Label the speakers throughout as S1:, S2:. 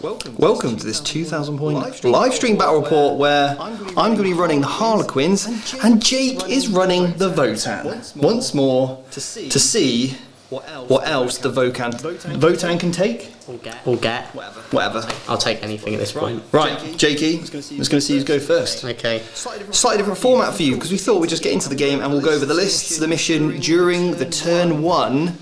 S1: Welcome to this 2000 point live stream battle report where I'm going to be running the Harlequins and Jake is running the Votann. Once more to see what else the Votann can take.
S2: Or get.
S1: Whatever.
S2: I'll take anything at this point.
S1: Right, Jakey, I'm just going to see you go first.
S2: Okay.
S1: Slightly different format for you because we thought we'd just get into the game and we'll go over the lists, the mission during the turn 1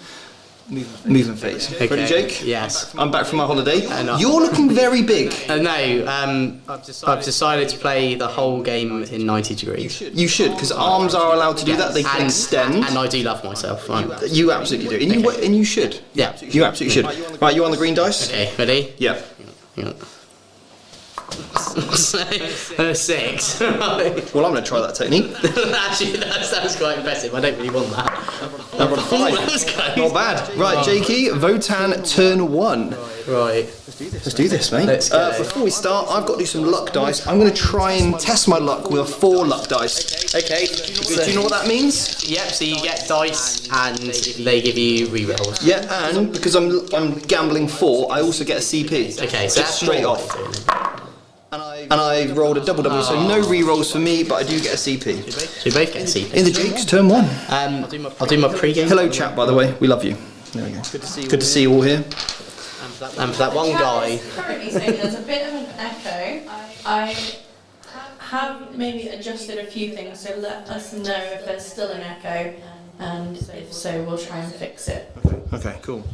S1: movement phase.
S2: Okay.
S1: Ready, Jake?
S2: Yes.
S1: I'm back from my holiday. You're looking very big.
S2: No, I've decided to play the whole game in 90 degrees.
S1: You should, because arms are allowed to do that. They can extend.
S2: And I do love myself. Right?
S1: You absolutely do. And you should.
S2: Yeah.
S1: You absolutely should. Right, you on the green dice?
S2: Okay, ready?
S1: Yeah.
S2: Hang on. 6.
S1: Well, I'm going to try that technique.
S2: Actually, that sounds quite impressive. I don't really want that.
S1: Number 5.
S2: That was close.
S1: Not bad. Right, Jakey, Votann, turn 1.
S2: Right.
S1: Let's do this, mate.
S2: Let's go.
S1: Before we start, I've got to do some luck dice. I'm going to try and test my luck with a 4 luck dice.
S2: Okay.
S1: Do you know what that means?
S2: Yep, so you get dice and they give you rerolls.
S1: Yeah, and because I'm gambling 4, I also get a CP.
S2: Okay, so that's
S1: straight
S2: more
S1: off.
S2: what I'm doing.
S1: And I rolled a double, so no re-rolls for me, but I do get a CP.
S2: So you both get a CP.
S1: In the Jakes, turn 1.
S2: I'll do my pre-game.
S1: Hello chat, by the way, we love you. There we go. Good to see you all here.
S2: And for that one guy.
S3: Currently saying there's a bit of an echo. I have maybe adjusted a few things, so let us know if there's still an echo, and if so, we'll try and fix it.
S1: Okay, cool.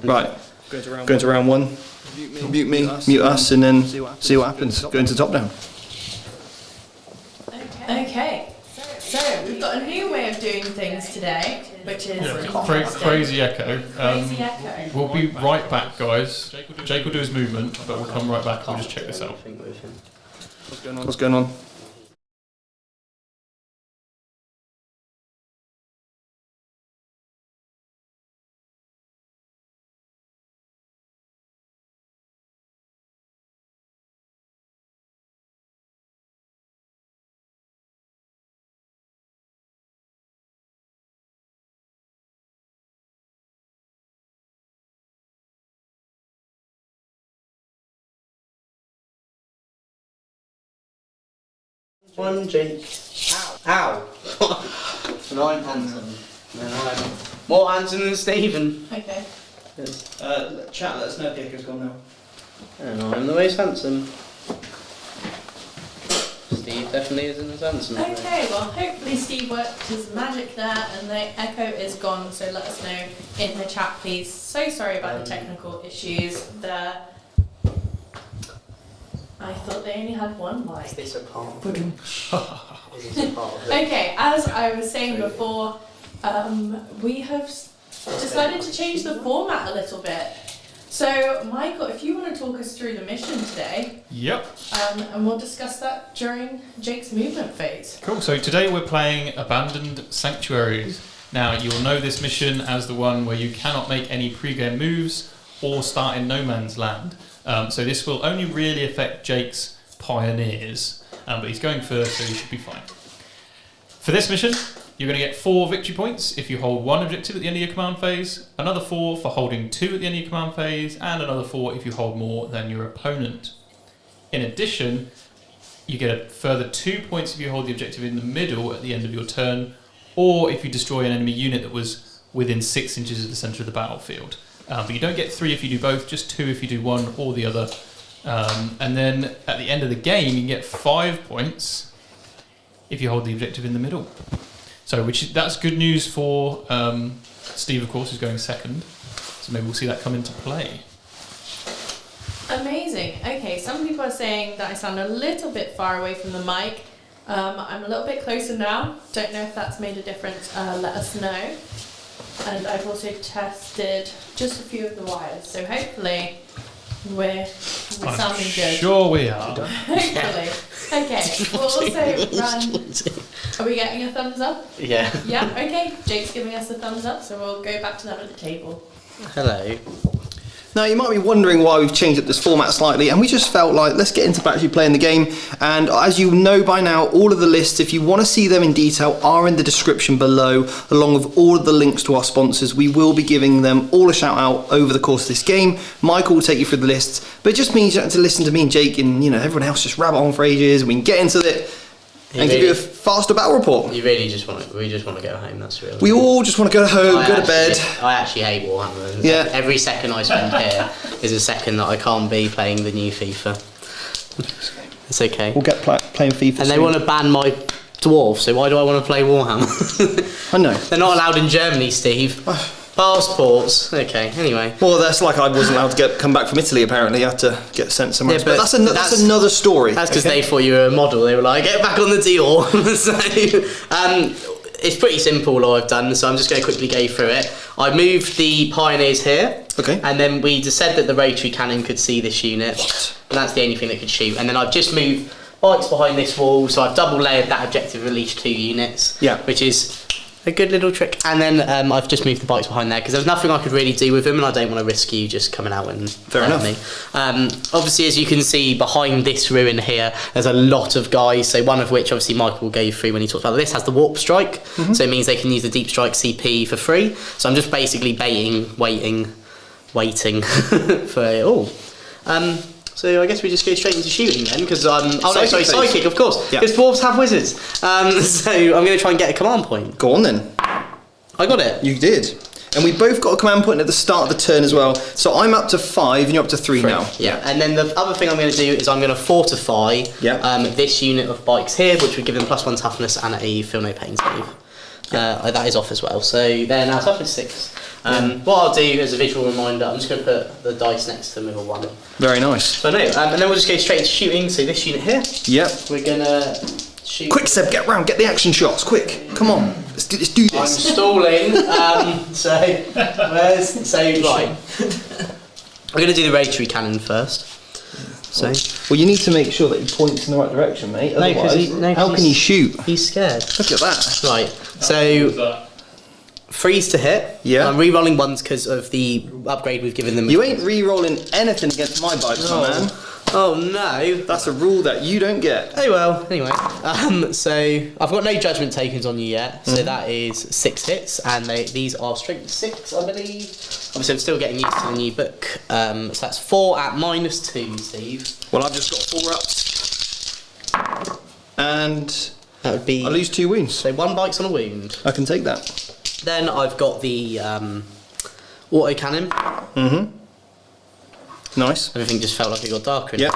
S1: Right, going to round 1. Mute me, mute us, and then see what happens. Go into top down.
S3: Okay, so we've got a new way of doing things today, which is
S4: crazy echo.
S3: Crazy echo.
S4: We'll be right back, guys. Jake will do his movement, but we'll come right back. We'll just check this out.
S1: What's going on?
S2: One Jake. Ow! 9 Hanson. More Hanson than Stephen.
S3: Okay.
S1: Chat, let us know if the echo's gone now.
S2: And I'm the most handsome. Steve definitely isn't as handsome.
S3: Okay, well hopefully Steve worked his magic there and the echo is gone, so let us know in the chat please. So sorry about the technical issues there. I thought they only had one mic.
S2: Is this a part of it? Is this a part of it?
S3: Okay, as I was saying before, we have decided to change the format a little bit. So, Michael, if you want to talk us through the mission today,
S4: Yep.
S3: and we'll discuss that during Jake's movement phase.
S4: Cool. So today we're playing Abandoned Sanctuaries. Now you will know this mission as the one where you cannot make any pre-game moves or start in no man's land. So this will only really affect Jake's pioneers, but he's going first, so he should be fine. For this mission, you're going to get 4 victory points if you hold 1 objective at the end of your command phase, another 4 for holding 2 at the end of your command phase, and another 4 if you hold more than your opponent. In addition, you get a further 2 points if you hold the objective in the middle at the end of your turn, or if you destroy an enemy unit that was within 6 inches of the centre of the battlefield. But you don't get 3 if you do both, just 2 if you do one or the other. And then at the end of the game, you can get 5 points if you hold the objective in the middle. So that's good news for Steve, of course, who's going second. So maybe we'll see that come into play.
S3: Amazing. Okay, some people are saying that I sound a little bit far away from the mic. I'm a little bit closer now. Don't know if that's made a difference. Let us know. And I've also tested just a few of the wires, so hopefully we're sounding good.
S4: Sure we are.
S3: Hopefully. Okay, we'll also run... Are we getting a thumbs up?
S2: Yeah.
S3: Yeah, okay. Jake's giving us a thumbs up, so we'll go back to them at the table.
S2: Hello.
S1: Now, you might be wondering why we've changed up this format slightly, and we just felt like, let's get into actually playing the game. And as you know by now, all of the lists, if you want to see them in detail, are in the description below, along with all of the links to our sponsors. We will be giving them all a shout out over the course of this game. Michael will take you through the lists, but it just means you don't have to listen to me and Jake and everyone else just rabbit on for ages. We can get into it and give you a faster battle report.
S2: We just want to go home, that's real.
S1: We all just want to go home, go to bed.
S2: I actually hate Warhammer.
S1: Yeah.
S2: Every second I spend here is a second that I can't be playing the new FIFA. It's okay.
S1: We'll get playing FIFA
S2: And
S1: soon.
S2: they want to ban my dwarf, so why do I want to play Warhammer?
S1: I know.
S2: They're not allowed in Germany, Steve. Passports. Okay, anyway.
S1: Well, that's like I wasn't allowed to come back from Italy, apparently. I had to get sent somewhere.
S2: Yeah,
S1: but that's another story.
S2: That's because they thought you were a model. They were like, get back on the deal. So, it's pretty simple all I've done, so I'm just going to quickly go through it. I moved the Pioneers here.
S1: Okay.
S2: And then we just said that the rotary cannon could see this unit. And that's the only thing that could shoot. And then I've just moved bikes behind this wall, so I've double layered that objective of at least 2 units.
S1: Yeah.
S2: Which is a good little trick. And then I've just moved the bikes behind there because there was nothing I could really do with them, and I don't want to risk you just coming out and
S1: Fair enough.
S2: me. Obviously, as you can see behind this ruin here, there's a lot of guys. So one of which, obviously, Michael will go through when he talks about this, has the warp strike. So it means they can use the deep strike CP for free. So I'm just basically waiting for it all. So I guess we just go straight into shooting then, because psychic, of course, because dwarves have wizards. So I'm going to try and get a command point.
S1: Go on then.
S2: I got it.
S1: You did. And we both got a command point at the start of the turn as well. So I'm up to 5 and you're up to 3 now.
S2: Yeah, and then the other thing I'm going to do is I'm going to fortify this unit of bikes here, which would give them +1 toughness and a feel no pain save. That is off as well. So they're now toughness 6. What I'll do as a visual reminder, I'm just going to put the dice next to them with a 1.
S1: Very nice.
S2: So no, and then we'll just go straight into shooting. So this unit here.
S1: Yep.
S2: We're going to shoot.
S1: Quick, Seb, get round, get the action shots, quick. Come on, let's do this.
S2: I'm stalling. Right. We're going to do the rotary cannon first. So.
S1: Well, you need to make sure that he points in the right direction, mate.
S2: No,
S1: Otherwise, how can he shoot?
S2: He's scared.
S1: Look at that.
S2: Right. So. Freeze to hit.
S1: Yeah.
S2: I'm re-rolling ones because of the upgrade we've given them.
S1: You ain't re-rolling anything against my bikes, my man.
S2: Oh no.
S1: That's a rule that you don't get.
S2: Oh well, anyway. So I've got no judgment tokens on you yet, so that is 6 hits, and these are strength 6, I believe. Obviously I'm still getting used to the new book. So that's 4 at -2, Steve.
S1: Well, I've just got 4 ups. And
S2: That would be...
S1: I lose 2 wounds.
S2: So 1 bike's on a wound.
S1: I can take that.
S2: Then I've got the auto cannon.
S1: Nice.
S2: Everything just felt like it got darker.
S1: Yep.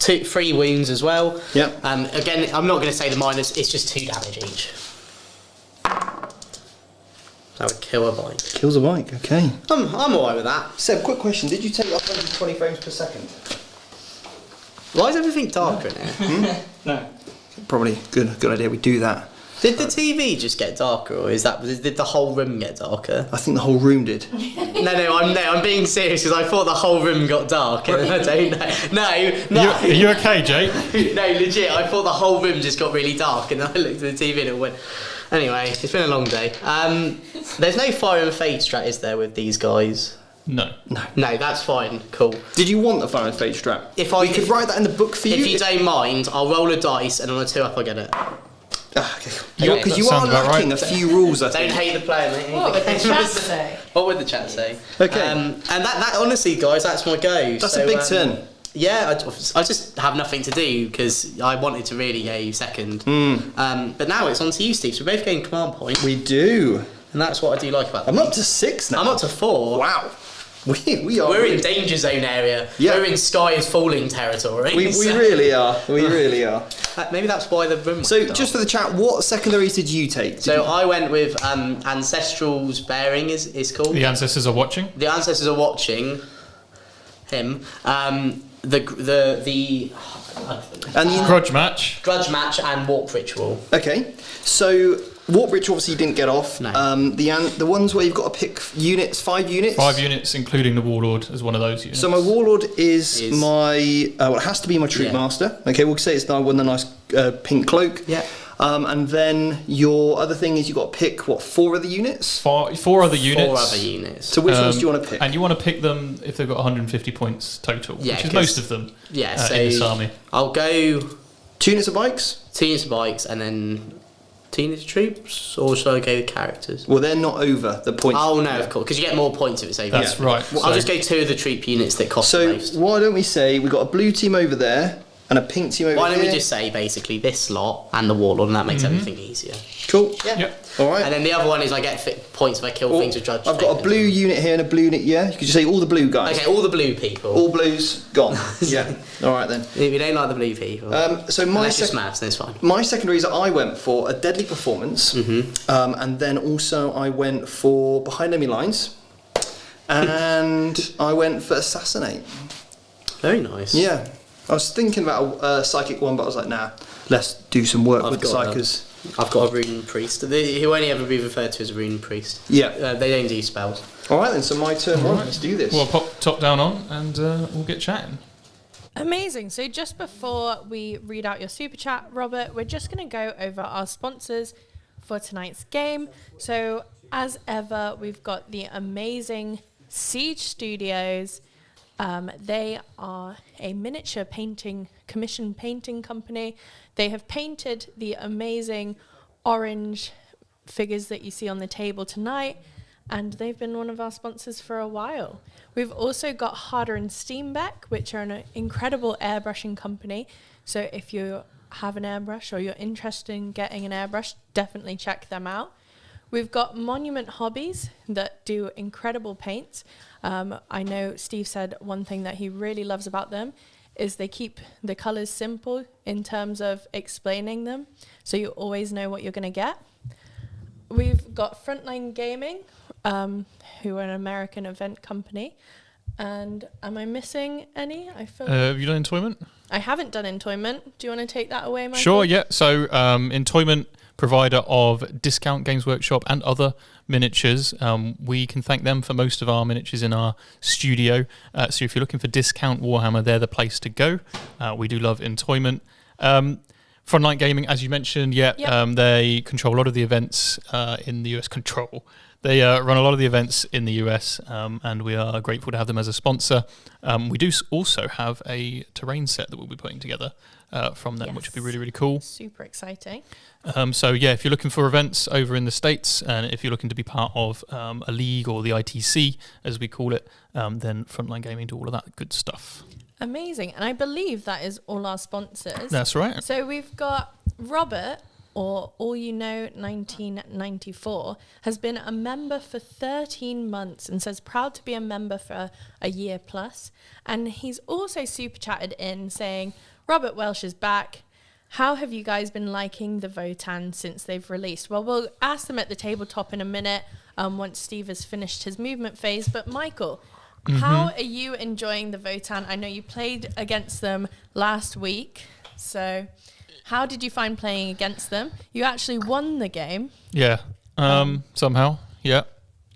S2: 3 wounds as well.
S1: Yep.
S2: Again, I'm not going to say the minus, it's just 2 damage each. That would kill a bike.
S1: Kills a bike, okay.
S2: I'm alright with that.
S1: Seb, quick question. Did you take 120 frames per second?
S2: Why is everything darker in here?
S4: No.
S1: Probably good idea we do that.
S2: Did the TV just get darker, or did the whole room get darker?
S1: I think the whole room did.
S2: No, I'm being serious because I thought the whole room got dark, and I don't know. No.
S4: Are you okay, Jake?
S2: No, legit. I thought the whole room just got really dark, and then I looked at the TV and it went. Anyway, it's been a long day. There's no fire and fade strat, is there, with these guys?
S4: No.
S2: No, that's fine. Cool.
S1: Did you want the fire and fade strap? We could write that in the book for you.
S2: If you don't mind, I'll roll a dice, and on a 2-up I get it.
S1: Okay.
S2: Okay,
S1: Because
S4: that
S1: you are
S4: sounds about
S1: lacking
S4: right.
S1: a few rules, I
S2: Don't
S1: think.
S2: hate the player, mate.
S3: What would the chat say?
S2: What would the chat say?
S1: Okay.
S2: And that honestly, guys, that's my go.
S1: That's
S2: So,
S1: a big turn.
S2: Yeah, I just have nothing to do because I wanted to really go second. But now it's on to you, Steve. So we're both getting command point,
S1: We do.
S2: and that's what I do like about them.
S1: I'm up to 6 now.
S2: I'm up to 4.
S1: Wow. We are.
S2: We're in danger zone area.
S1: Yeah.
S2: We're in sky is falling territory.
S1: We really are. We really are.
S2: Maybe that's why the room.
S1: So,
S2: was dark.
S1: just for the chat, what secondaries did you take?
S2: So I went with Ancestral's Bearing is called.
S4: The ancestors are watching.
S2: The ancestors are watching him.
S4: Grudge match.
S2: Grudge match and warp ritual.
S1: Okay. So, warp ritual obviously you didn't get off.
S2: No.
S1: The ones where you've got to pick units, 5 units.
S4: 5 units, including the warlord, as one of those units.
S1: So my warlord is my. Well, it has to be my troop
S2: Yeah.
S1: master. Okay, we'll say it's the one with the nice pink cloak.
S2: Yeah.
S1: And then your other thing is you got to pick, 4 other units?
S4: Four other units.
S2: 4 other units.
S1: So which ones do you want to pick?
S4: And you want to pick them if they've got 150 points total,
S2: Yeah,
S4: which is most of them
S2: Yeah, so
S4: in this army.
S2: I'll go
S1: 2 units of bikes?
S2: 2 units of bikes and then 2 units of troops, or should I go with characters?
S1: Well, they're not over the points.
S2: Oh no, of course, because you get more points if it's over.
S4: That's right.
S2: I'll just go 2 of the troop units that cost the
S1: So
S2: most.
S1: why don't we say we've got a blue team over there and a pink team over
S2: Why don't
S1: here?
S2: we just say basically this slot and the warlord, and that makes everything easier.
S1: Cool.
S2: Yeah.
S4: Yep.
S1: All right.
S2: And then the other one is I get points if I kill things with judge.
S1: I've got a blue unit here and a blue unit. Yeah, you could just say all the blue guys.
S2: Okay, all the blue people.
S1: All blues gone. Yeah. All right then.
S2: If you don't like the blue people,
S1: So my
S2: unless it's maths, then it's fine.
S1: my secondaries that I went for a deadly performance, and then also I went for behind enemy lines, and I went for assassinate.
S2: Very nice.
S1: Yeah, I was thinking about a psychic one, but I was like, nah, let's do some work with the psychers.
S2: I've got a rune priest. He'll only ever be referred to as a rune priest.
S1: Yeah.
S2: They don't do spells.
S1: All right then. So my turn one. Let's do this.
S4: Well, I'll pop top down on and we'll get chatting.
S3: Amazing. So just before we read out your super chat, Robert, we're just going to go over our sponsors for tonight's game. So as ever, we've got the amazing Siege Studios. They are a miniature commission painting company. They have painted the amazing orange figures that you see on the table tonight, and they've been one of our sponsors for a while. We've also got Harder and Steenbeck, which are an incredible airbrushing company. So if you have an airbrush or you're interested in getting an airbrush, definitely check them out. We've got Monument Hobbies that do incredible paints. I know Steve said one thing that he really loves about them is they keep the colours simple in terms of explaining them, so you always know what you're going to get. We've got Frontline Gaming, who are an American event company. And am I missing any? I feel
S4: Have you done Entoyment?
S3: I haven't done Entoyment. Do you want to take that away, Michael?
S4: Sure, yeah. So Entoyment, provider of discount Games Workshop and other miniatures. We can thank them for most of our miniatures in our studio. So if you're looking for discount Warhammer, they're the place to go. We do love Entoyment. Frontline Gaming, as you mentioned, they control a lot of the events in the US. They run a lot of the events in the US, and we are grateful to have them as a sponsor. We do also have a terrain set that we'll be putting together from them, which would be really, really cool.
S3: Super exciting.
S4: So yeah, if you're looking for events over in the States, and if you're looking to be part of a league or the ITC, as we call it, then Frontline Gaming do all of that good stuff.
S3: Amazing. And I believe that is all our sponsors.
S4: That's right.
S3: So we've got Robert, or All You Know 1994, has been a member for 13 months and says proud to be a member for a year plus. And he's also super chatted in saying, Robert Welsh is back. How have you guys been liking the Votann since they've released? Well, we'll ask them at the tabletop in a minute once Steve has finished his movement phase. But Michael, how are you enjoying the Votann? I know you played against them last week. So how did you find playing against them? You actually won the game.
S4: Yeah, somehow, yeah.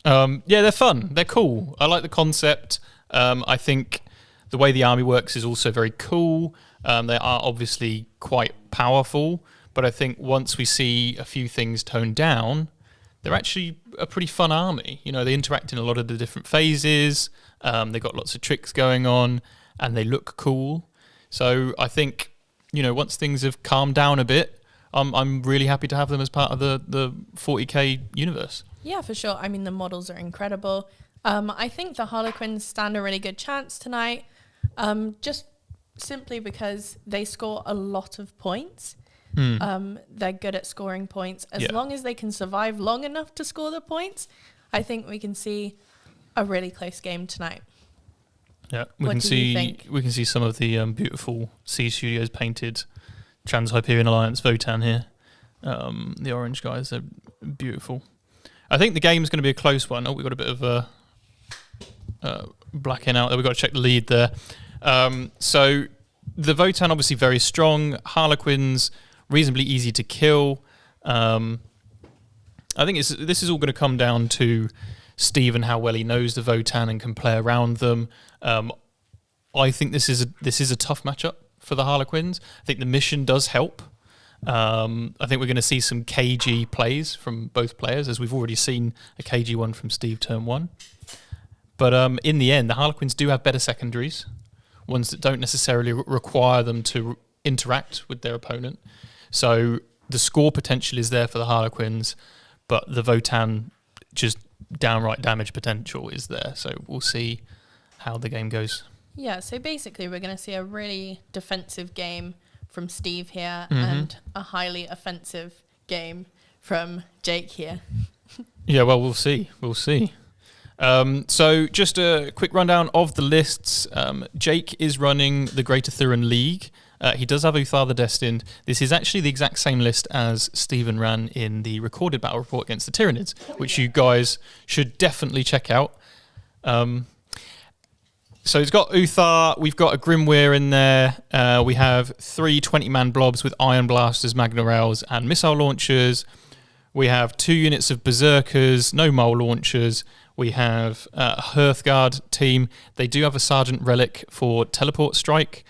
S4: They're fun. They're cool. I like the concept. I think the way the army works is also very cool. They are obviously quite powerful, but I think once we see a few things toned down, they're actually a pretty fun army. You know, they interact in a lot of the different phases. They've got lots of tricks going on, and they look cool. So I think, you know, once things have calmed down a bit, I'm really happy to have them as part of the 40K universe.
S3: Yeah, for sure. I mean, the models are incredible. I think the Harlequins stand a really good chance tonight, just simply because they score a lot of points. They're good at scoring points. As long as they can survive long enough to score the points, I think we can see a really close game tonight.
S4: Yeah,
S3: What do you think?
S4: We can see some of the beautiful Siege Studios painted Trans-Hyperion Alliance Votann here. The orange guys are beautiful. I think the game's going to be a close one. Oh, we've got a bit of blacking out there. We've got to check the lead there. So the Votann obviously very strong. Harlequins reasonably easy to kill. I think this is all going to come down to Steve and how well he knows the Votann and can play around them. I think this is a tough matchup for the Harlequins. I think the mission does help. I think we're going to see some KG plays from both players, as we've already seen a KG one from Steve turn 1. But in the end, the Harlequins do have better secondaries, ones that don't necessarily require them to interact with their opponent. So the score potential is there for the Harlequins, but the Votann just downright damage potential is there. So we'll see how the game goes.
S3: Yeah, so basically we're going to see a really defensive game from Steve here and a highly offensive game from Jake here.
S4: Yeah, well, we'll see. We'll see. So just a quick rundown of the lists. Jake is running the Greater Thurin League. He does have Uthar the Destined. This is actually the exact same list as Stephen ran in the recorded battle report against the Tyranids, which you guys should definitely check out. So he's got Uthar, we've got a Grimweir in there, we have 3 20-man blobs with Iron Blasters, Magna Rails and Missile Launchers. We have 2 units of Berserkers, no Mole Launchers. We have a Hearthguard team. They do have a Sergeant Relic for Teleport Strike,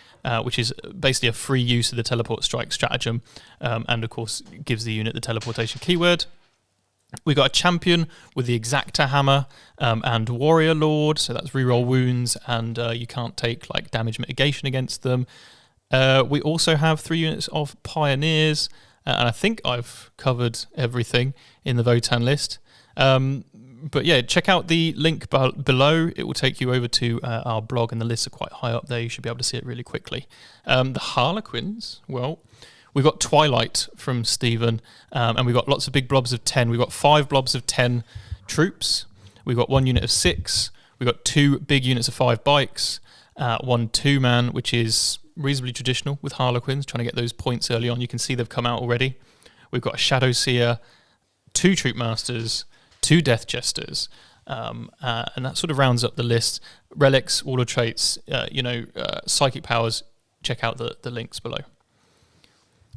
S4: which is basically a free use of the Teleport Strike stratagem, and of course gives the unit the teleportation keyword. We got a champion with the Exacta Hammer and Warrior Lord, so that's reroll wounds, and you can't take like damage mitigation against them. We also have 3 units of Pioneers, and I think I've covered everything in the Votann list. But yeah, check out the link below. It will take you over to our blog, and the lists are quite high up there. You should be able to see it really quickly. The Harlequins, well, we've got Twilight from Stephen, and we've got lots of big blobs of 10. We've got 5 blobs of 10 troops. We've got 1 unit of 6. We've got 2 big units of 5 bikes, 1 2-man, which is reasonably traditional with Harlequins, trying to get those points early on. You can see they've come out already. We've got a Shadow Seer, 2 Troop Masters, 2 Death Jesters, and that sort of rounds up the list. Relics, all the traits, psychic powers, check out the links below.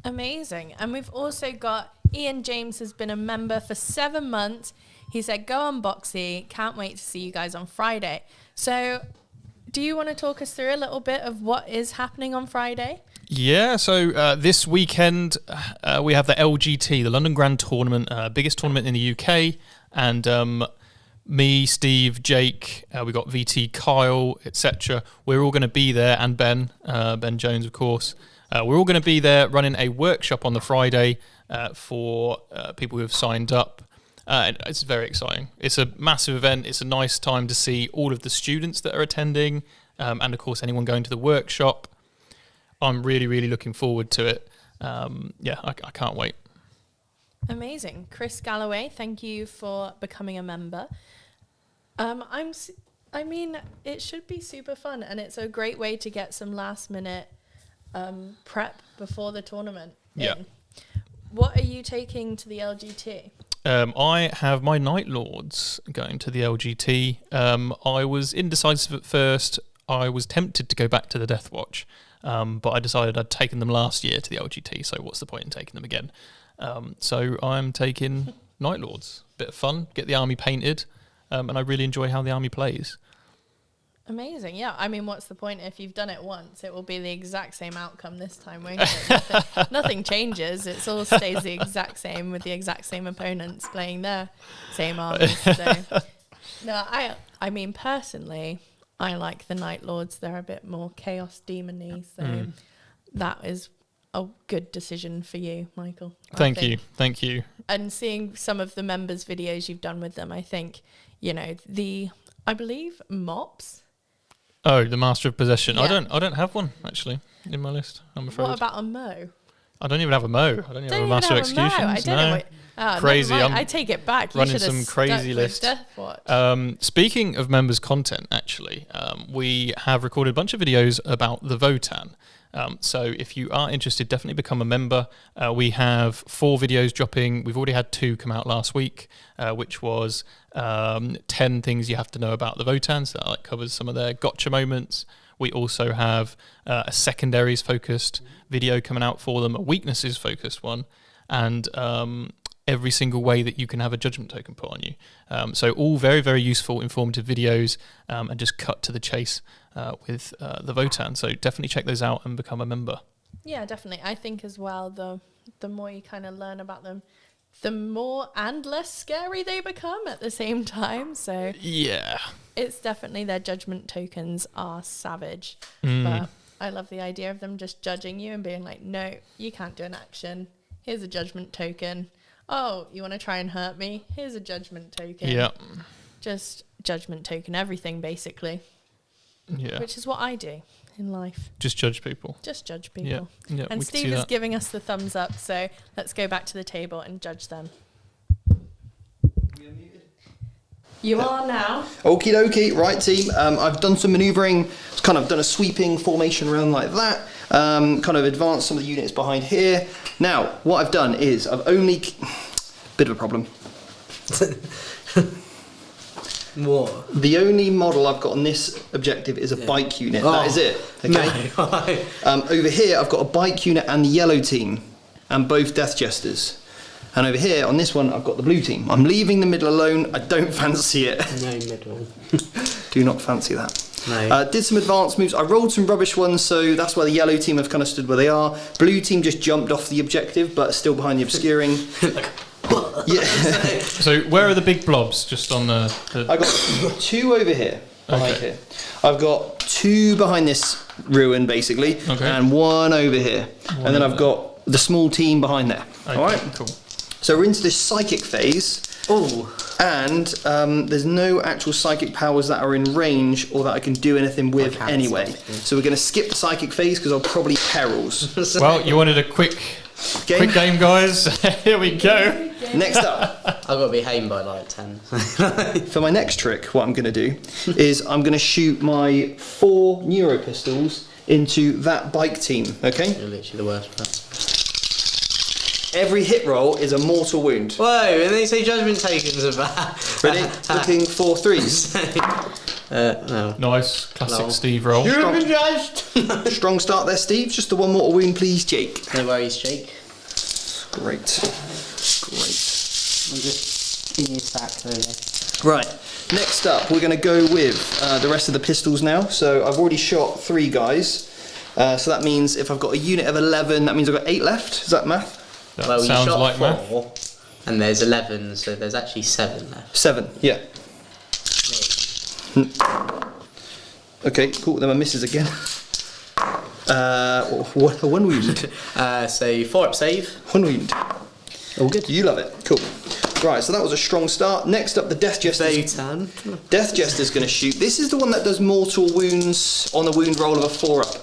S3: Amazing. And we've also got Ian James has been a member for 7 months. He said, go on Boxy. Can't wait to see you guys on Friday. So do you want to talk us through a little bit of what is happening on Friday?
S4: Yeah, so this weekend we have the LGT, the London Grand Tournament, biggest tournament in the UK. And me, Steve, Jake, we got VT, Kyle, etc. We're all going to be there, and Ben Jones, of course. We're all going to be there running a workshop on the Friday for people who have signed up. It's very exciting. It's a massive event. It's a nice time to see all of the students that are attending, and of course anyone going to the workshop. I'm really, really looking forward to it. I can't wait.
S3: Amazing. Chris Galloway, thank you for becoming a member. I mean, it should be super fun, and it's a great way to get some last minute prep before the tournament.
S4: Yeah.
S3: What are you taking to the LGT?
S4: I have my Night Lords going to the LGT. I was indecisive at first. I was tempted to go back to the Death Watch, but I decided I'd taken them last year to the LGT, so what's the point in taking them again? So I'm taking Night Lords. Bit of fun, get the army painted, and I really enjoy how the army plays.
S3: Amazing, yeah. I mean, what's the point if you've done it once? It will be the exact same outcome this time, won't it? Nothing changes. It all stays the exact same with the exact same opponents playing their same armies. So, no, I mean, personally, I like the Night Lords. They're a bit more chaos demon-y, so that is a good decision for you, Michael.
S4: Thank you.
S3: And seeing some of the members' videos you've done with them, I think, I believe MOPS.
S4: Oh, the Master of Possession.
S3: Yeah.
S4: I don't have one actually in my list, I'm afraid.
S3: What about a Mo?
S4: I don't even have a Mo. I don't even have a Master of Executions.
S3: I don't know what,
S4: crazy.
S3: I take it back.
S4: Running some crazy list. Speaking of members' content, actually, we have recorded a bunch of videos about the Votann. So if you are interested, definitely become a member. We have 4 videos dropping. We've already had 2 come out last week, which was 10 things you have to know about the Votann. So that covers some of their gotcha moments. We also have a secondaries focused video coming out for them, a weaknesses focused one, and every single way that you can have a judgment token put on you. So all very, very useful, informative videos, and just cut to the chase with the Votann. So definitely check those out and become a member.
S3: Yeah, definitely. I think as well the more you kind of learn about them, the more and less scary they become at the same time. So
S4: Yeah.
S3: it's definitely, their judgment tokens are savage. But I love the idea of them just judging you and being like, no, you can't do an action. Here's a judgment token. Oh, you want to try and hurt me? Here's a judgment token.
S4: Yeah.
S3: Just judgment token everything, basically.
S4: Yeah.
S3: Which is what I do in life.
S4: Just judge people.
S3: Just judge people.
S4: Yeah. Yeah.
S3: And
S4: we can see
S3: Steve is
S4: that.
S3: giving us the thumbs up, so let's go back to the table and judge them. You are now.
S1: Okie dokie, right team. I've done some manoeuvring, kind of done a sweeping formation around like that, kind of advanced some of the units behind here. Now, what I've done is I've only... Bit of a problem.
S2: What?
S1: The only model I've got on this objective is a bike unit. That is it. Okay.
S2: No.
S1: Over here, I've got a bike unit and the yellow team, and both Death Jesters. And over here, on this one, I've got the blue team. I'm leaving the middle alone. I don't fancy it.
S2: No middle.
S1: Do not fancy that.
S2: No.
S1: Did some advanced moves. I rolled some rubbish ones, so that's why the yellow team have kind of stood where they are. Blue team just jumped off the objective, but still behind the obscuring. Yeah.
S4: So where are the big blobs? Just on the
S1: I got two over here, behind
S4: Okay.
S1: here. I've got two behind this ruin, basically,
S4: Okay.
S1: and one over here. And then I've got the small team behind there.
S4: Okay,
S1: All right?
S4: cool.
S1: So we're into this psychic phase.
S2: Oh.
S1: And there's no actual psychic powers that are in range or that I can do anything with
S2: can't
S1: anyway.
S2: see anything.
S1: So we're going to skip the psychic phase because I'll probably perils.
S4: Well, you wanted a quick game, guys. Here we go.
S1: Next up,
S2: I've got to be home by like 10.
S1: for my next trick, what I'm going to do is I'm going to shoot my 4 neuro pistols into that bike team, okay?
S2: You're literally the worst.
S1: Every hit roll is a mortal wound.
S2: Whoa, and they say judgment tokens are bad.
S1: Ready? Looking for 3s.
S2: No.
S4: Nice, classic
S2: Lol.
S4: Steve roll.
S2: You've been judged!
S1: Strong start there, Steve. Just the one mortal wound, please, Jake.
S2: No worries, Jake.
S1: Great.
S2: I'm just in your sack over.
S1: Right, next up we're going to go with the rest of the pistols now. So I've already shot 3 guys. So that means if I've got a unit of 11, that means I've got 8 left. Is that math?
S4: That
S2: Well, you
S4: sounds
S2: shot
S4: like
S2: 4,
S4: math.
S2: and there's 11, so there's actually 7 left.
S1: 7, yeah. Okay, cool, then my misses again. One wound.
S2: So 4 up save.
S1: 1 wound.
S2: All good.
S1: You love it, cool. Right, so that was a strong start. Next up, the Death Jester.
S2: Votann.
S1: Death Jester's going to shoot. This is the one that does mortal wounds on a wound roll of a 4-up.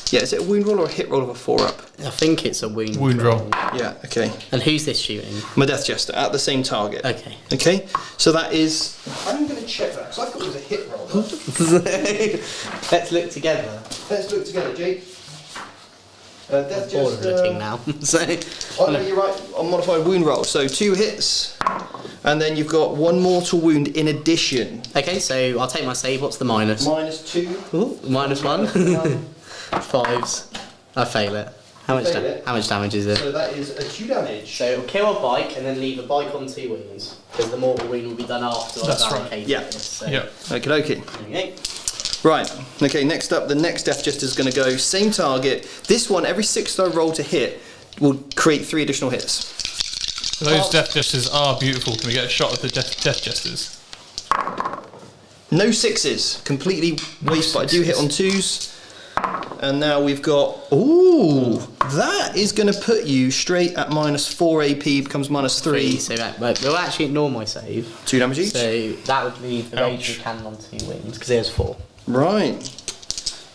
S1: Yeah, is it a wound roll or a hit roll of a 4-up?
S2: I think it's a wound
S4: roll.
S1: Yeah, okay.
S2: And who's this shooting?
S1: My Death Jester at the same target.
S2: Okay.
S1: Okay, so that is... I'm going to check that, because I thought it was a hit roll.
S2: Let's look together.
S1: Let's look together, Jake. Death
S2: Bored of looking
S1: Jester...
S2: now. So,
S1: Oh, no, you're right, on modified wound roll. So 2 hits, and then you've got 1 mortal wound in addition.
S2: okay, so I'll take my save. What's the minus?
S1: -2.
S2: Ooh, -1. 5s. I fail it. How much?
S1: Fail it?
S2: How much damage is it?
S1: So that is a 2 damage.
S2: So it'll kill a bike and then leave a bike on 2 wounds because the mortal wound will be done after
S4: That's
S2: I've
S4: right.
S2: allocated
S1: Yeah.
S2: this. So.
S4: Yeah.
S1: Okie dokie.
S2: Okay.
S1: Right, okay, next up, the next Death Jester is going to go, same target. This one, every 6-star roll to hit will create 3 additional hits.
S4: Those Death Jesters are beautiful. Can we get a shot of the Death Jesters?
S1: No 6s, completely waste, but I do hit on 2s. And now we've got, ooh, that is going to put you straight at -4 AP, becomes -3.
S2: So that, we'll actually ignore my save.
S1: 2 damage each.
S2: So that would leave the
S4: Ouch.
S2: raging cannon on 2 wings because there's 4.
S1: Right.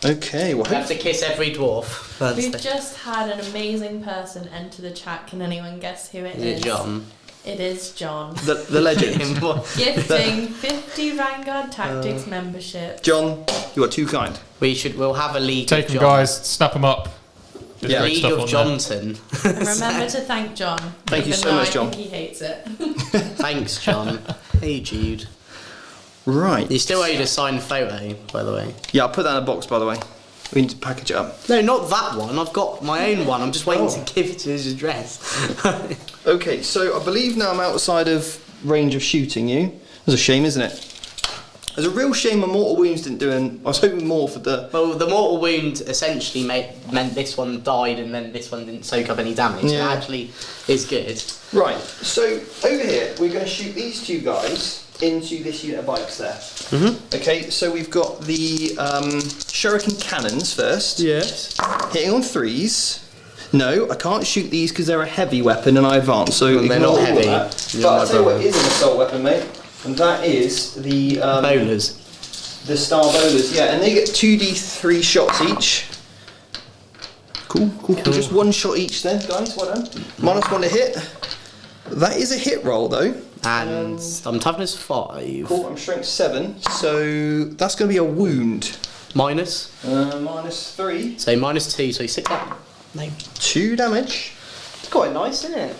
S1: Okay, well,
S2: We have to kiss every dwarf. That's
S3: We've
S2: the-
S3: just had an amazing person enter the chat. Can anyone guess who it
S2: Is
S3: is?
S2: it John?
S3: It is John.
S1: the legend.
S3: Gifting 50 Vanguard Tactics membership.
S1: John, you are too kind.
S2: We'll have a league
S4: Take
S2: of
S4: them,
S2: John.
S4: guys. Snap them up. There's
S1: Yeah.
S4: great
S2: League
S4: stuff
S2: of
S4: on
S3: And
S2: Johnson.
S3: remember to thank John.
S1: Thank you
S3: even
S1: so
S3: though
S1: much,
S3: I
S1: John.
S3: think he hates it.
S2: Thanks, John. Hey, Jude.
S1: Right.
S2: You still owed a signed photo, by the way.
S1: Yeah, I'll put that in a box, by the way. We need to package it up.
S2: No, not that one. I've got my own one. I'm just waiting
S1: Oh.
S2: to give it to his address.
S1: Okay, so I believe now I'm outside of range of shooting you. That's a shame, isn't it? It's a real shame my mortal wounds didn't do it. I was hoping more for the...
S2: Well, the mortal wound essentially meant this one died and then this one didn't soak up any damage.
S1: Yeah.
S2: It actually is good.
S1: Right, so over here we're going to shoot these two guys into this unit of bikes there. Okay, so we've got the shuriken cannons first.
S2: Yes.
S1: Hitting on 3s. No, I can't shoot these because they're a heavy weapon and I advance, so
S2: And they're
S1: ignore
S2: not
S1: all
S2: heavy.
S1: that.
S2: You're
S1: But I'll
S2: not
S1: tell you what
S2: bothering.
S1: is an assault weapon, mate, and that is the...
S2: Bowlers.
S1: The star bowlers, yeah, and they get 2d3 shots each. Cool. Just one shot each then, guys, well done. -1 to hit. That is a hit roll though.
S2: And I'm toughness 5.
S1: Cool, I'm strength 7, so that's going to be a wound.
S2: Minus.
S1: -3.
S2: So -2, so 6 up. No.
S1: 2 damage.
S2: It's quite nice, isn't it?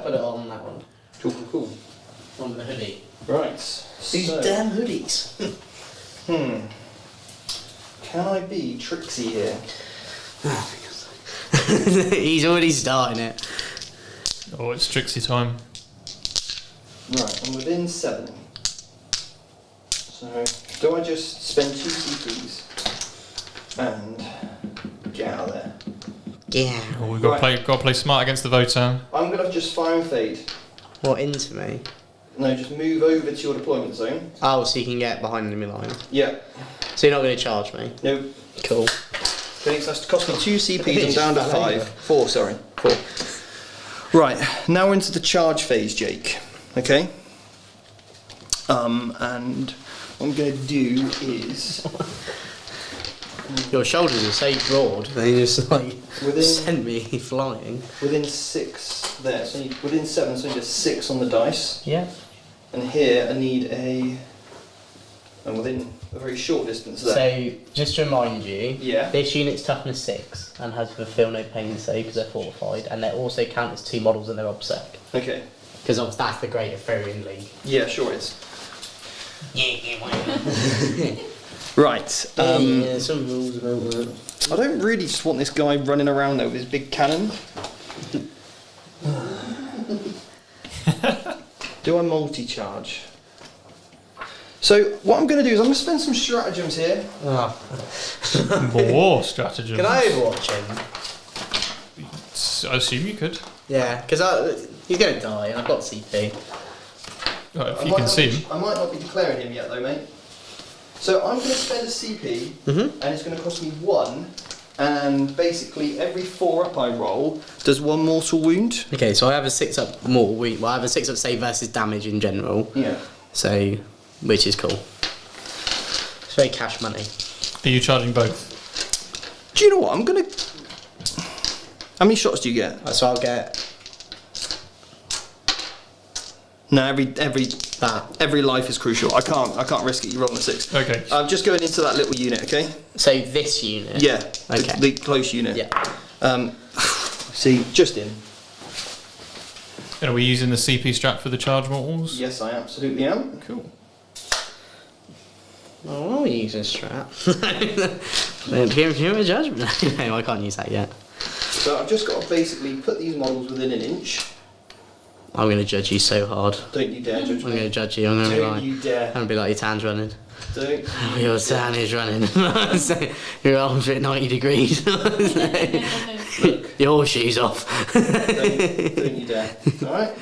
S2: Put it on that one.
S1: Cool.
S2: On the hoodie.
S1: Right.
S2: These
S1: so,
S2: damn hoodies.
S1: Can I be tricksy here?
S2: He's already starting it.
S4: Oh, it's Trixie time.
S1: Right, I'm within 7. So, do I just spend 2 CPs and get out of there?
S2: Yeah.
S4: Oh, we've got to play smart against the Votann.
S1: I'm going to just fire and fade.
S2: What, into me?
S1: No, just move over to your deployment zone.
S2: Oh, so you can get behind enemy line.
S1: Yeah.
S2: So you're not going to charge me?
S1: Nope.
S2: Cool.
S1: Okay, so that's cost me 2 CPs, I'm down to 5. 4, sorry. 4. Right, now we're into the charge phase, Jake. Okay? And what I'm going to do is...
S2: Your shoulders are so broad, they just like
S1: Within-
S2: send me flying.
S1: Within 6 there, so within 7, so I need a 6 on the dice.
S2: Yeah.
S1: And here I need and within a very short distance there.
S2: So, just to remind you,
S1: Yeah.
S2: this unit's toughness 6 and has the feel no pain save because they're fortified, and they also count as 2 models in their obsec.
S1: Okay.
S2: Because that's the great Ethereum League.
S1: Yeah, sure is.
S2: Yeah,
S1: Right.
S2: some rules about that.
S1: I don't really just want this guy running around there with his big cannon. Do I multi-charge? So what I'm going to do is I'm going to spend some stratagems here.
S4: More stratagem.
S2: Can I overwatch him?
S4: I assume you could.
S2: Yeah, because he's going to die and I've got CP.
S4: Right, if you can see him.
S1: I might not be declaring him yet though, mate. So I'm going to spend a CP, and it's going to cost me 1, and basically every 4 up I roll does 1 mortal wound.
S2: Okay, so I have a 6 up mortal wound. Well, I have a 6 up save versus damage in general.
S1: Yeah.
S2: So, which is cool. It's very cash money.
S4: Are you charging both?
S1: Do you know what? I'm going to... How many shots do you get?
S2: So I'll get
S1: No, every
S2: that.
S1: life is crucial. I can't risk it. You roll on a 6.
S4: Okay.
S1: I'm just going into that little unit, okay?
S2: So this unit.
S1: Yeah.
S2: Okay.
S1: The close unit.
S2: Yeah.
S1: See, just in.
S4: And are we using the CP strat for the charge mortals?
S1: Yes, I absolutely am.
S4: Cool.
S2: Oh, I'll use a strat. Don't give him a judgment. No, I can't use that yet.
S1: So I've just got to basically put these models within an inch.
S2: I'm going to judge you so hard.
S1: Don't you dare judge
S2: I'm
S1: me.
S2: going to judge you. I'm going to be
S1: Don't
S2: like,
S1: you dare.
S2: I'm going to be like, your tan's running.
S1: Don't.
S2: Your tan is running. So, your arms are at 90 degrees. Your horseshoe's off.
S1: Don't you dare. Alright?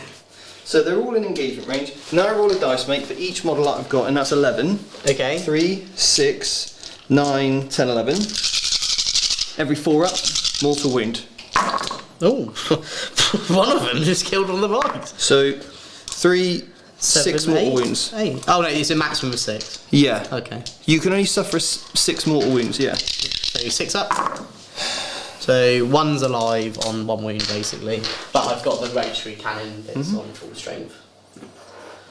S1: So they're all in engagement range. Now I roll a dice, mate, for each model that I've got, and that's 11.
S2: Okay.
S1: 3, 6, 9, 10, 11. Every 4 up, mortal wound.
S2: Oh, one of them just killed one of the bikes.
S1: So 3, 6 mortal wounds.
S2: 8. Oh no, it's a maximum of 6.
S1: Yeah.
S2: Okay.
S1: You can only suffer 6 mortal wounds, yeah.
S2: So 6 up. So 1's alive on 1 wound basically, but I've got the rotary cannon that's on full strength.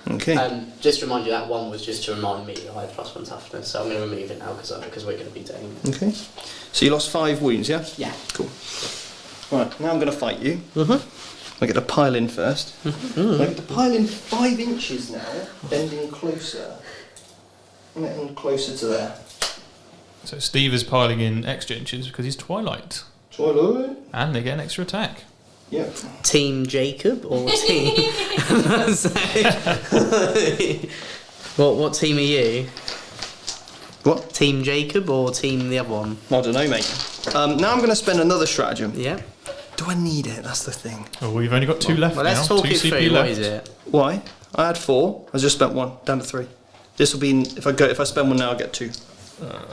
S1: Okay.
S2: Just to remind you, that 1 was just to remind me that I had +1 toughness, so I'm going to remove it now because we're going to be doing.
S1: Okay. So you lost 5 wounds, yeah?
S2: Yeah.
S1: Cool. Right, now I'm going to fight you. I get to pile in first. I get to pile in 5 inches now, bending closer. I'm getting closer to there.
S4: So Steve is piling in extra inches because he's Twilight.
S1: Twilight.
S4: And they get an extra attack.
S1: Yeah.
S2: Team Jacob or team? What team are you?
S1: What?
S2: Team Jacob or team the other one?
S1: I don't know, mate. Now I'm going to spend another stratagem.
S2: Yeah.
S1: Do I need it? That's the thing.
S4: Oh, we've only got 2 left
S2: Well,
S4: now.
S2: let's talk
S4: 2
S2: it
S4: CP
S2: through.
S4: left.
S2: What is it?
S1: Why? I had 4. I just spent 1, down to 3. This will be if I spend 1 now, I'll get 2.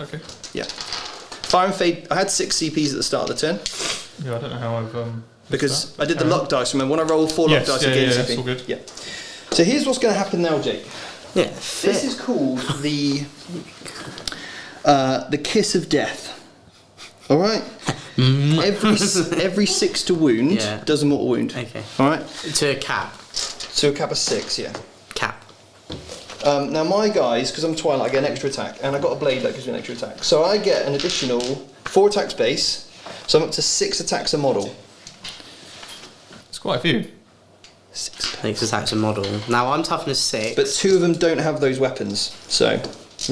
S4: Okay.
S1: Yeah. Fire and Fade. I had 6 CPs at the start of the turn
S4: Yeah, I don't know how I've
S1: because I did the luck dice. Remember when I rolled 4
S4: Yes,
S1: luck dice
S4: yeah,
S1: against
S4: yeah,
S1: CP?
S4: it's all good.
S1: Yeah. So here's what's going to happen now, Jake.
S2: Yeah.
S1: This is called the Kiss of Death. All right. Every 6 to wound
S2: Yeah.
S1: does a mortal wound.
S2: Okay.
S1: All right.
S2: To a cap.
S1: So a cap of 6, yeah.
S2: Cap.
S1: Now my guys, because I'm Twilight, I get an extra attack, and I got a blade that gives me an extra attack. So I get an additional 4 attacks base. So I'm up to 6 attacks a model.
S4: It's quite a few.
S2: 6 attacks a model. Now I'm toughness 6.
S1: But 2 of them don't have those weapons. So I'm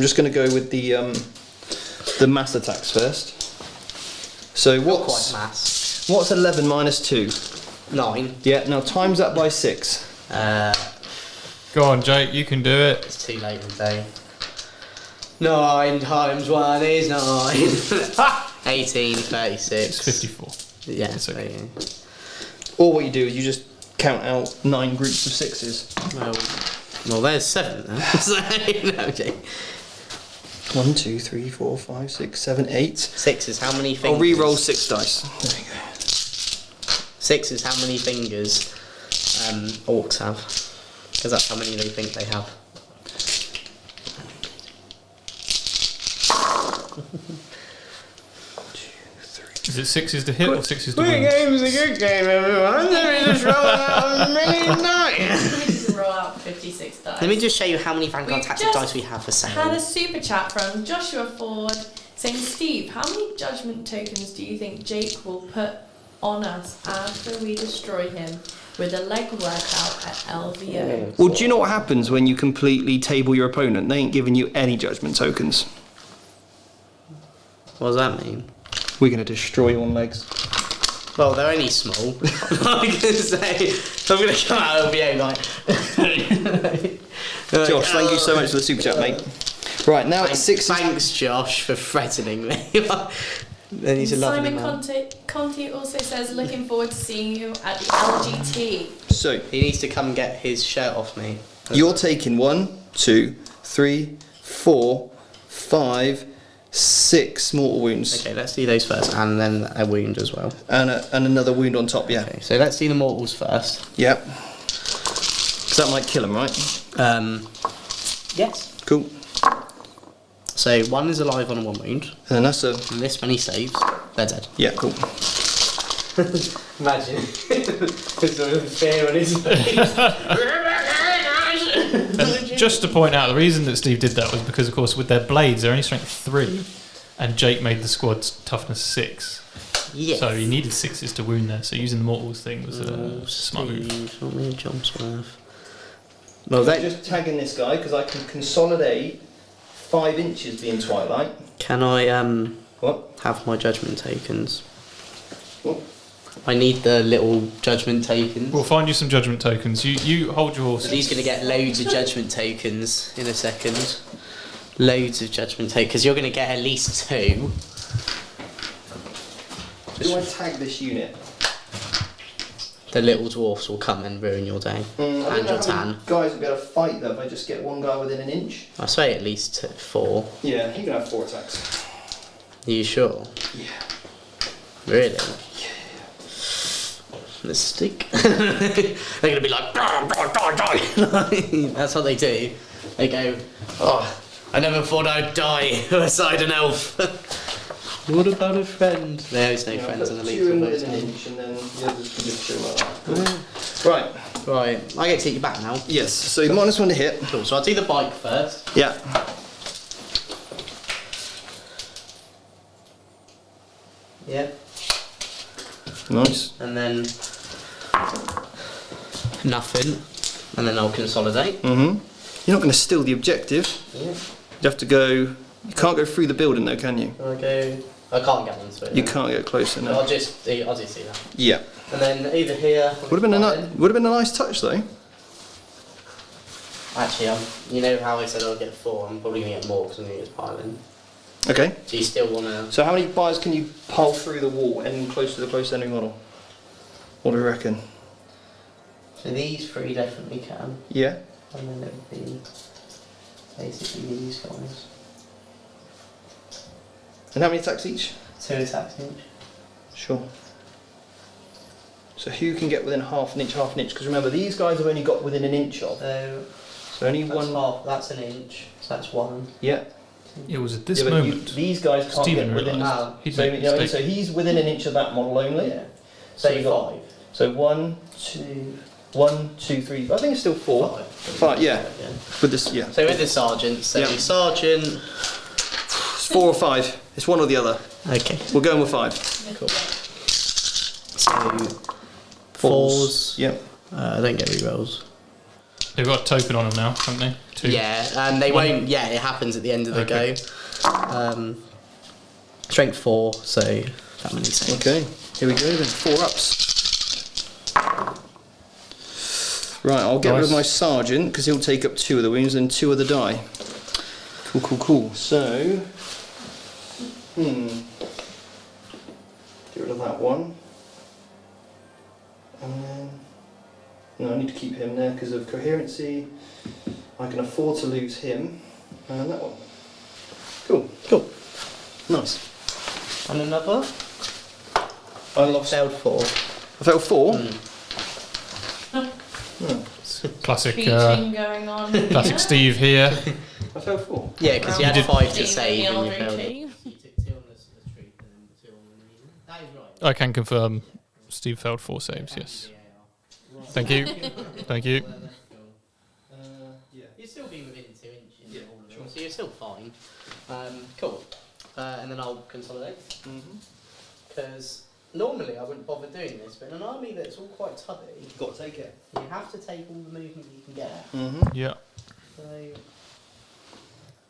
S1: just going to go with the mass attacks first. So
S2: quite mass.
S1: what's 11 minus 2?
S2: 9.
S1: Yeah. Now times that by 6.
S4: Go on, Jake, you can do it.
S2: It's too late in the day. 9 times 1 is 9. 18, 36.
S4: It's 54.
S2: Yeah.
S4: It's okay.
S2: there you go.
S1: Or what you do is you just count out 9 groups of 6s.
S2: Well, there's 7 then. So, no, okay.
S1: 1, 2, 3, 4, 5, 6, 7, 8.
S2: 6 is how many fingers?
S1: I'll re-roll 6 dice. There you go.
S2: 6 is how many fingers orcs have. Because that's how many they think they have.
S4: Is it 6s to hit or 6s to win?
S2: Game's a good game, everyone. Let me just roll out a million
S3: Let me just roll out 56 dice.
S2: Let me just show you how many Vanguard
S3: We've
S2: tactic
S3: just
S2: dice we have for sale.
S3: Had a super chat from Joshua Ford saying, Steve, how many judgment tokens do you think Jake will put on us after we destroy him with a leg workout at LVO?
S1: Well, do you know what happens when you completely table your opponent? They ain't giving you any judgment tokens.
S2: What does that mean?
S1: We're going to destroy you on legs.
S2: Well, they're only small. I can say, I'm going to come out of LVO like...
S1: Josh, thank you so much for the super chat, mate. Right, now it's 6.
S2: Thanks, Josh, for threatening me. Then he's a lovely
S3: Simon
S2: man.
S3: Conti also says, looking forward to seeing you at the LGT.
S1: So,
S2: He needs to come get his shirt off me.
S1: you're taking 1, 2, 3, 4, 5, 6 mortal wounds.
S2: Okay, let's do those first, and then a wound as well.
S1: And another wound on top, yeah.
S2: Okay, so let's do the mortals first.
S1: Yep. Because that might kill him, right?
S2: Yes.
S1: Cool.
S2: So 1 is alive on 1 wound,
S1: And that's a...
S2: and this many saves, they're dead.
S1: Yeah, cool.
S2: Imagine. There's sort of fear on his face.
S4: And just to point out, the reason that Steve did that was because, of course, with their blades, they're only strength 3, and Jake made the squad's toughness 6.
S2: Yes.
S4: So he needed 6s to wound there, so using the mortals thing was a smart move.
S2: Steve, not me, Johnsworth.
S1: Well, I'm just tagging this guy because I can consolidate 5 inches being Twilight.
S2: Can I
S1: What?
S2: have my judgment tokens?
S1: What?
S2: I need the little judgment tokens.
S4: We'll find you some judgment tokens. You hold your horses.
S2: So he's going to get loads of judgment tokens in a second. Loads of judgment tokens, because you're going to get at least 2.
S1: Do I tag this unit?
S2: The little dwarfs will come and ruin your day.
S1: I
S2: And
S1: don't know
S2: your
S1: how many
S2: tan.
S1: guys will be able to fight though if I just get one guy within an inch.
S2: I say at least 4.
S1: Yeah, he can have 4 attacks.
S2: Are you sure?
S1: Yeah.
S2: Really? Mystique. They're going to be like, die, die, die, die. That's what they do. They go, oh, I never thought I'd die beside an elf. What about a friend? There's no friends in the league.
S1: 2 in an inch and then the others can just chill like that. Right.
S2: Right, I get to take you back now.
S1: Yes, so -1 to hit.
S2: Cool, so I'll do the bike first.
S1: Yeah.
S2: Yep.
S1: Nice.
S2: And then nothing. And then I'll consolidate.
S1: Mm-hmm. You're not going to steal the objective.
S2: Yeah.
S1: You have to go You can't go through the building though, can you?
S2: I can't get into it.
S1: You can't get closer now.
S2: I'll just do that.
S1: Yeah.
S2: And then over here.
S1: Would have been a nice touch though.
S2: Actually, you know how I said I'll get 4? I'm probably going to get more because I'm going to get piling.
S1: Okay.
S2: Do you still want to...
S1: So how many bars can you pile through the wall and close to the close enemy model? What do you reckon?
S2: So these 3 definitely can.
S1: Yeah.
S2: And then it would be basically these guys.
S1: And how many attacks each?
S2: 2 attacks each.
S1: Sure. So who can get within half an inch? Because remember, these guys have only got within an inch of. So only
S2: that's
S1: one.
S2: Half, that's an inch. So that's 1.
S1: Yeah.
S4: It was at this
S1: but
S4: moment.
S1: these guys can't
S4: Stephen
S1: get within.
S4: realised he'd
S1: So,
S4: made a
S1: you know,
S4: mistake.
S1: so he's within an inch of that model only.
S2: Yeah.
S1: So
S2: So
S1: you got
S2: 5.
S1: So 1,
S2: 2,
S1: 1, 2, 3. I think it's still 4.
S2: 5.
S1: 5. Yeah. With this, yeah.
S2: So with the sergeant, so
S1: Yeah.
S2: sergeant.
S1: It's 4 or 5. It's one or the other.
S2: Okay.
S1: We're going with 5.
S2: Cool. So 4s.
S1: Yep.
S2: I don't get rerolls.
S4: They've got a token on them now, haven't they? 2.
S2: Yeah, and they won't. Yeah, it happens at the end of the
S4: Okay.
S2: go. Strength 4, so that many saves.
S1: Okay. Here we go then. 4 ups. Right, I'll get rid of
S4: Nice.
S1: my sergeant because he'll take up 2 of the wounds and 2 of the die. Cool. So, get rid of that one. And then, no, I need to keep him there because of coherency. I can afford to lose him. And that one. Cool. Nice.
S2: And another.
S1: I lost.
S2: Failed 4.
S1: I failed 4.
S4: Classic,
S3: Cheating going on.
S4: classic Steve here.
S1: I failed 4.
S2: Yeah, because you had
S4: did-
S2: 5 to
S3: Being
S2: save
S3: the
S2: and you
S3: old
S2: failed it.
S3: routine.
S2: That is right.
S4: I can confirm Steve failed 4 saves, yes. Thank you. Thank you.
S1: Yeah.
S2: You're still being within 2 inches.
S1: Yeah,
S2: of all of them,
S1: sure.
S2: So you're still fine. Cool. And then I'll consolidate. Because normally I wouldn't bother doing this, but in an army that's all quite tubby,
S1: You've got to take it.
S2: you have to take all the movement you can get.
S4: Yeah.
S2: So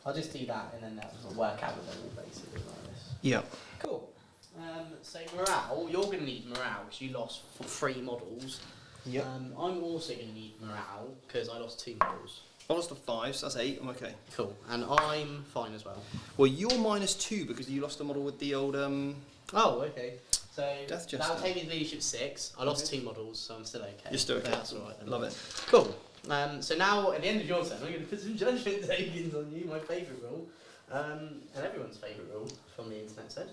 S2: I'll just do that and then that will work out with them all basically like this.
S1: Yeah.
S2: Cool. So morale, you're going to need morale because you lost 3 models.
S1: Yep.
S2: I'm also going to need morale because I lost 2 models.
S1: I lost the 5, so that's 8. I'm okay.
S2: Cool. And I'm fine as well.
S1: Well, you're -2 because you lost the model with the old.
S2: Oh, okay. So
S1: Death
S2: that'll
S1: Jester.
S2: take me to leadership 6. I lost
S1: Okay.
S2: 2 models, so I'm still okay.
S1: You're still okay.
S2: But that's alright then.
S1: Love it.
S2: Cool. So now at the end of your turn, I'm going to put some judgment tokens on you, my favourite rule, and everyone's favourite rule from the internet said.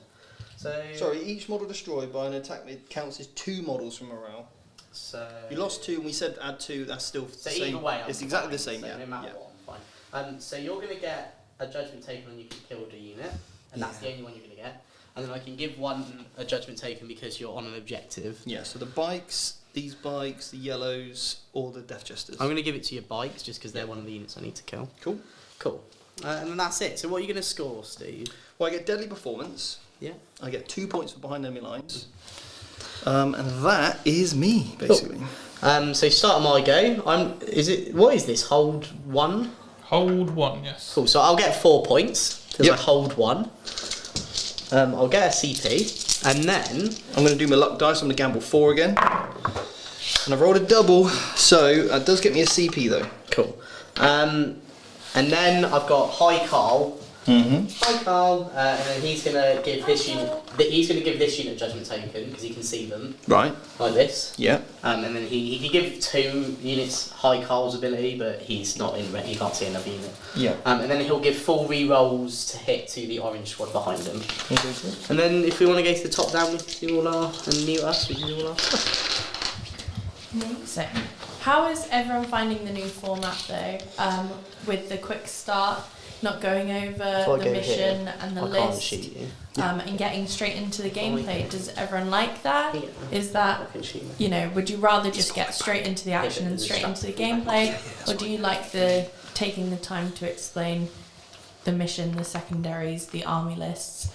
S2: So
S1: Sorry, each model destroyed by an attack it counts as 2 models from morale.
S2: So
S1: You lost 2, and we said add 2. That's still the
S2: So
S1: same.
S2: either way, I'm
S1: it's exactly
S2: fine,
S1: the same.
S2: so
S1: Yeah.
S2: no matter
S1: Yeah.
S2: what, I'm fine. So you're going to get a judgment token when you can kill a unit, and that's the
S1: Yeah.
S2: only one you're going to get. And then I can give one a judgment token because you're on an objective.
S1: Yeah. So the bikes, these bikes, the yellows, or the Death Jesters.
S2: I'm going to give it to your bikes just because they're one of the units I need to kill.
S1: Cool.
S2: Cool. And then that's it. So what are you going to score, Steve?
S1: Well, I get deadly performance.
S2: Yeah.
S1: I get 2 points for behind enemy lines. And that is me basically.
S2: So start of my go. What is this? Hold 1?
S4: Hold 1, yes.
S2: Cool. So I'll get 4 points because
S1: Yep.
S2: I hold 1. I'll get a CP, and then
S1: I'm going to do my luck dice. I'm going to gamble 4 again. And I've rolled a double, so that does get me a CP though.
S2: cool. And then I've got High Carl. Hi Carl, and then he's gonna give this unit. He's gonna give this unit judgment token because he can see them
S1: Right.
S2: like this.
S1: Yeah.
S2: And then he can give 2 units High Carl's ability, but he's not in. He can't see another unit.
S1: Yeah.
S2: And then he'll give full re-rolls to hit to the orange squad behind him.
S1: Okay.
S2: And then if we want to go to the top down, we can do all our and mute us. We can do all our.
S3: Amazing. How is everyone finding the new format though? With the quick start, not going over the mission and the
S2: I can't
S3: list,
S2: shoot you.
S3: and getting straight into the gameplay. Does everyone like that?
S2: Yeah.
S3: Is
S2: I
S3: that,
S2: can shoot you.
S3: you know, would you rather just get straight into the action and straight into the gameplay, or do you like the taking the time to explain the mission, the secondaries, the army lists?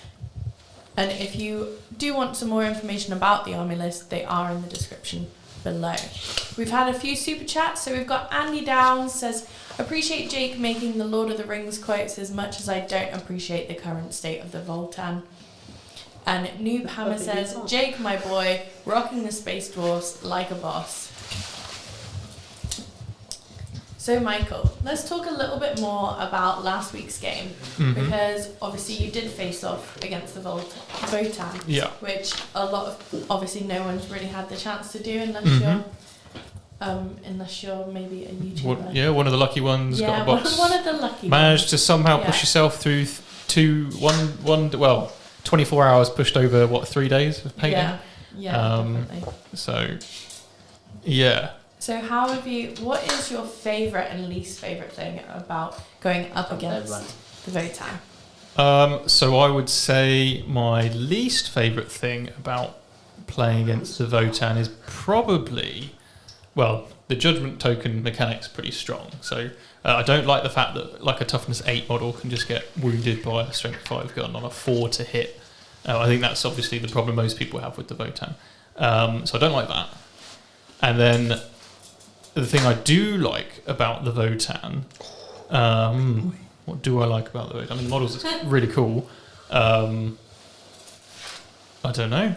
S3: And if you do want some more information about the army list, they are in the description below. We've had a few super chats, so we've got Andy Downs says, Appreciate Jake making the Lord of the Rings quotes as much as I don't appreciate the current state of the Votann. And Noob Hammer says, Jake, my boy, rocking the space dwarfs like a boss. So Michael, let's talk a little bit more about last week's game, because obviously you did face off against the Votann, which obviously no one's really had the chance to do unless you're maybe a YouTuber.
S4: One of the lucky ones.
S3: Yeah,
S4: got a box.
S3: one of the lucky
S4: Managed
S3: ones.
S4: to somehow push yourself through 24 hours pushed over 3 days of painting.
S3: Definitely.
S4: So, yeah.
S3: So what is your favourite and least favourite thing about going up against the Votann?
S4: So I would say my least favourite thing about playing against the Votann is probably, the judgment token mechanic's pretty strong. So I don't like the fact that like a toughness 8 model can just get wounded by a strength 5 gun on a 4 to hit. I think that's obviously the problem most people have with the Votann. So I don't like that. And then the thing I do like about the Votann, what do I like about the Votann? I mean, the models are really cool. I don't know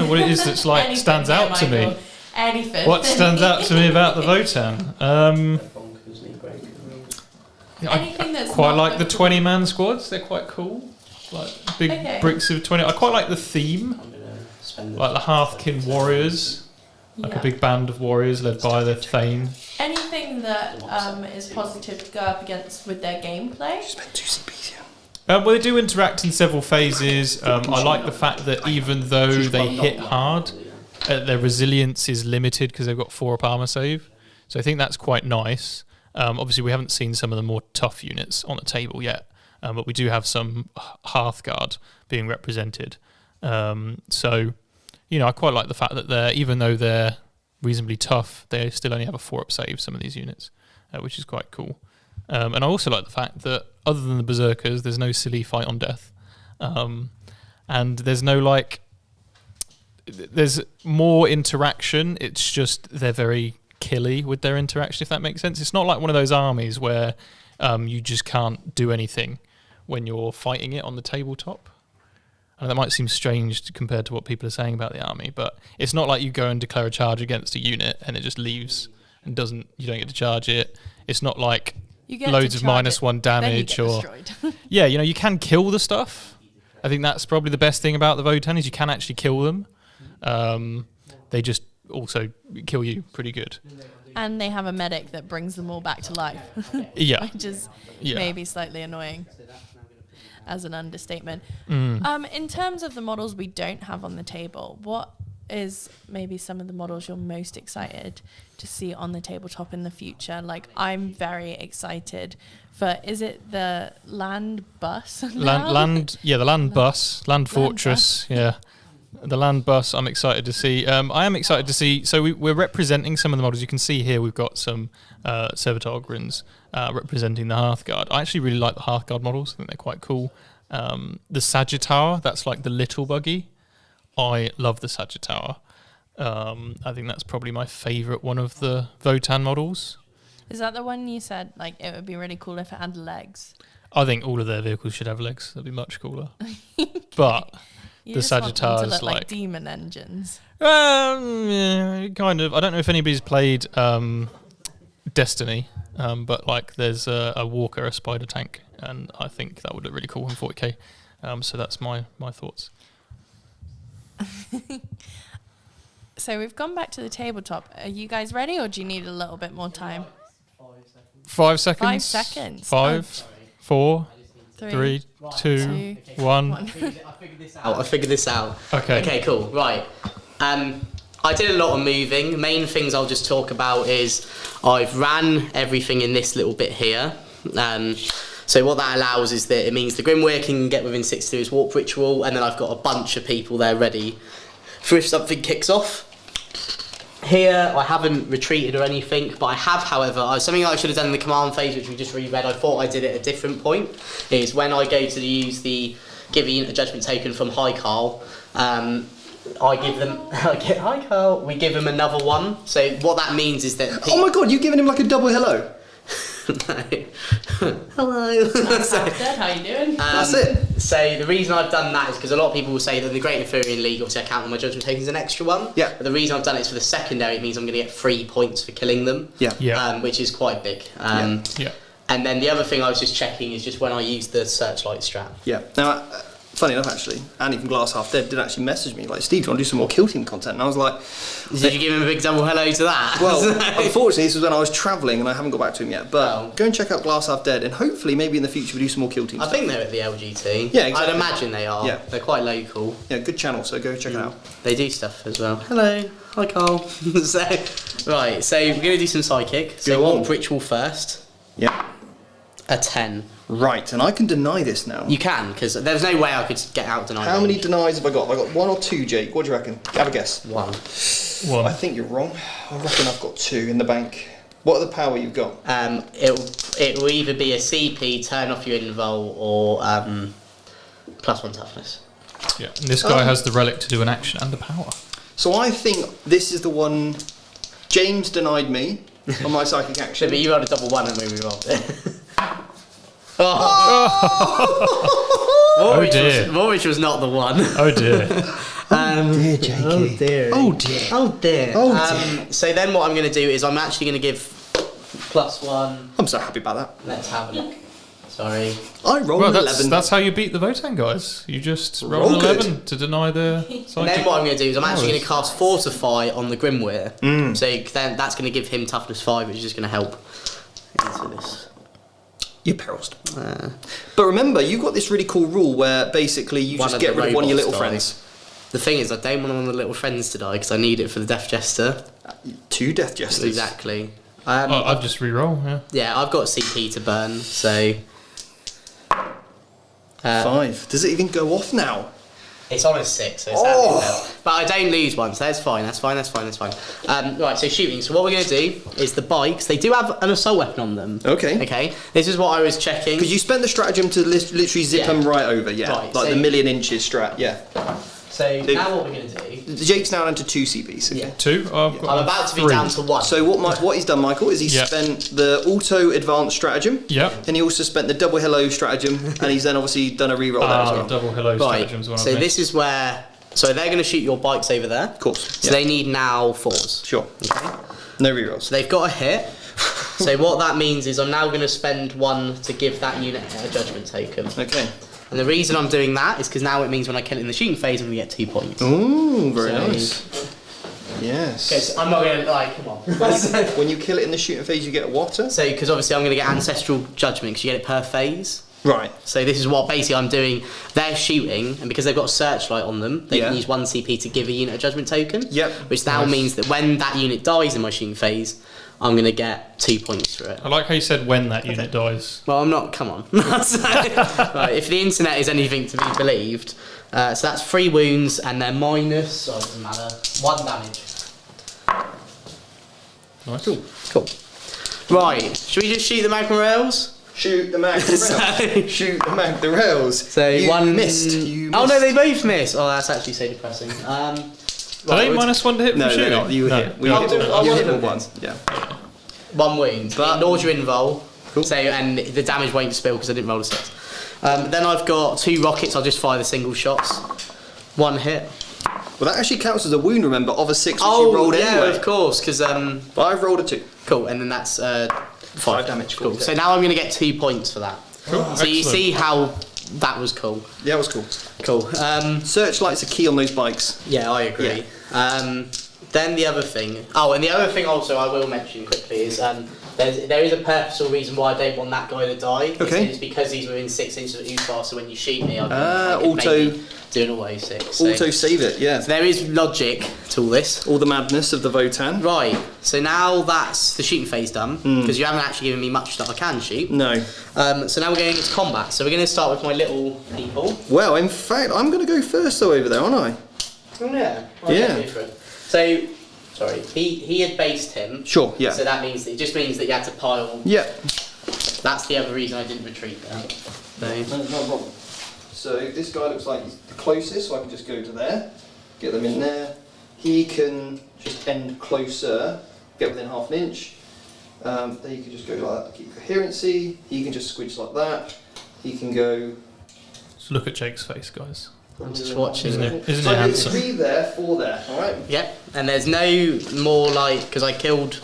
S4: what it is that's like stands out to me.
S3: Anything.
S4: What stands out to me about the Votann? I quite like the 20-man squads. They're quite cool. Like big bricks of 20. I quite like the theme, like the Harlequin warriors. Like a big band of warriors led by the Thane.
S3: Anything that is positive to go up against with their gameplay?
S1: Just spent 2 CPs, yeah.
S4: Well, they do interact in several phases. I like the fact that even though they hit hard, their resilience is limited because they've got 4-up armor save. So I think that's quite nice. Obviously, we haven't seen some of the more tough units on the table yet, but we do have some Hearthguard being represented. So... I quite like the fact that even though they're reasonably tough, they still only have a 4-up save, some of these units, which is quite cool. And I also like the fact that other than the Berserkers, there's no silly fight on death. And there's no there's more interaction. It's just they're very killy with their interaction, if that makes sense. It's not like one of those armies where you just can't do anything when you're fighting it on the tabletop. And that might seem strange compared to what people are saying about the army, but it's not like you go and declare a charge against a unit and it just leaves and you don't get to charge it. It's not like loads of -1 damage yeah, you can kill the stuff. I think that's probably the best thing about the Votann is you can actually kill them. They just also kill you pretty good.
S3: And they have a medic that brings them all back to life. Which is maybe slightly annoying. As an understatement. In terms of the models we don't have on the table, what is maybe some of the models you're most excited to see on the tabletop in the future? Like, I'm very excited for, is it the land bus? The land bus, land fortress, the land bus I'm excited to see. I am excited to see, so we're representing some of the models. You can see here we've got some Servitor Ogrins representing the Hearthguard. I actually really like the Hearthguard models. I think they're quite cool. The Sagittar, that's like the little buggy. I love the Sagittar. I think that's probably my favourite one of the Votann models. Is that the one you said, like, it would be really cool if it had legs?
S4: I think all of their vehicles should have legs. That'd be much cooler. But...
S3: You
S4: the
S3: Sagittar
S4: is
S3: like demon engines.
S4: Yeah, kind of. I don't know if anybody's played Destiny, but like there's a walker, a spider tank, and I think that would look really cool in 40k. So that's my thoughts.
S3: So we've gone back to the tabletop. Are you guys ready, or do you need a little bit more time?
S4: 5 seconds.
S3: 5 seconds.
S4: 5, 4, 3, 2, 1.
S2: I figured this out.
S4: Okay,
S2: cool. Right. I did a lot of moving. Main things I'll just talk about is I've ran everything in this little bit here. So what that allows is that it means the Grimware can get within 6 to do his warp ritual, and then I've got a bunch of people there ready for if something kicks off. Here, I haven't retreated or anything, but I have, however, something I should have done in the command phase, which we just reread, I thought I did it at a different point, is when I go to use the give a unit a judgment token from Hi Carl, I give them, Hi Carl, we give them another one. So what that means is that...
S1: Oh my god, you've given him like a double hello?
S2: Hello.
S3: Dad, how you doing?
S1: That's it.
S2: So the reason I've done that is because a lot of people will say that in the Great Infurian League, obviously I count on my judgment tokens as an extra one.
S1: Yeah.
S2: But the reason I've done it is for the secondary, it means I'm going to get 3 points for killing them.
S1: Yeah.
S4: Yeah.
S2: Which is quite big.
S4: Yeah.
S2: And then the other thing I was just checking is just when I use the searchlight strap.
S1: Yeah. Now, funny enough, actually, Andy from Glass Half Dead did actually message me, like, Steve, do you want to do some more Kill Team content? And I was like...
S2: Did you give him a big double hello to that?
S1: Well, unfortunately, this was when I was travelling and I haven't got back to him yet. But go and check out Glass Half Dead and hopefully maybe in the future we do some more Kill Team
S2: I
S1: stuff.
S2: think they're at the LGT.
S1: Yeah, exactly.
S2: I'd imagine they are.
S1: Yeah.
S2: They're quite local.
S1: Yeah, good channel, so go check it out.
S2: They do stuff as well. Hello. Hi, Carl. So, right, so we're going to do some psychic. So
S1: Go on.
S2: warp ritual first.
S1: Yeah.
S2: A 10.
S1: Right, and I can deny this now.
S2: You can, because there's no way I could get out denied.
S1: How many denies have I got? Have I got 1 or 2, Jake? What do you reckon? Have a guess.
S2: 1.
S4: One.
S1: I think you're wrong. I reckon I've got 2 in the bank. What are the power you've got?
S2: It will either be a CP, turn off your invul, or +1 toughness.
S4: Yeah. And this guy has the relic to do an action and a power.
S1: So I think this is the one James denied me on my psychic
S2: So,
S1: action.
S2: but you rolled a double 1 and we rolled it.
S4: Oh dear.
S2: Warwich was not the one.
S4: Oh dear.
S1: dear, Jakey.
S2: Oh dear.
S1: Oh dear.
S2: Oh dear.
S1: Oh dear.
S2: So then what I'm going to do is I'm actually going to give +1.
S1: I'm so happy about that.
S2: Let's have a look. Sorry.
S1: I rolled
S4: Well,
S1: an
S4: that's
S1: 11.
S4: that's how you beat the Votann guys. You just roll
S1: Roll
S4: an
S1: good.
S4: 11 to deny the
S2: And
S4: psychic.
S2: then what I'm going to do is I'm actually going to
S4: powers.
S2: cast Fortify on the Grimweir. So then that's going to give him toughness 5, which is just going to help into this.
S1: You're perilled. But remember, you've got this really cool rule where basically you
S2: One
S1: just
S2: of
S1: get
S2: the
S1: rid of one of your little
S2: robots
S1: friends.
S2: The thing is, I don't want one of the little friends to die because I need it for the Death Jester.
S1: 2 Death Jesters.
S2: Exactly.
S4: Oh, I'd just re-roll, yeah.
S2: Yeah, I've got CP to burn, so
S1: 5. Does it even go off now?
S2: it's on a 6. So it's but I don't lose one, so that's fine. That's fine. Right, so shooting. So what we're going to do is the bikes. They do have an assault weapon on them.
S1: Okay.
S2: Okay. This is what I was checking.
S1: Because you spent the stratagem to literally zip
S2: Yeah.
S1: them right over, yeah.
S2: Right,
S1: like
S2: so-
S1: the million inches strat, yeah.
S2: So now what we're going to do?
S1: Jake's now down to 2 CPs. Okay.
S2: Yeah.
S4: 2? Oh, I've got
S2: I'm about to be
S4: 3.
S2: down to 1.
S1: So what he's done, Michael, is he's
S4: Yeah.
S1: spent the auto advanced stratagem.
S4: Yeah.
S1: And he also spent the double hello stratagem, and he's then obviously done a reroll there as well.
S4: Double hello
S2: Right.
S4: stratagems. One
S2: So
S4: I've
S2: this is where. So they're going to shoot your bikes over there.
S1: Of course.
S2: So
S1: yeah.
S2: they need now 4s.
S1: Sure.
S2: Okay.
S1: No rerolls.
S2: So they've got a hit. So what that means is I'm now going to spend 1 to give that unit a judgment token.
S1: Okay.
S2: And the reason I'm doing that is because now it means when I kill it in the shooting phase, I'm going to get 2 points.
S1: Ooh, very
S2: So-
S1: nice. Yes.
S2: Okay, so I'm not going to, like, come on.
S1: When you kill it in the shooting phase, you get a water?
S2: So, because obviously I'm going to get Ancestral Judgment, because you get it per phase.
S1: Right.
S2: So this is what basically I'm doing. They're shooting, and because they've got a searchlight on them, they can
S1: Yeah.
S2: use 1 CP to give a unit a judgment token.
S1: Yep.
S2: Which now means that when that unit dies in my shooting phase, I'm going to get 2 points for it.
S4: I like how you said when that unit dies.
S2: Well, I'm not. Come on. Right, if the internet is anything to be believed, so that's 3 wounds, and they're minus. Oh, it doesn't matter. 1 damage.
S4: Nice.
S2: Cool. Right. Should we just shoot the magma rails?
S1: Shoot the mag the rails. Shoot the mag the rails.
S2: So
S1: you
S2: one
S1: missed. You
S2: Oh no,
S1: missed.
S2: they both missed. Oh, that's actually so depressing.
S4: Are they -1 to hit
S1: No,
S4: for
S1: they're
S4: shooting?
S1: not. You
S4: No.
S1: hit. We
S2: I'll
S1: hit.
S2: do- I'll
S1: You
S2: do
S1: hit
S2: them.
S1: one. Yeah.
S2: 1 wound.
S1: But-
S2: Ignores your invul.
S1: Cool.
S2: So and the damage won't spill because I didn't roll a 6. Then I've got 2 rockets. I'll just fire the single shots. 1 hit.
S1: Well, that actually counts as a wound. Remember, of a 6 which you rolled
S2: yeah,
S1: anyway.
S2: of course. Because
S1: But I've rolled a 2.
S2: cool, and then that's
S1: 5 damage.
S2: Cool. So now I'm going to get 2 points for that.
S4: Cool.
S2: So you
S4: Excellent.
S2: see how that was cool.
S1: Yeah, it was cool.
S2: Cool.
S1: Searchlights are key on those bikes.
S2: Yeah, I agree. Then the other thing. Oh, and the other thing also I will mention quickly is there is a purposeful reason why I don't want that guy to die.
S1: Okay.
S2: It's because he's within 6 inches of Uthar, so when you shoot me, I can
S1: auto-
S2: maybe do an auto 6. So,
S1: Auto save it. Yeah.
S2: so there is logic to all this.
S1: All the madness of the Votann.
S2: Right, so now that's the shooting phase done, because you haven't actually given me much that I can shoot.
S1: No.
S2: So now we're going into combat. So we're going to start with my little people.
S1: Well, in fact, I'm going to go first though over there, aren't I?
S2: Oh yeah.
S1: Yeah.
S2: Different. So, sorry, he had based him.
S1: Sure. Yeah.
S2: So that means it just means that you had to pile.
S1: Yeah.
S2: That's the other reason I didn't retreat there. So,
S1: No problem. So this guy looks like he's the closest, so I can just go to there, get them in there. He can just end closer, get within half an inch. Then you can just go like that to keep coherency. He can just squidge like that. He can go.
S4: Just look at Jake's face, guys.
S2: I'm just watching.
S4: Isn't it
S1: So I do
S4: handsome?
S1: 3 there, 4 there. All right.
S2: Yep, and there's no more like because I killed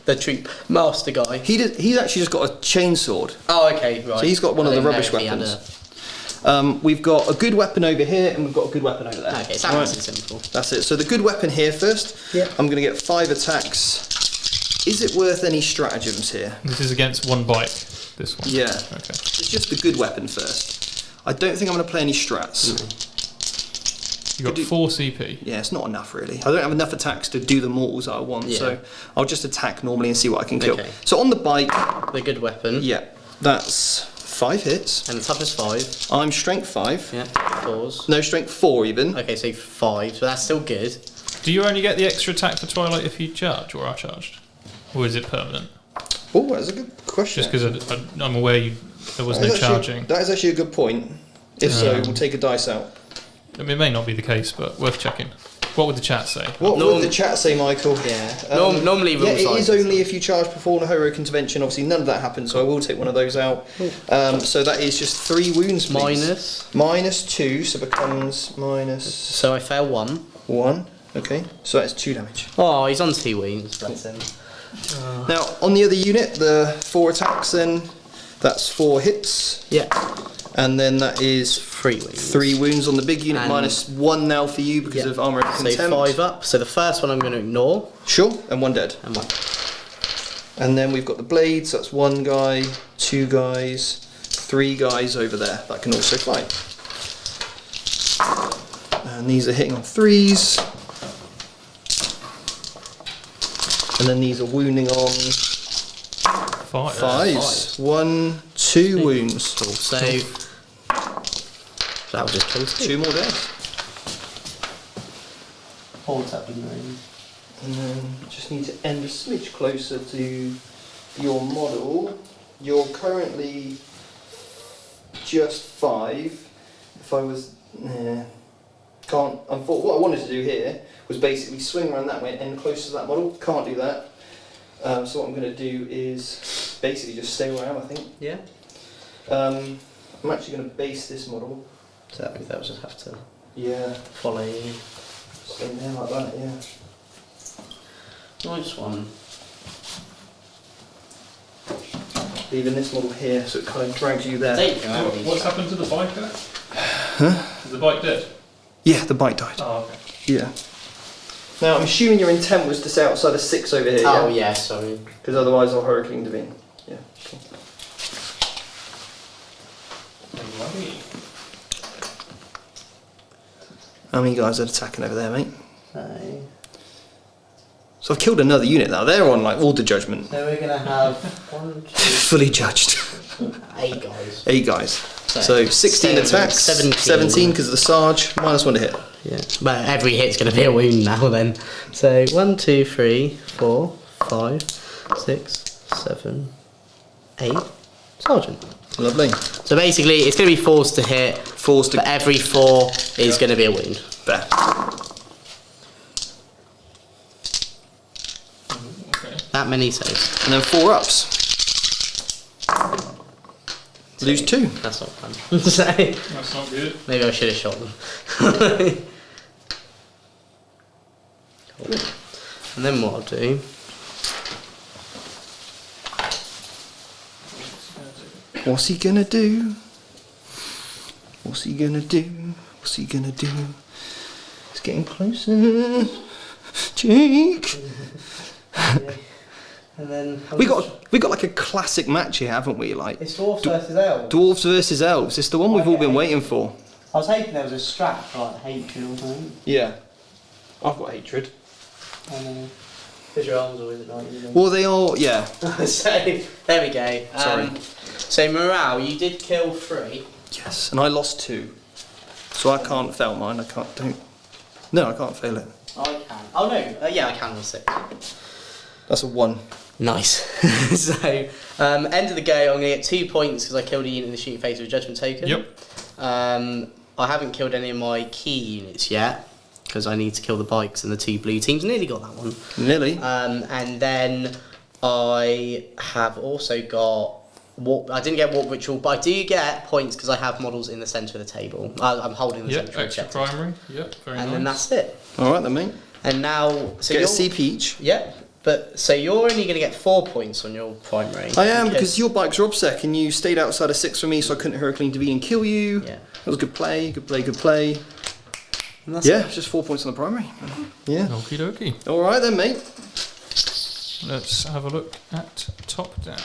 S2: the troop master guy.
S1: He's actually just got a chainsword.
S2: Oh, okay, right.
S1: So he's got one of the
S2: didn't know
S1: rubbish
S2: if he had
S1: weapons. We've got a good weapon over here, and we've got a good weapon over there.
S2: Okay, so that's simple.
S1: That's it. So the good weapon here first.
S2: Yeah.
S1: I'm going to get 5 attacks. Is it worth any stratagems here?
S4: This is against 1 bike. This one.
S1: Yeah.
S4: Okay.
S1: It's just the good weapon first. I don't think I'm going to play any strats.
S4: You got 4 CP.
S1: Yeah, it's not enough really. I don't have enough attacks to do the mortals I want,
S2: Yeah.
S1: so I'll just attack normally and see what I can kill.
S2: Okay.
S1: So on the bike,
S2: The good weapon.
S1: yeah, that's 5 hits.
S2: And the toughness 5.
S1: I'm strength 5.
S2: Yeah. 4s.
S1: No, strength 4 even.
S2: Okay, so 5. So that's still good.
S4: Do you only get the extra attack for Twilight if you charge or are charged? Or is it permanent?
S1: Oh, that's a good question.
S4: Just because I'm aware there was no charging.
S1: That is actually a good point. If so, we'll take a dice out.
S4: I mean, it may not be the case, but worth checking. What would the chat say?
S1: What would the chat say, Michael?
S2: Yeah. Normally rules.
S1: Yeah, it is only if you charge before a heroic intervention. Obviously, none of that happens, so I will take one of those out. So that is just 3 wounds, please. -2, so becomes minus.
S2: So I fail 1.
S1: 1. Okay, so that's 2 damage.
S2: Oh, he's on 2 wounds. Bless him.
S1: Now, on the other unit, the 4 attacks, then that's 4 hits,
S2: Yeah.
S1: and then that is
S2: 3 wounds.
S1: 3 wounds on the big unit,
S2: And-
S1: -1 now for you because
S2: Yeah.
S1: of armor of
S2: So
S1: contempt.
S2: 5 up. So the first one I'm going to ignore.
S1: Sure, and 1 dead.
S2: And 1.
S1: And then we've got the blades, that's 1 guy, 2 guys, 3 guys over there that can also fight. And these are hitting on 3s. And then these are wounding on 5s. 1, 2 wounds.
S2: Cool. So that'll just kill
S1: 2 more dead.
S2: Hold up in range.
S1: And then just need to end a smidge closer to your model. You're currently just 5. If I was, can't. What I wanted to do here was basically swing around that way and end closer to that model. Can't do that. So what I'm going to do is basically just stay where I am, I think.
S2: Yeah.
S1: I'm actually going to base this model.
S2: So that will just have to
S1: follow
S2: you.
S1: Stay there like that,
S2: Nice one.
S1: Leaving this model here so it kind of drags you there.
S4: What's happened to the bike there? Huh? Is the bike dead?
S1: Yeah, the bike died.
S4: Oh, okay.
S1: Yeah. Now, I'm assuming your intent was to stay outside of 6 over here,
S2: Oh, yeah, sorry.
S1: Because otherwise I'll Hurricane intervene. Yeah, cool. How many guys are attacking over there, mate? So I've killed another unit now. They're on, like, Order Judgment.
S2: So we're going to have 1, 2,
S1: Fully judged.
S2: 8 guys.
S1: 8 guys. So 16 attacks, 17 because of the Sarge, -1 to hit.
S2: Yeah. But every hit's going to be a wound now then. So 1, 2, 3, 4, 5, 6, 7, 8. Sergeant.
S1: Lovely.
S2: So basically, it's going to be forced to hit. But every 4 is going to be a wound.
S1: There.
S4: Okay.
S2: That many saves.
S1: And then 4 ups. Lose 2.
S2: That's not fun. So
S4: That's not good.
S2: maybe I should have shot them. Cool. And then what I'll do.
S1: What's he gonna do? What's he gonna do? What's he gonna do? It's getting closer. Jake.
S2: And then
S1: We got like a classic match here, haven't we? Like
S2: it's dwarves versus elves.
S1: dwarves versus elves. It's the one we've all been waiting for.
S2: I was hoping there was a strat for like hatred or something.
S1: Yeah. I've got hatred.
S2: I know. Because your arms always at night.
S1: Well, they all, yeah.
S2: So there we go.
S1: Sorry.
S2: So morale, you did kill 3.
S1: Yes, and I lost 2. So I can't fail mine. I can't. No, I can't fail it.
S2: I can. Oh no. Yeah, I can with 6.
S1: That's a 1.
S2: Nice. So end of the go. I'm gonna get 2 points because I killed a unit in the shooting phase with a judgment token.
S4: Yep.
S2: I haven't killed any of my key units yet because I need to kill the bikes and the 2 blue teams. Nearly got that one.
S1: Nearly.
S2: And then I have also got I didn't get Warp Ritual, but I do get points because I have models in the centre of the table. I'm holding the central
S4: extra
S2: objective.
S4: primary. Yep, very nice.
S2: And then that's it.
S1: All right then, mate.
S2: And now, so
S1: Get a
S2: you're,
S1: CP each.
S2: yeah, but so you're only going to get 4 points on your primary.
S1: I am, because your bikes are obsec and you stayed outside of 6 for me, so I couldn't Hurricane Divine and kill you.
S2: Yeah.
S1: That was good play, good play, good play.
S2: And that's
S1: Yeah,
S2: it.
S1: it's just 4 points on the primary. Yeah.
S4: Okie dokie.
S1: All right then, mate.
S4: Let's have a look at top down.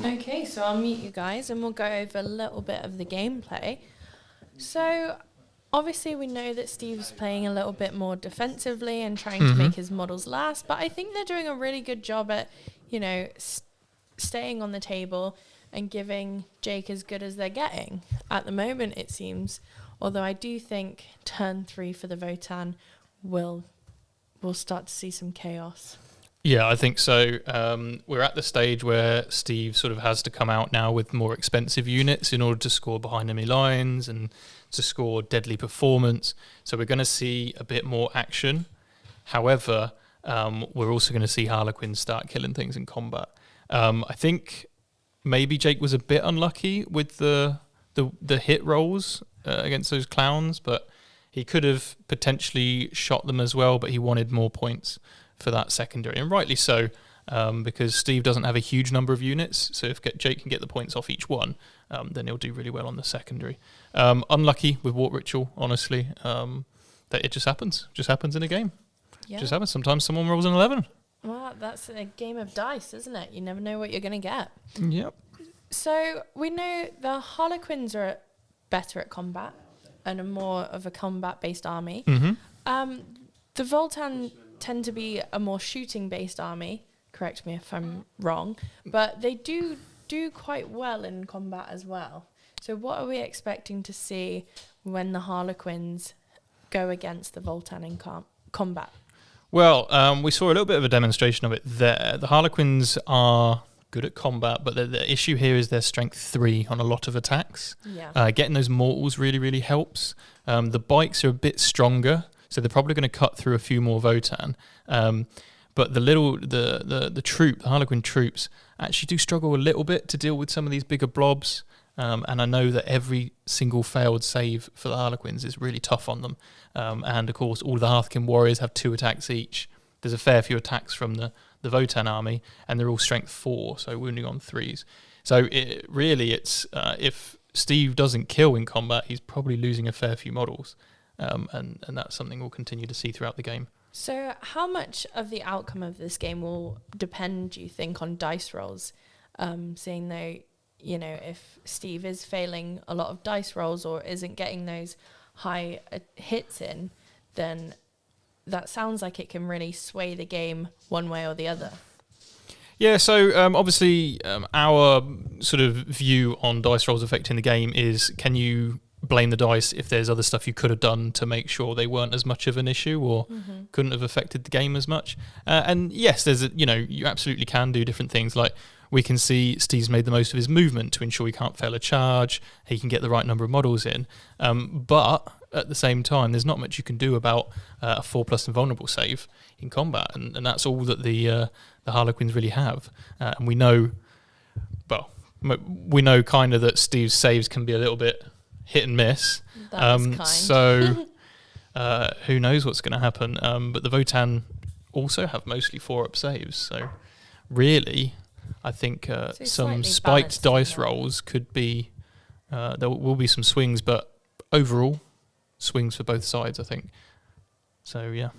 S3: Okay, so I'll meet you guys and we'll go over a little bit of the gameplay. So, obviously we know that Steve's playing a little bit more defensively and trying to make his models last, but I think they're doing a really good job at, you know, staying on the table and giving Jake as good as they're getting. At the moment, it seems, although I do think turn 3 for the Votann we'll start to see some chaos.
S4: Yeah, I think so. We're at the stage where Steve sort of has to come out now with more expensive units in order to score behind enemy lines and to score deadly performance. So we're going to see a bit more action. However, we're also going to see Harlequins start killing things in combat. I think maybe Jake was a bit unlucky with the hit rolls against those clowns, but he could have potentially shot them as well, but he wanted more points for that secondary, and rightly so, because Steve doesn't have a huge number of units, so if Jake can get the points off each one, then he'll do really well on the secondary. Unlucky with Warp Ritual, honestly, that it just happens in a game.
S3: Yeah.
S4: Just happens. Sometimes someone rolls an 11.
S3: Well, that's a game of dice, isn't it? You never know what you're going to get.
S4: Yep.
S3: So we know the Harlequins are better at combat and are more of a combat-based army.
S4: Mm-hmm.
S3: The Votann tend to be a more shooting-based army. Correct me if I'm wrong, but they do quite well in combat as well. So what are we expecting to see when the Harlequins go against the Votann in combat?
S4: Well, we saw a little bit of a demonstration of it there. The Harlequins are good at combat, but the issue here is their strength 3 on a lot of attacks.
S3: Yeah.
S4: Getting those mortals really, really helps. The bikes are a bit stronger, so they're probably going to cut through a few more Votann. But the Harlequin troops actually do struggle a little bit to deal with some of these bigger blobs. And I know that every single failed save for the Harlequins is really tough on them. And of course, all the Harlequin warriors have 2 attacks each. There's a fair few attacks from the Votann army, and they're all strength 4, so wounding on 3s. So it's if Steve doesn't kill in combat, he's probably losing a fair few models. And that's something we'll continue to see throughout the game.
S3: So how much of the outcome of this game will depend, do you think, on dice rolls? Seeing though, you know, if Steve is failing a lot of dice rolls or isn't getting those high hits in, then that sounds like it can really sway the game one way or the other.
S4: Yeah, so obviously our sort of view on dice rolls affecting the game is, can you blame the dice if there's other stuff you could have done to make sure they weren't as much of an issue or couldn't have affected the game as much? And yes, you absolutely can do different things. Like we can see Steve's made the most of his movement to ensure he can't fail a charge, he can get the right number of models in. But at the same time, there's not much you can do about a 4+ invulnerable save in combat, and that's all that the Harlequins really have. And we know kind of that Steve's saves can be a little bit hit and miss.
S3: That was kind.
S4: So who knows what's going to happen? But the Votann also have mostly 4-up saves, so really, I think some spiked dice rolls could be. There will be some swings, but overall, swings for both sides, I think. So yeah,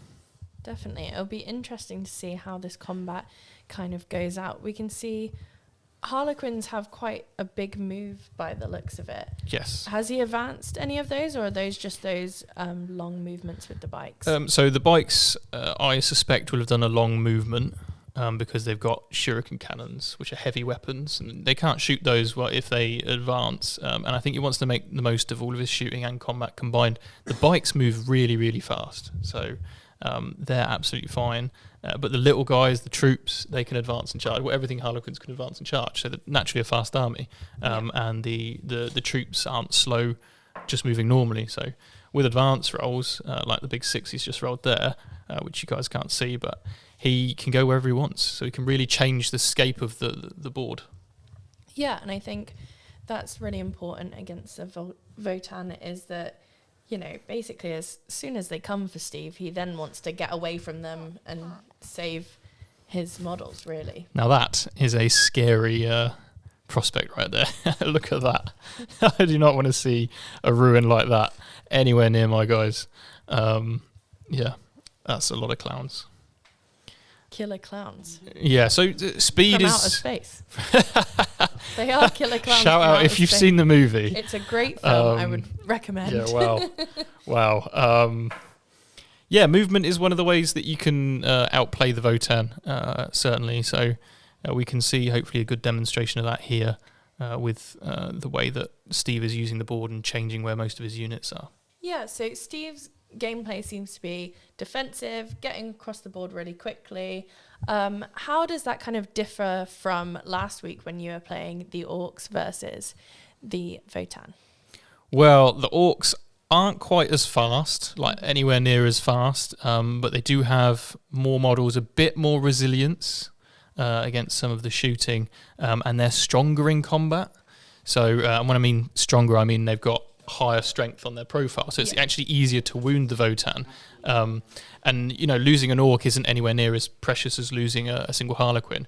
S3: definitely, it'll be interesting to see how this combat kind of goes out. We can see Harlequins have quite a big move by the looks of it.
S4: Yes.
S3: Has he advanced any of those, or are those just those long movements with the bikes?
S4: So the bikes, I suspect, will have done a long movement because they've got shuriken cannons, which are heavy weapons, and they can't shoot those if they advance. And I think he wants to make the most of all of his shooting and combat combined. The bikes move really, really fast, so they're absolutely fine. But the little guys, the troops, they can advance and charge. Well, everything Harlequins can advance and charge, so they're naturally a fast army. And the troops aren't slow, just moving normally. So with advance rolls, like the big 6 he's just rolled there, which you guys can't see, but he can go wherever he wants. So he can really change the scape of the board.
S3: Yeah, and I think that's really important against a Votann is that, you know, basically as soon as they come for Steve, he then wants to get away from them and save his models, really.
S4: Now that is a scary prospect right there. Look at that. I do not want to see a ruin like that anywhere near my guys. Yeah, that's a lot of clowns.
S3: Killer clowns.
S4: Yeah, so speed
S3: from
S4: is...
S3: outer space. They are killer clowns.
S4: Shout out if you've seen the movie.
S3: It's a great film. I would recommend.
S4: Yeah, wow. Wow. Yeah, movement is one of the ways that you can outplay the Votann, certainly. So we can see hopefully a good demonstration of that here with the way that Steve is using the board and changing where most of his units are.
S3: Yeah, so Steve's gameplay seems to be defensive, getting across the board really quickly. How does that kind of differ from last week when you were playing the Orcs versus the Votann?
S4: Well, the Orcs aren't quite as fast, like anywhere near as fast, but they do have more models, a bit more resilience against some of the shooting, and they're stronger in combat. So when I mean stronger, I mean they've got higher strength on their profile, so it's actually easier to wound the Votann. And you know, losing an Orc isn't anywhere near as precious as losing a single Harlequin,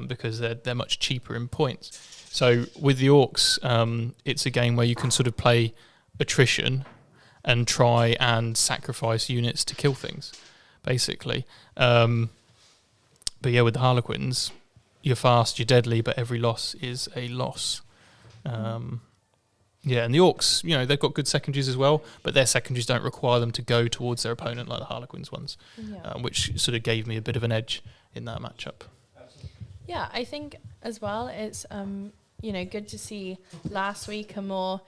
S4: because they're much cheaper in points. So with the Orcs, it's a game where you can sort of play attrition and try and sacrifice units to kill things, basically. But yeah, with the Harlequins, you're fast, you're deadly, but every loss is a loss. Yeah, and the Orcs, you know, they've got good secondaries as well, but their secondaries don't require them to go towards their opponent like the Harlequins ones, which sort of gave me a bit of an edge in that matchup.
S3: Yeah, I think as well it's you know, good to see last week a more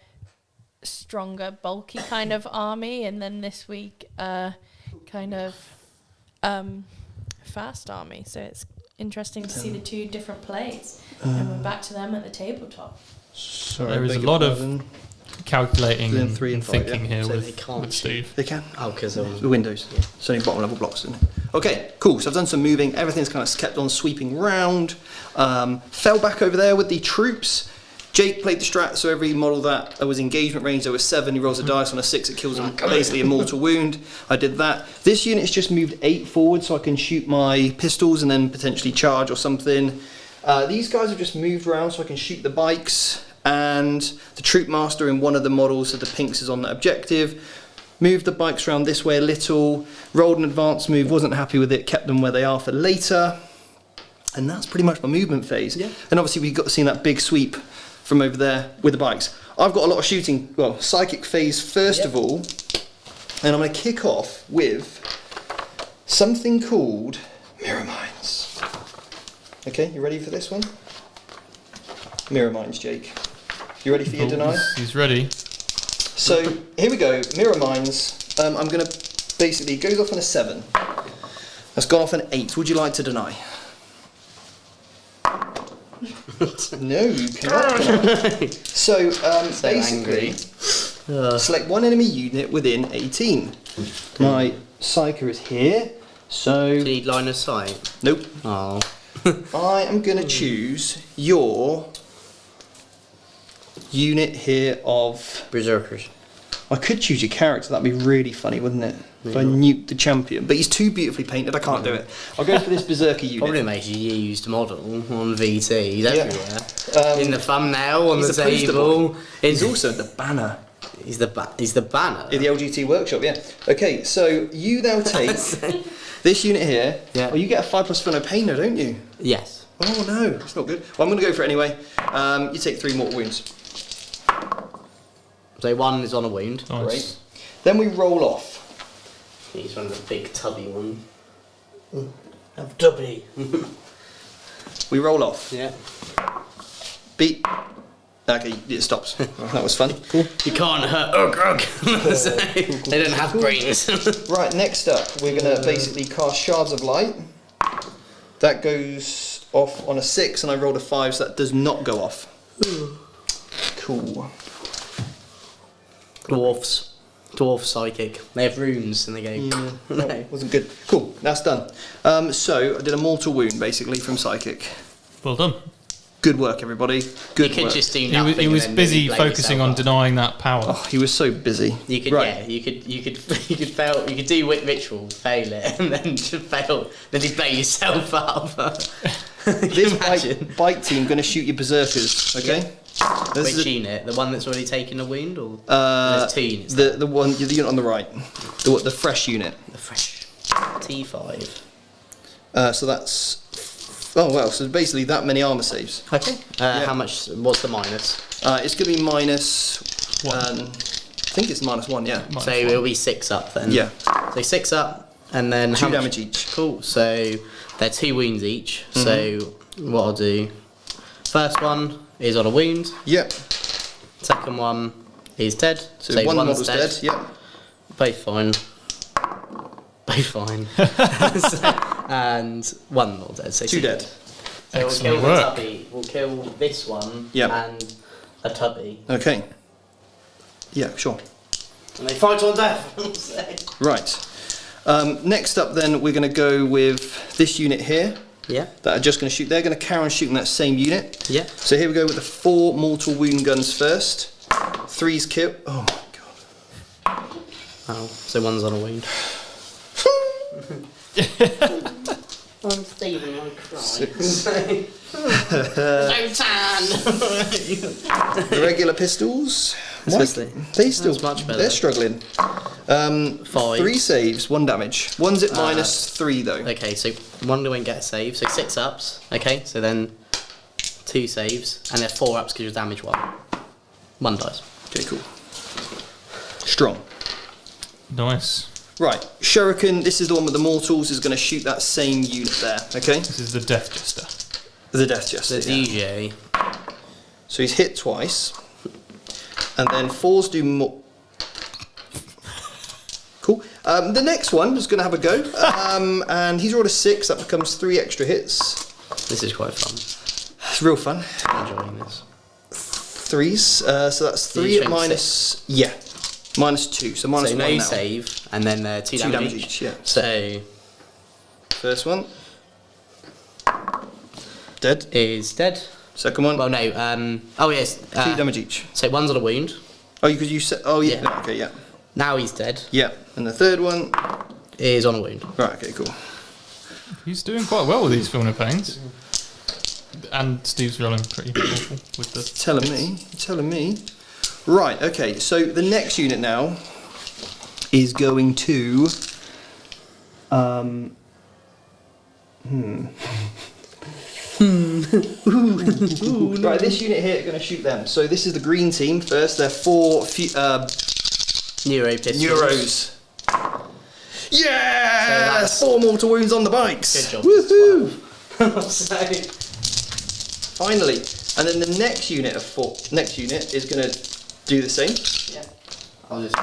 S3: stronger, bulky kind of army, and then this week kind of fast army. So it's interesting to see the two different plays, and we're back to them at the tabletop.
S1: Sorry,
S4: there is a lot of calculating and thinking here
S2: So
S4: with,
S2: they can't
S4: with Steve.
S1: They can.
S2: Oh, because
S1: The windows. It's only bottom level blocks, isn't it? Okay, cool. So I've done some moving. Everything's kind of kept on sweeping round. Fell back over there with the troops. Jake played the strat, so every model that was engagement range, there was 7. He rolls a dice. On a 6, it kills them, basically a mortal wound. I did that. This unit's just moved 8 forward, so I can shoot my pistols and then potentially charge or something. These guys have just moved around, so I can shoot the bikes. And the troop master in one of the models of the pinks is on that objective. Moved the bikes around this way a little. Rolled an advance move, wasn't happy with it, kept them where they are for later. And that's pretty much my movement phase. Yeah. And obviously we got to see that big sweep from over there with the bikes. I've got a lot of shooting, well, psychic phase first of all. And I'm going to kick off with something called Mirror Mines. Okay, you ready for this one? Mirror Mines, Jake. You ready for your deny?
S4: He's ready.
S1: So here we go. Mirror Mines. I'm going to basically, it goes off on a 7. That's gone off an 8. Would you like to deny? No, you cannot deny. So basically, select one enemy unit within 18. My Psyker is here. So
S2: Do you need line of sight?
S1: nope.
S2: Oh.
S1: I am going to choose your unit here of...
S2: Berserkers.
S1: I could choose your character, that'd be really funny, wouldn't it? If I nuked the champion. But he's too beautifully painted, I can't do it. I'll go for this Berserker unit.
S2: Probably makes a used model on VT. Everywhere. In the thumbnail, on the table.
S1: He's also the banner.
S2: He's the banner.
S1: In the LGT workshop, yeah. Okay, so you now take this unit here.
S2: Yeah.
S1: Oh, you get a 5+ for no pain, don't you?
S2: Yes.
S1: Oh no, it's not good. Well, I'm going to go for it anyway. You take 3 mortal wounds.
S2: So 1 is on a wound.
S4: Nice.
S1: Great. Then we roll off.
S2: He's one of the big tubby one.
S1: Have tubby. We roll off.
S2: Yeah.
S1: Beat. Okay, it stops. That was fun. Cool.
S2: You can't hurt they don't have brains.
S1: Right, next up, we're going to basically cast Shards of Light. That goes off on a 6, and I rolled a 5, so that does not go off. Cool.
S2: Dwarfs. Dwarf psychic. They have runes and they go.
S1: Yeah,
S2: No.
S1: that wasn't good. Cool, that's done. So I did a mortal wound basically from psychic.
S4: Well done.
S1: Good work, everybody. Good
S2: You could
S1: work.
S2: just do
S4: He
S2: nothing.
S4: was
S2: and then
S4: busy
S2: blame
S4: focusing
S2: yourself
S4: on
S2: up.
S4: denying that power.
S1: Oh, he was so busy.
S2: You could,
S1: Right.
S2: yeah, you could fail. You could do ritual, fail it, and then just fail. Then you blow yourself up.
S1: This
S2: Imagine.
S1: bike team going to shoot your berserkers, okay? This
S2: Which
S1: is
S2: unit? The one that's already taken a wound, or
S1: there's
S2: 2 units?
S1: the unit on the right, the fresh unit.
S2: The fresh T5.
S1: So that's so basically that many armor saves.
S2: Okay.
S1: Yeah.
S2: How much? What's the minus?
S1: It's going to be minus
S4: One.
S1: I think it's -1, yeah.
S4: Minus
S2: So
S4: one.
S2: it'll be 6 up then.
S1: Yeah.
S2: So 6 up, and then
S1: 2
S2: how much-
S1: damage each.
S2: Cool. So they're 2 wounds each. So what I'll do? First one is on a wound.
S1: Yep.
S2: Second one is dead.
S1: So one
S2: one's
S1: model's dead. Yep.
S2: Both fine. Both fine. And one more dead. So
S1: 2 dead.
S2: So we'll
S4: Excellent
S2: kill the
S4: work.
S2: tubby. We'll kill this one
S1: Yep.
S2: and a tubby.
S1: Okay. Yeah, sure.
S2: And they fight on death. So-
S1: Right. Next up, then we're going to go with this unit here
S2: yeah.
S1: that are just going to shoot. They're going to carry on shooting that same unit.
S2: Yeah.
S1: So here we go with the 4 mortal wound guns first. 3's kill. Oh my god.
S2: Oh, so one's on a wound. I'm Stephen, I'm crying.
S1: 6.
S2: Votann!
S1: The regular pistols.
S2: Especially-
S1: They still.
S2: That's much better.
S1: They're struggling.
S2: 5.
S1: 3 saves, 1 damage. One's at -3 though.
S2: Okay, so one won't get a save, so 6 ups. Okay, so then 2 saves, and they're 4 ups because you damage 1. 1 dies.
S1: Okay, cool. Strong.
S4: Nice.
S1: Right, Shuriken, this is the one with the mortals, is going to shoot that same unit there, okay?
S4: This is the Death Jester.
S1: The Death Jester.
S2: The
S1: yeah.
S2: DJ.
S1: So he's hit twice, and then 4s do more. Cool. The next one is going to have a go, and he's rolled a 6, that becomes 3 extra hits.
S2: This is quite fun.
S1: It's real fun.
S2: I'm enjoying this.
S1: 3s, so that's
S2: So
S1: 3
S2: you
S1: at
S2: strength
S1: minus. Yeah. -2, so -1
S2: So no
S1: now.
S2: save, and then 2
S1: 2
S2: damage each.
S1: yeah.
S2: So
S1: First one. Dead.
S2: is dead.
S1: Second one.
S2: Well, no. Oh yes.
S1: 2 damage each.
S2: So one's on a wound.
S1: Oh, you could use. Oh, yeah.
S2: Yeah.
S1: Okay, yeah.
S2: Now he's dead.
S1: Yeah. And the third one.
S2: Is on a wound.
S1: Right. Okay. Cool.
S4: He's doing quite well with these Filner Pains. And Steve's rolling pretty awful with the.
S1: Telling me. Telling me. Right. Okay. So the next unit now is going to. Right. This unit here are going to shoot them. So this is the green team first. They're 4
S2: Neuro pistols.
S1: Neuros. Yeah!
S2: So that's-
S1: 4 mortal wounds on the bikes.
S2: Good job.
S1: Woohoo!
S2: So
S1: Finally. And then the next unit of 4. Next unit is going to do the same.
S2: yeah. I'll just be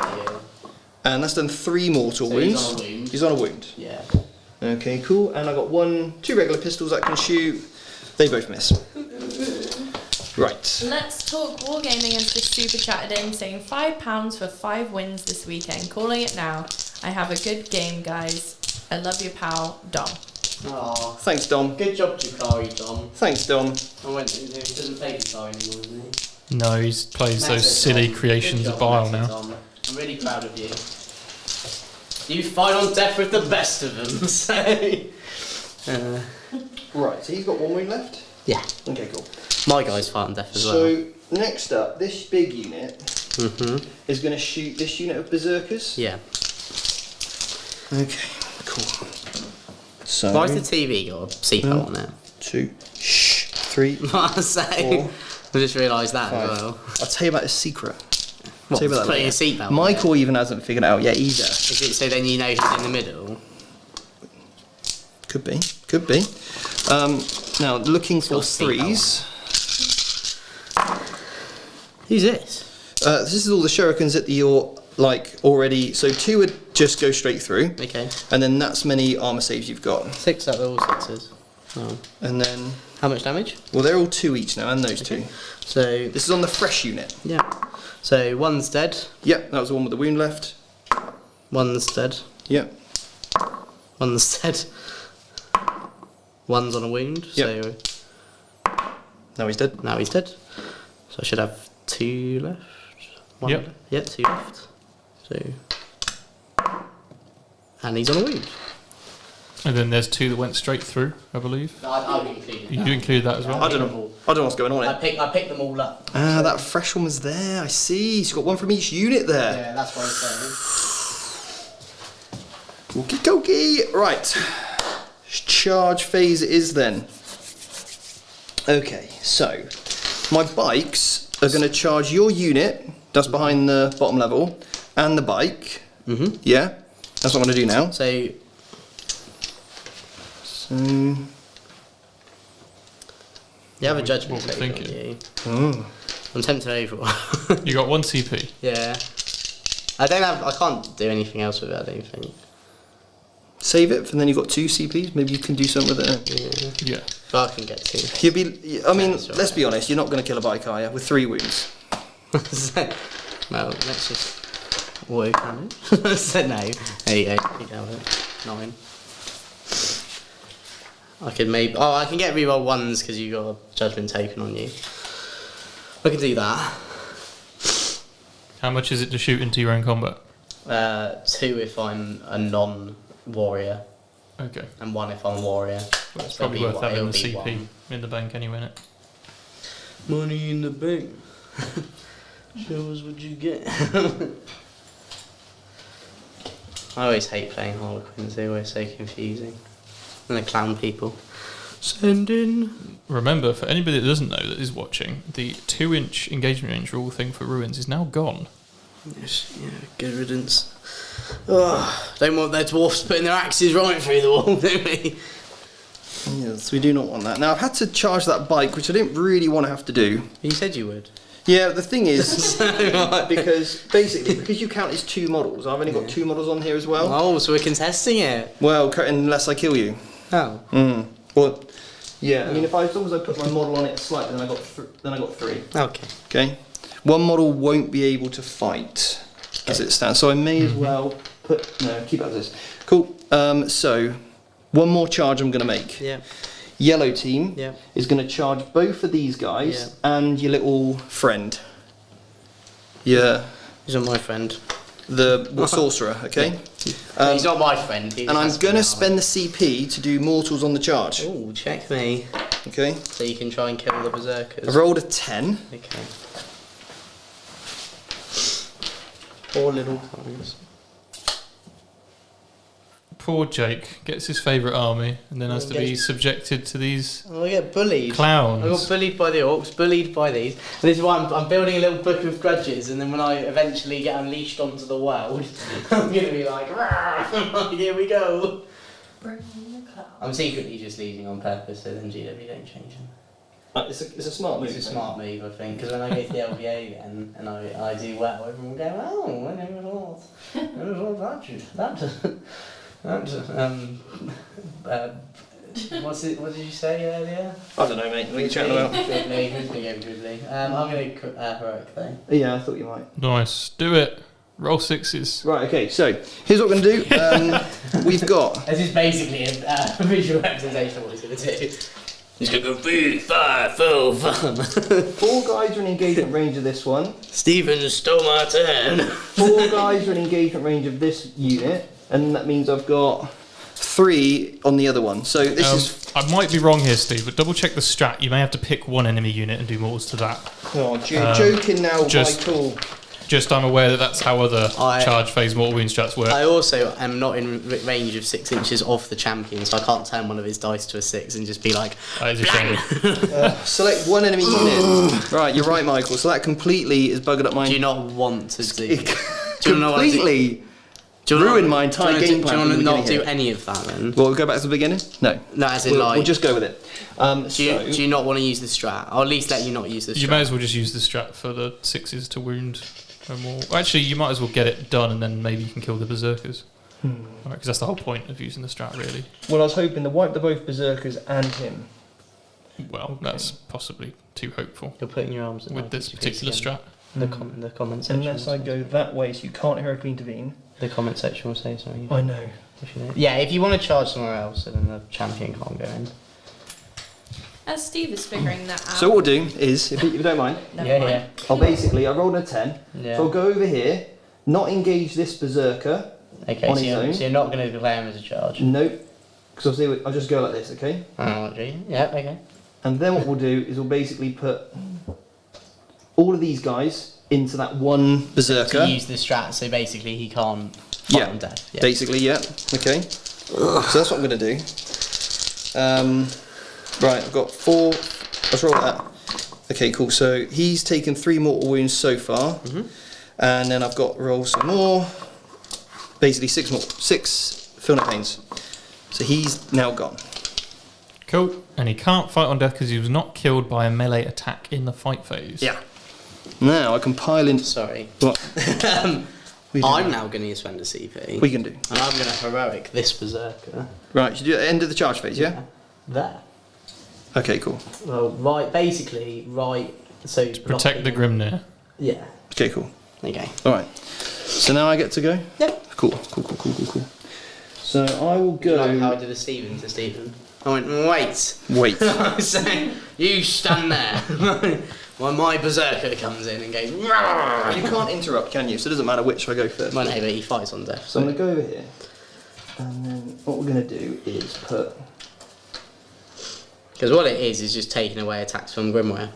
S1: And that's done 3 mortal
S2: So
S1: wounds.
S2: he's on a wound.
S1: He's on a wound.
S2: Yeah.
S1: Okay, cool. And I got 2 regular pistols that can shoot. They both miss. Right.
S3: Let's Talk Wargaming has just super chatted in saying £5 for 5 wins this weekend. Calling it now. I have a good game, guys. I love your pal, Dom.
S2: Oh,
S1: Thanks, Dom.
S2: good job, Jukari, Dom.
S1: Thanks, Dom.
S2: I went. He doesn't play Jukari anymore, doesn't he?
S4: No, he plays those
S2: Massive,
S4: silly
S2: Dom.
S4: creations
S2: Good
S4: of
S2: job,
S4: Bile
S2: massive,
S4: now.
S2: Dom. I'm really proud of you. You fight on death with the best of them. So.
S1: Right, so he's got 1 wound left?
S2: Yeah.
S1: Okay, cool.
S2: My guy's fighting death as well.
S1: So, next up, this big unit
S2: Mhm.
S1: is going to shoot this unit of berserkers.
S2: Yeah.
S1: Okay, cool. So,
S2: Why's the TV got a seatbelt on it?
S1: 2, 3,
S2: I say. I just realised that as
S1: 5.
S2: well.
S1: I'll tell you about a secret.
S2: What,
S1: Tell you about that
S2: putting a
S1: later.
S2: seatbelt on
S1: Michael even hasn't figured it out yet either.
S2: Is it so then you know who's in the middle?
S1: Could be, could be. Now, looking for
S2: got a seatbelt
S1: 3s.
S2: Who's this?
S1: This is all the shurikens that you're like already. So 2 would just go straight through,
S2: Okay.
S1: and then that's many armor saves you've got.
S2: 6 out of all 6s. Oh.
S1: And then,
S2: How much damage?
S1: well, they're all 2 each now, and those 2.
S2: So,
S1: This is on the fresh unit.
S2: yeah. So, one's dead.
S1: Yep, that was the one with the wound left.
S2: One's dead.
S1: Yep.
S2: One's dead. One's on a wound.
S1: Yep.
S2: So
S1: Now he's dead.
S2: now he's dead. So I should have 2 left. One
S4: Yep.
S2: left. Yeah, 2 left. So. And he's on a wound.
S4: And then there's 2 that went straight through, I believe.
S2: No, I've included
S4: You include that as well?
S1: I don't know. I don't know what's going on here.
S2: I picked them all up.
S1: Ah, that fresh one was there. I see. He's got one from each unit there.
S2: Yeah, that's what I'm saying.
S1: Okie dokie. Right. Charge phase it is then. Okay, so my bikes are going to charge your unit that's behind the bottom level and the bike.
S2: Mm-hmm.
S1: Yeah, that's what I'm going to do now.
S2: So
S1: So,
S2: you have a judgment
S4: what we're
S2: token on you.
S1: oh.
S2: I'm tempted over.
S4: You got 1 CP.
S2: Yeah. I can't do anything else with it, I don't think.
S1: Save it, and then you've got 2 CPs. Maybe you can do something with it.
S2: Yeah.
S4: Yeah.
S2: But I can get 2.
S1: You'll be. I mean,
S2: That's right.
S1: let's be honest. You're not going to kill a bike, are you? With 3 wounds.
S2: Well, let's just work on it. So no. There you go. You go with it. 9. I could maybe. Oh, I can get reroll 1s because you got a judgment token on you. I can do that.
S4: How much is it to shoot into your own combat?
S2: 2 if I'm a non-warrior,
S4: Okay.
S2: and 1 if I'm a warrior.
S4: Well, it's
S2: So
S4: probably
S2: it'll
S4: worth
S2: be
S4: having
S2: one-
S4: the
S2: it'll be
S4: CP
S2: 1.
S4: in the bank anyway, innit?
S2: Money in the bank. Show us what you get. I always hate playing Harlequins, they're always so confusing. And they clown people. Send in.
S4: Remember, for anybody that doesn't know that is watching, the 2-inch engagement range rule thing for ruins is now gone.
S2: Yes, yeah, good riddance. Oh, don't want their dwarfs putting their axes right through the wall, do we?
S1: Yes, we do not want that. Now, I've had to charge that bike, which I didn't really want to have to do.
S2: You said you would.
S1: Yeah, the thing is, because you count as 2 models, I've only got 2 models on here as well.
S2: Oh, so we're contesting it.
S1: Well, unless I kill you.
S2: Oh.
S1: Well, yeah. I mean, as long as I put my model on it slightly, then I got 3.
S2: Okay.
S1: Okay. 1 model won't be able to fight as it stands, so I may as well keep it as this. Cool. So 1 more charge I'm going to make.
S2: Yeah.
S1: Yellow team
S2: Yeah.
S1: is going to charge both of these guys and your little friend. Yeah.
S2: He's not my friend.
S1: The sorcerer, okay?
S2: He's not my friend.
S1: And I'm going to spend the CP to do mortals on the charge.
S2: Oh, check me.
S1: Okay?
S2: So you can try and kill the berserkers.
S1: I've rolled a 10.
S2: Okay. Poor little guys.
S4: Poor Jake gets his favourite army and then has to be subjected to these
S2: Oh, I get bullied.
S4: clowns.
S2: I got bullied by the orcs, bullied by these. And this is why I'm building a little book of grudges, and then when I eventually get unleashed onto the world, I'm going to be like, "Rah!" Here we go.
S3: Bring the cloud.
S2: I'm secretly just leaving on purpose, so then GW don't change them.
S1: It's a smart move.
S2: It's a smart move, I think, because when I go to the LVA again and I do well, everyone will go, oh, I never thought. What did you say earlier?
S1: I don't know, mate. What are you chatting about?
S2: Goodly, who's going to go Goodly? I'm going to heroic though.
S1: Yeah, I thought you might.
S4: Nice. Do it. Roll 6s.
S1: Right, okay, so here's what we're going to do. We've got.
S2: This is basically a visual representation of what he's going to do. He's going to go 3, 5, 4, 5.
S1: 4 guys are in engagement range of this one.
S2: Stephen stole my turn.
S1: 4 guys are in engagement range of this unit, and that means I've got 3 on the other one. So this is.
S4: I might be wrong here, Steve, but double check the strat. You may have to pick 1 enemy unit and do mortals to that.
S1: Oh, joking now, Michael.
S4: Just I'm aware that that's how other charge phase mortal wound strats work.
S2: I also am not in range of 6 inches of the champion, so I can't turn one of his dice to a 6 and just be like,
S4: That is a shame.
S1: Select 1 enemy unit. Right, you're right, Michael. So that completely is buggered up my.
S2: do you not want to do?
S1: Completely ruined my entire game plan.
S2: Do you want
S1: from
S2: to
S1: the
S2: not
S1: beginning
S2: do
S1: here.
S2: any of that then?
S1: Well, we'll go back to the beginning? No.
S2: No, as in
S1: We'll just go with it.
S2: do you not want to use the strat? I'll at least let you not use the strat.
S4: You may as well just use the strat for the 6s to wound no more. Actually, you might as well get it done and then maybe you can kill the berserkers. Because that's the whole point of using the strat, really.
S1: Well, I was hoping to wipe the both berserkers and him.
S4: Well, that's possibly too hopeful
S2: You're putting your arms in
S4: with this particular strat.
S2: The comment section.
S1: Unless I go that way, so you can't heroically intervene.
S2: The comment section will say something.
S1: I know.
S2: Yeah, if you want to charge somewhere else, then the champion can't go in.
S3: As Steve is figuring that out.
S1: So what we'll do is, if you don't mind,
S3: Never mind.
S1: I rolled a 10.
S2: Yeah.
S1: So I'll go over here, not engage this berserker.
S2: Okay,
S1: on
S2: so
S1: his own.
S2: you're not going to declare him as a charge.
S1: Nope. Because I'll just go like this, okay?
S2: Oh, gee. Yeah, okay.
S1: And then what we'll do is we'll basically put all of these guys into that one berserker.
S2: To use the strat, so basically he can't fight on death. Yeah.
S1: Basically, yeah. Okay. So that's what I'm going to do. Right, I've got 4. Let's roll that. Okay, cool. So he's taken 3 mortal wounds so far. And then I've got to roll some more. Basically 6 Filnet Pains. So he's now gone.
S4: Cool. And he can't fight on death because he was not killed by a melee attack in the fight phase.
S1: Yeah. Now I can pile in.
S2: Sorry.
S1: What?
S2: I'm now going to spend a CP.
S1: We can do.
S2: And I'm going to heroic this berserker.
S1: Right, should you do it at the end of the charge phase, yeah?
S2: There.
S1: Okay, cool.
S2: Well, basically, so...
S4: Protect the Grimnir.
S2: Yeah.
S1: Okay, cool.
S2: Okay.
S1: Alright. So now I get to go?
S2: Yeah.
S1: Cool. So I will go...
S2: Like how I did a Stephen to Stephen. I went, wait. I was saying, you stand there. While my berserker comes in and goes... Rawr!
S1: You can't interrupt, can you? So it doesn't matter which I go first.
S2: Well, no, but he fights on death.
S1: So I'm going to go over here. And then what we're going to do is put...
S2: Because what it is just taking away attacks from Grimware.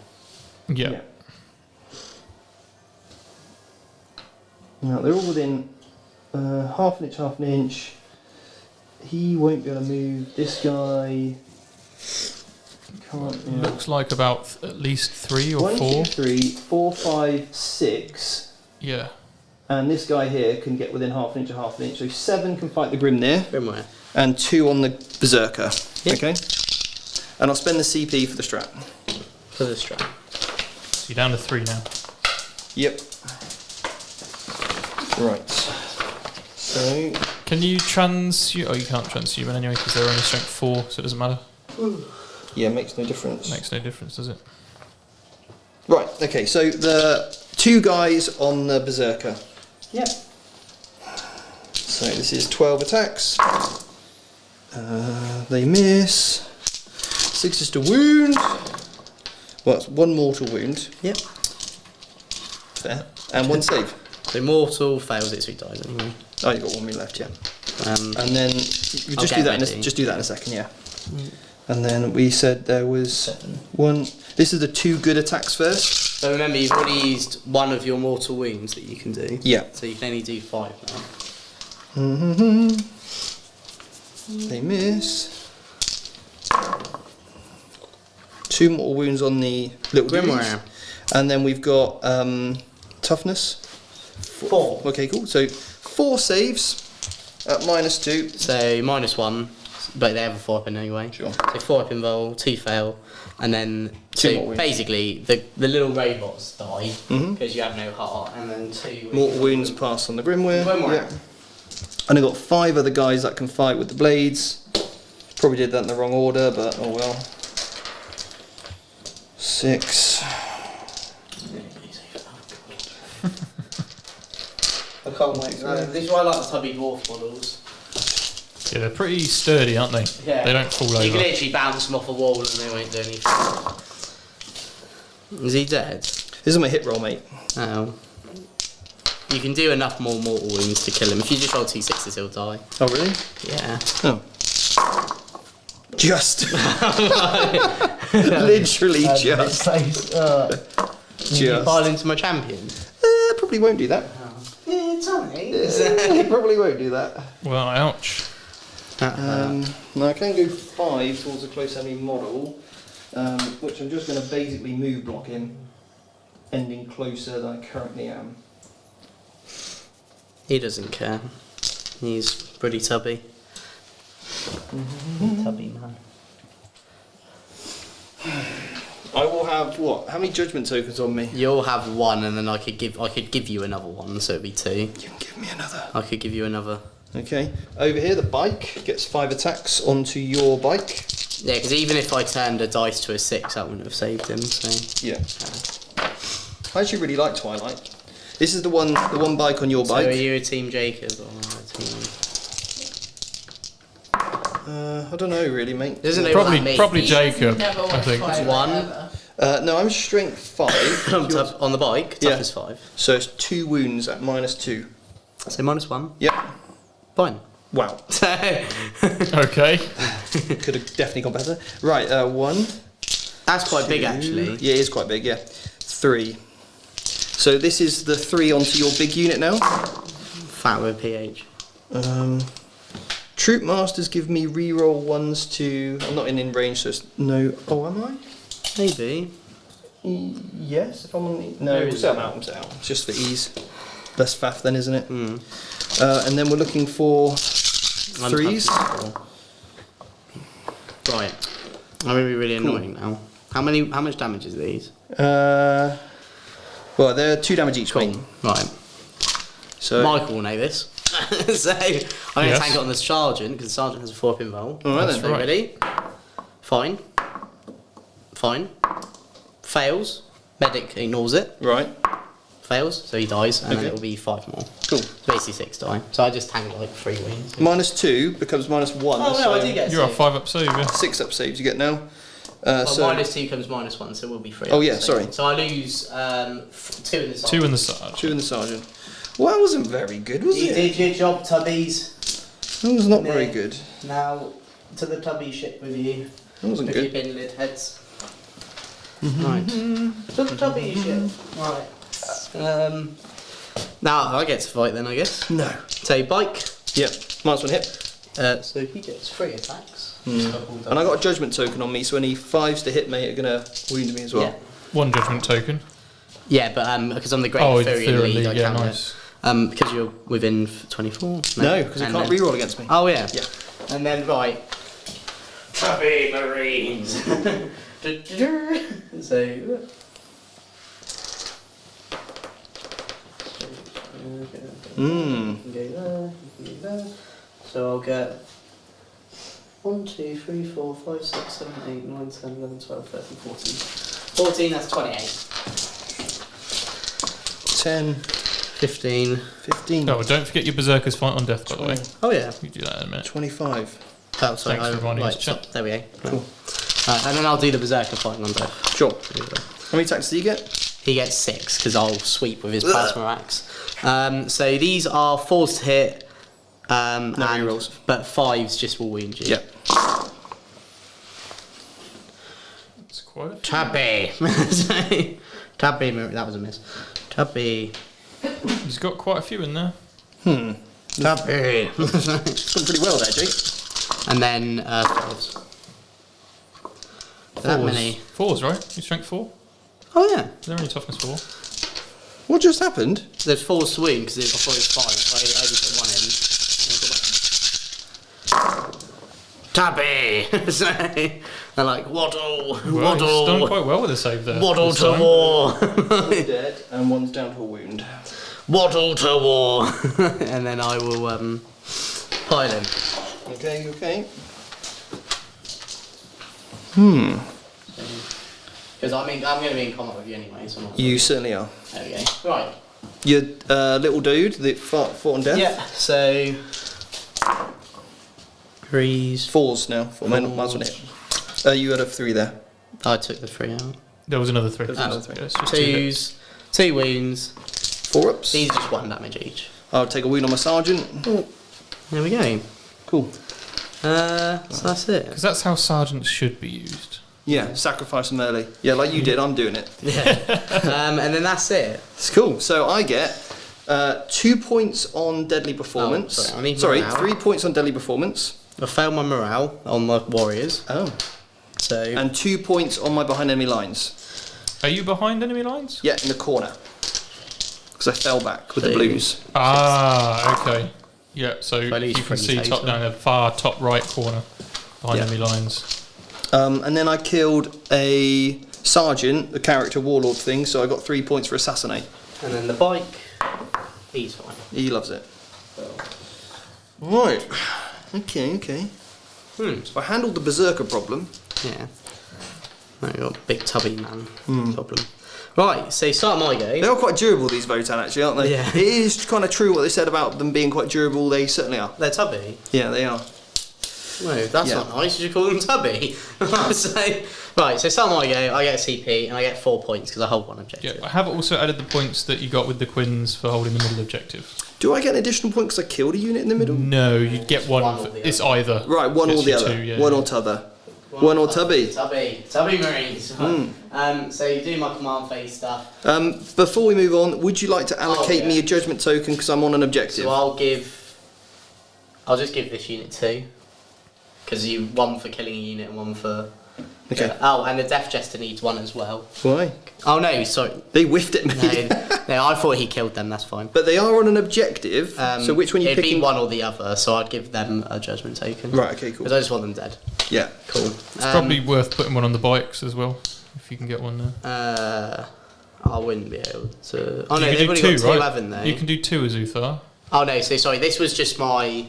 S4: Yeah.
S1: Now they're all within half an inch. He won't be able to move. This guy can't. Yeah.
S4: Looks like about at least 3 or 4.
S1: 1, 2, 3, 4, 5, 6.
S4: Yeah.
S1: And this guy here can get within half an inch. So 7 can fight the Grimnir.
S2: Grimware.
S1: And 2 on the Berserker.
S2: Yep.
S1: Okay. And I'll spend the CP for the strat.
S2: For the strat.
S4: So you're down to 3 now.
S1: Yep. Right. So.
S4: Can you transsume? Oh, you can't transhuman anyway because they're only strength 4, so it doesn't matter.
S1: Yeah, makes no difference.
S4: Makes no difference, does it?
S1: Right. Okay. So the 2 guys on the Berserker.
S2: Yep.
S1: So this is 12 attacks. They miss. 6 is to wound. Well, it's 1 mortal wound.
S2: Yep.
S1: There. And 1 save.
S2: So mortal fails it, so he dies anyway.
S1: Oh, you've got 1 wound left, yeah.
S2: And
S1: then you just do that. Just do that in a second, yeah. And then we said there was 1. This is the 2 good attacks first.
S2: So remember, you've already used 1 of your mortal wounds that you can do.
S1: Yeah.
S2: So you can only do 5 now.
S1: They miss. 2 mortal wounds on the little
S2: Grimoire.
S1: dudes. And then we've got toughness.
S2: 4.
S1: Okay, cool. So 4 saves at -2.
S2: So -1, but they have a 4 up in anyway.
S1: Sure.
S2: So 4 up in roll, 2 fail, and then
S1: 2 more
S2: so
S1: wounds.
S2: basically the little robots die
S1: Mhm.
S2: because you have no heart, and then 2
S1: Mortal wounds pass on the Grimoire.
S2: Grimoire.
S1: Yeah. And I've got 5 other guys that can fight with the blades. Probably did that in the wrong order, but oh well. 6. I can't wait.
S2: This is why I like the tubby dwarf models.
S4: Yeah, they're pretty sturdy, aren't they?
S2: Yeah.
S4: They don't fall
S2: You
S4: over.
S2: can literally bounce them off a wall and they won't do anything. Is he dead?
S1: This is my hit roll, mate.
S2: Oh. You can do enough more mortal wounds to kill him. If you just roll 2 6s, he'll die.
S1: Oh really?
S2: Yeah.
S1: Oh. Just. Literally just.
S2: Did you pile into my champion?
S1: Probably won't do that.
S2: Yeah, Tommy.
S1: Probably won't do that.
S4: Well, ouch.
S1: Now I can go 5 towards a close enemy model, which I'm just going to basically move block him, ending closer than I currently am.
S2: He doesn't care. He's pretty tubby. Tubby man.
S1: I will have what? How many judgment tokens on me?
S2: You'll have 1, and then I could give you another 1, so it'd be 2.
S1: You can give me another.
S2: I could give you another.
S1: Okay. Over here, the bike gets 5 attacks onto your bike.
S2: Yeah, because even if I turned a dice to a 6, that wouldn't have saved him. So
S1: Yeah. I actually really like Twilight. This is the one bike on your bike.
S2: So are you a Team Jacob or a Team?
S1: I don't know really, mate.
S2: Doesn't know what that means.
S4: Probably
S3: He's
S4: Jacob,
S3: never
S4: I
S3: watched
S4: think.
S3: Twilight
S2: One.
S3: ever.
S1: No, I'm strength 5.
S2: On the bike,
S1: Yeah.
S2: toughness 5.
S1: So it's 2 wounds at -2.
S2: So -1.
S1: Yep.
S2: Fine.
S1: Wow.
S2: So
S4: Okay.
S1: Could have definitely gone better. Right, 1.
S2: that's quite big
S1: 2.
S2: actually.
S1: Yeah, it is quite big, yeah. 3. So this is the 3 onto your big unit now.
S2: Fat with PH.
S1: Troop Masters give me reroll 1s to... I'm not in range, so it's no... Oh, am I?
S2: Maybe.
S1: Yes, if I'm on... No,
S2: Where
S1: we'll
S2: is
S1: set
S2: it?
S1: them out, we'll set them out. It's just for ease. Less faff then, isn't it?
S2: Hmm.
S1: And then we're looking for 3s.
S2: Right. I'm gonna be really annoying now. How much damage is these?
S1: Well, they're 2 damage each, mate.
S2: Right.
S1: So...
S2: Michael will know this. So I'm going to
S4: Yes.
S2: tank it on the sergeant because the sergeant has a 4-pin roll.
S1: Alright
S4: That's
S1: then.
S4: right.
S2: Ready? Fine. Fine. Fails. Medic ignores it.
S1: Right.
S2: Fails, so he dies, and then
S1: Okay.
S2: it will be 5 more.
S1: Cool.
S2: It's basically 6 die. So I just tank like 3 wins.
S1: -2 becomes -1.
S2: Oh no,
S1: so
S2: I do get
S4: You're a
S2: save.
S4: 5-up save, yeah.
S1: 6 up saves you get now.
S2: Well,
S1: So
S2: -2 comes -1, so it will be 3.
S1: Oh, yeah,
S2: So-
S1: sorry.
S2: So I lose 2 in the sergeant.
S4: 2 in the Sarge.
S1: 2 in the sergeant. Well, that wasn't very good, was
S2: You
S1: it?
S2: did your job, Tubbies.
S1: That was not very
S2: Yeah.
S1: good.
S2: Now to the Tubby ship with you.
S1: That wasn't
S2: With your
S1: good.
S2: bin lid heads. Right. To the Tubby ship. Right. Now I get to fight then, I guess.
S1: No.
S2: So bike.
S1: Yep. -1 hit.
S2: So he gets 3 attacks.
S1: And I got a judgment token on me, so any 5s to hit me are gonna wound me as well.
S2: Yeah.
S4: 1 judgment token.
S2: Yeah, but because I'm the great
S4: Oh,
S2: Arthurian
S4: Arthurian
S2: lead, I
S4: lead, yeah,
S2: can't
S4: nice.
S2: because you're within 24.
S1: No, because you
S2: And
S1: can't
S2: then-
S1: reroll against me.
S2: Oh yeah.
S1: Yeah.
S2: And then right. Tubby Marines. So.
S1: Mmm.
S2: So I'll get 1, 2, 3, 4, 5, 6, 7, 8, 9, 10, 11, 12, 13, 14. 14, that's 28.
S1: 10,
S2: 15.
S1: 15,
S4: Oh, well, don't forget your Berserker's fight on death, by the way.
S2: Oh yeah.
S4: You do that in a minute.
S1: 25.
S2: Oh, sorry.
S4: Thanks for reminding us, chap.
S2: There we go.
S1: Cool.
S2: And then I'll do the Berserker fighting on death.
S1: Sure. How many attacks do you get?
S2: He gets 6 because I'll sweep with his plasma axe. So these are 4s to hit. And
S1: rerolls.
S2: But 5s just will wound you.
S1: Yep.
S4: It's quite a few.
S2: Tubby. Tubby. That was a miss. Tubby.
S4: He's got quite a few in there.
S2: Tubby.
S1: It's gone pretty well there, Jake.
S2: And then 5s. That many.
S4: 4s, right? You strength 4?
S2: Oh yeah.
S4: Is there any toughness 4?
S1: What just happened?
S2: There's 4s to wound because I thought it was 5. So I only put 1 in. Tubby! So they're like, waddle,
S4: Well, he's done
S2: waddle,
S4: quite well with the save there.
S2: waddle
S4: this
S2: to
S4: time.
S2: war,
S1: One's dead and one's down to a wound.
S2: waddle to war. And then I will pile him.
S1: Okay, okay.
S2: Because I'm going to be in combat with you anyway, so I'm not...
S1: You certainly are.
S2: There we go. Right.
S1: Your little dude that fought on death?
S2: Yeah, so... 3s.
S1: 4s now. 4 men, might as well hit. You had a 3 there.
S2: I took the 3 out.
S4: There was another 3.
S1: There was another 3.
S4: Yeah, it's just 2 hits.
S2: 2s, 2 wounds.
S1: 4 ups.
S2: These are just 1 damage each.
S1: I'll take a wound on my sergeant.
S2: There we go.
S1: Cool.
S2: So that's it.
S4: Because that's how sergeants should be used.
S1: Yeah, sacrifice them early. Yeah, like you did, I'm doing it.
S2: Yeah. And then that's it.
S1: It's cool. So I get 2 points on deadly performance.
S2: Oh, sorry, I need morale.
S1: 3 points on deadly performance.
S2: I failed my morale on my warriors.
S1: Oh.
S2: So
S1: And 2 points on my behind enemy lines.
S4: Are you behind enemy lines?
S1: Yeah, in the corner. Because I fell back with the
S2: So-
S1: blues.
S4: Ah, okay. Yeah, so
S2: At least
S4: you can
S2: 3
S4: see top
S2: total.
S4: down the far top right corner behind
S1: Yeah.
S4: enemy lines.
S1: And then I killed a sergeant, the character warlord thing, so I got 3 points for assassinate.
S2: and then the bike. He's fine.
S1: He loves it. Right. Okay, okay. So I handled the berserker problem.
S2: Yeah. Now you got big tubby man problem. Right, so start my go.
S1: They are quite durable, these Votann, actually, aren't they?
S2: Yeah.
S1: It is kind of true what they said about them being quite durable. They certainly are.
S2: They're tubby.
S1: Yeah, they are.
S2: No, that's
S1: Yeah.
S2: not nice. You should call them tubby. So start my go. I get a CP and I get 4 points because I hold one objective.
S4: Yeah, I have also added the points that you got with the Quins for holding the middle objective.
S1: Do I get an additional point because I killed a unit in the middle?
S4: No, you get one.
S2: One or the
S4: It's
S2: other.
S4: either.
S1: Right, one or
S4: Gets
S1: the
S4: you
S1: other.
S4: two, yeah,
S1: One
S4: yeah.
S1: or t'other. One or tubby.
S2: Tubby Marines. So you do my command phase stuff.
S1: Before we move on, would you like to allocate me a judgment token because I'm on an objective?
S2: So I'll just give this unit 2. Because you one for killing a unit and one for.
S1: Okay.
S2: And the Death Jester needs 1 as well.
S1: Why?
S2: Oh no, sorry.
S1: They whiffed at me.
S2: No, I thought he killed them. That's fine.
S1: But they are on an objective. So which one are you
S2: it'd
S1: picking?
S2: be one or the other, so I'd give them a judgment token.
S1: Right. Okay. Cool.
S2: Because I just want them dead.
S1: Yeah.
S2: Cool.
S4: It's probably worth putting one on the bikes as well, if you can get one there.
S2: I wouldn't be able to. Oh no,
S4: You
S2: they've
S4: can
S2: already
S4: do
S2: got
S4: 2,
S2: 2,
S4: right?
S2: haven't they?
S4: You can do 2 as Uthar.
S2: Oh no, so sorry, this was just my.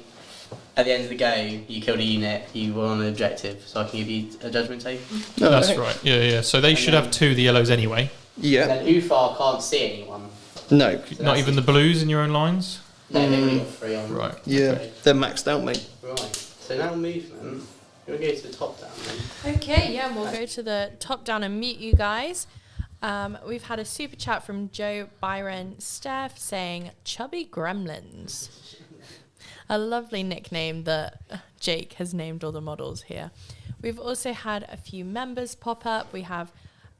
S2: At the end of the go, you killed a unit, you were on an objective, so I can give you a judgment token.
S1: No,
S4: That's
S1: okay.
S4: right. Yeah. So they should have 2 the yellows anyway.
S1: Yeah.
S2: And then Ufar can't see anyone.
S1: No.
S2: So
S4: Not
S2: that's
S4: even the blues in your own lines.
S2: No, they've only got 3 on.
S4: Right.
S1: Yeah.
S2: Okay.
S1: They're maxed out, mate.
S2: Right. So now movement. We'll go to the top down then.
S3: Okay, yeah, we'll go to the top down and mute you guys. We've had a super chat from Joe Byron Steph saying Chubby Gremlins. A lovely nickname that Jake has named all the models here. We've also had a few members pop up. We have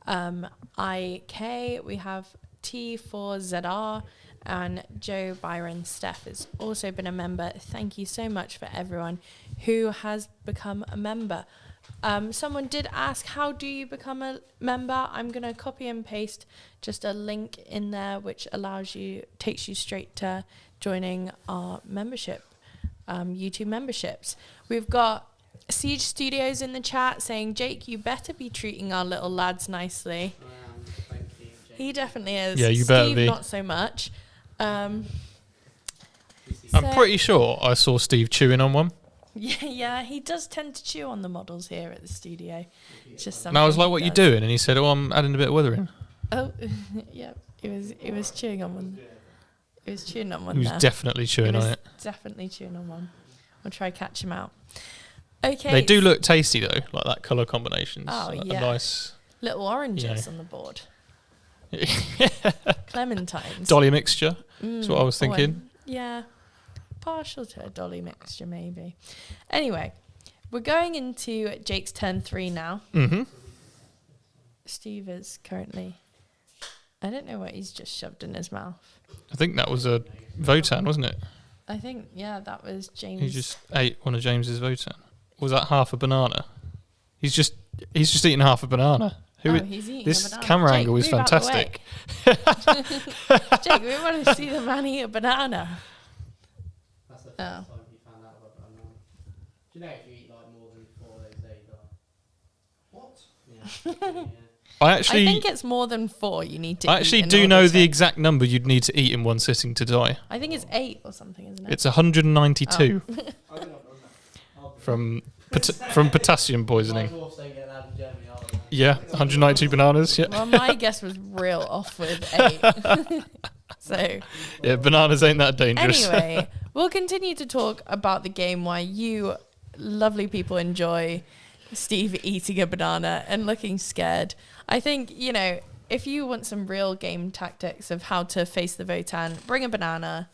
S3: IK, we have T4ZR, and Joe Byron Steph has also been a member. Thank you so much for everyone who has become a member. Someone did ask, how do you become a member? I'm going to copy and paste just a link in there which takes you straight to joining our membership, YouTube memberships. We've got Siege Studios in the chat saying, Jake, you better be treating our little lads nicely.
S2: Thank you, Jake.
S3: He definitely is.
S4: Yeah, you better
S3: Steve,
S4: be.
S3: not so much.
S4: I'm pretty sure I saw Steve chewing on one.
S3: Yeah, he does tend to chew on the models here at the studio. It's just
S4: And I was
S3: something
S4: like,
S3: he
S4: "What you
S3: does.
S4: doing?" And he said, "Oh, I'm adding a bit of weather in."
S3: Oh, yeah, he was chewing on one. He was chewing on one
S4: He was
S3: there.
S4: definitely chewing on it.
S3: Definitely chewing on one. I'll try catch him out. Okay.
S4: They do look tasty though, like that colour combinations.
S3: Oh,
S4: A
S3: yeah.
S4: nice
S3: Little oranges
S4: Yeah.
S3: on the board. Clementines.
S4: dolly mixture. That's what I was thinking.
S3: Yeah. Partial to a dolly mixture, maybe. Anyway, we're going into Jake's turn 3 now.
S4: Mm-hmm.
S3: Steve is currently... I don't know what he's just shoved in his mouth.
S4: I think that was a Votann, wasn't it?
S3: I think, yeah, that was James.
S4: He just ate one of James's Votann. Was that half a banana? He's just eating half a banana.
S3: He's eating
S4: This
S3: a banana.
S4: camera
S3: Jake,
S4: angle is
S3: move out the
S4: fantastic.
S3: way. Jake, we want to see the man eat a banana.
S2: That's the
S3: first
S2: time you found out about banana. Do you know if you eat like more than 4 of those days, What? Yeah.
S4: I
S3: I
S4: actually,
S3: think it's more than 4 you need to
S4: I
S3: eat
S4: actually
S3: in
S4: do
S3: order
S4: know
S3: to-
S4: the exact number you'd need to eat in one sitting to die.
S3: I think it's 8 or something, isn't it?
S4: It's 192
S3: Oh.
S4: from potassium poisoning.
S2: Dwarfs don't get that in Germany, are they?
S4: Yeah, 192 bananas. Yeah,
S3: Well, my guess was real off with 8. So,
S4: yeah, bananas ain't that dangerous.
S3: anyway, we'll continue to talk about the game while you lovely people enjoy Steve eating a banana and looking scared. I think, if you want some real game tactics of how to face the Votann, bring a banana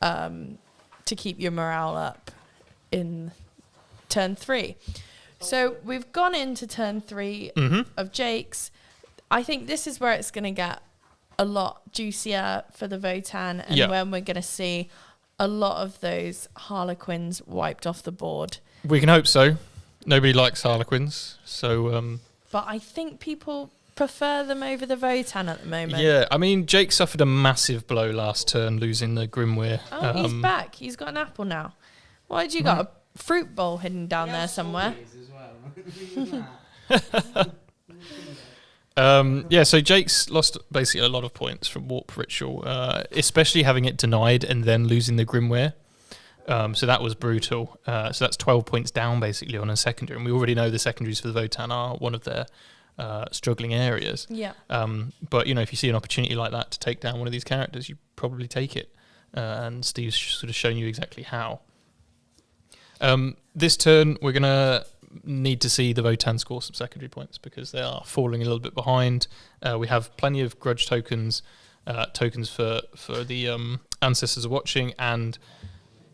S3: to keep your morale up in turn 3. So we've gone into turn 3 of Jake's. I think this is where it's going to get a lot juicier for the Votann, and when we're going to see a lot of those Harlequins wiped off the board.
S4: We can hope so. Nobody likes Harlequins, so...
S3: But I think people prefer them over the Votann at the moment.
S4: Yeah, I mean, Jake suffered a massive blow last turn, losing the Grimweir.
S3: Oh, he's back. He's got an apple now. What had you got? A fruit bowl hidden down there somewhere?
S4: So Jake's lost basically a lot of points from Warp Ritual, especially having it denied and then losing the Grimweir. So that was brutal. So that's 12 points down basically on a secondary, and we already know the secondaries for the Votann are one of their struggling areas.
S3: Yeah.
S4: But if you see an opportunity like that to take down one of these characters, you probably take it. And Steve's sort of shown you exactly how. This turn, we're going to need to see the Votann score some secondary points because they are falling a little bit behind. We have plenty of grudge tokens for the ancestors are watching, and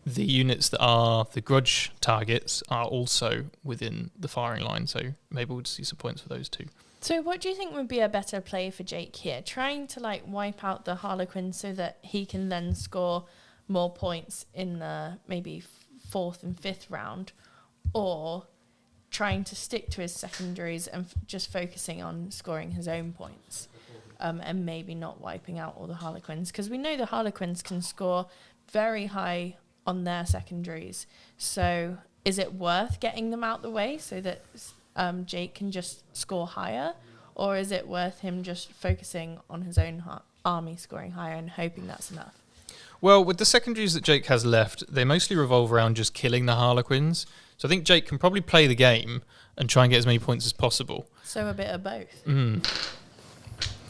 S4: the units that are the grudge targets are also within the firing line, so maybe we'll see some points for those too.
S3: So what do you think would be a better play for Jake here? Trying to wipe out the Harlequin so that he can then score more points in the maybe 4th and 5th round, or trying to stick to his secondaries and just focusing on scoring his own points, and maybe not wiping out all the Harlequins, because we know the Harlequins can score very high on their secondaries. So is it worth getting them out the way so that Jake can just score higher, or is it worth him just focusing on his own army scoring higher and hoping that's enough?
S4: Well, with the secondaries that Jake has left, they mostly revolve around just killing the Harlequins. So I think Jake can probably play the game and try and get as many points as possible.
S3: So a bit of both.
S4: Mm.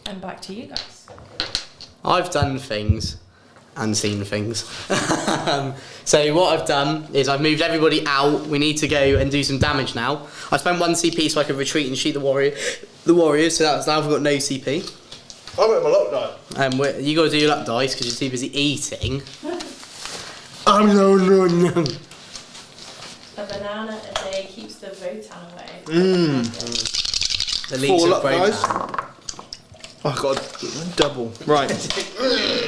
S3: And back to you guys.
S2: I've done things and seen things. So what I've done is I've moved everybody out. We need to go and do some damage now. I spent 1 CP so I could retreat and shoot the warriors. So that's now I've got no CP.
S1: I went my luck die.
S2: You got to do your luck dice because you're too busy eating.
S3: No. A banana a day keeps the Votann away.
S2: The leaves
S1: 4
S2: of
S1: luck
S2: Votann.
S1: dice. Oh, I've got a double. Right.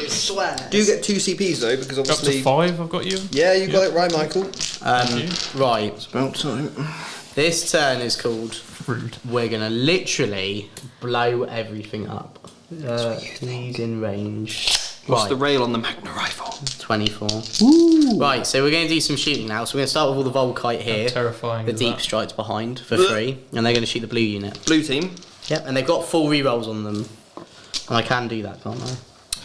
S2: Swear.
S1: Do you get 2 CPs though? Because
S4: Up
S1: obviously.
S4: to 5 I've got you.
S1: Yeah, you got it right, Michael.
S2: Right.
S1: About time.
S2: This turn is called
S4: Rude.
S2: We're going to literally blow everything up. He's in range.
S1: What's the rail on the Magna rifle?
S2: 24. Ooh. Right, so we're going to do some shooting now. So we're going to start with all the Volkite here.
S4: How terrifying
S2: The
S4: is
S2: deep
S4: that?
S2: strikes behind for free. And they're going to shoot the blue unit.
S1: Blue team.
S2: Yep, and they've got full rerolls on them. And I can do that, can't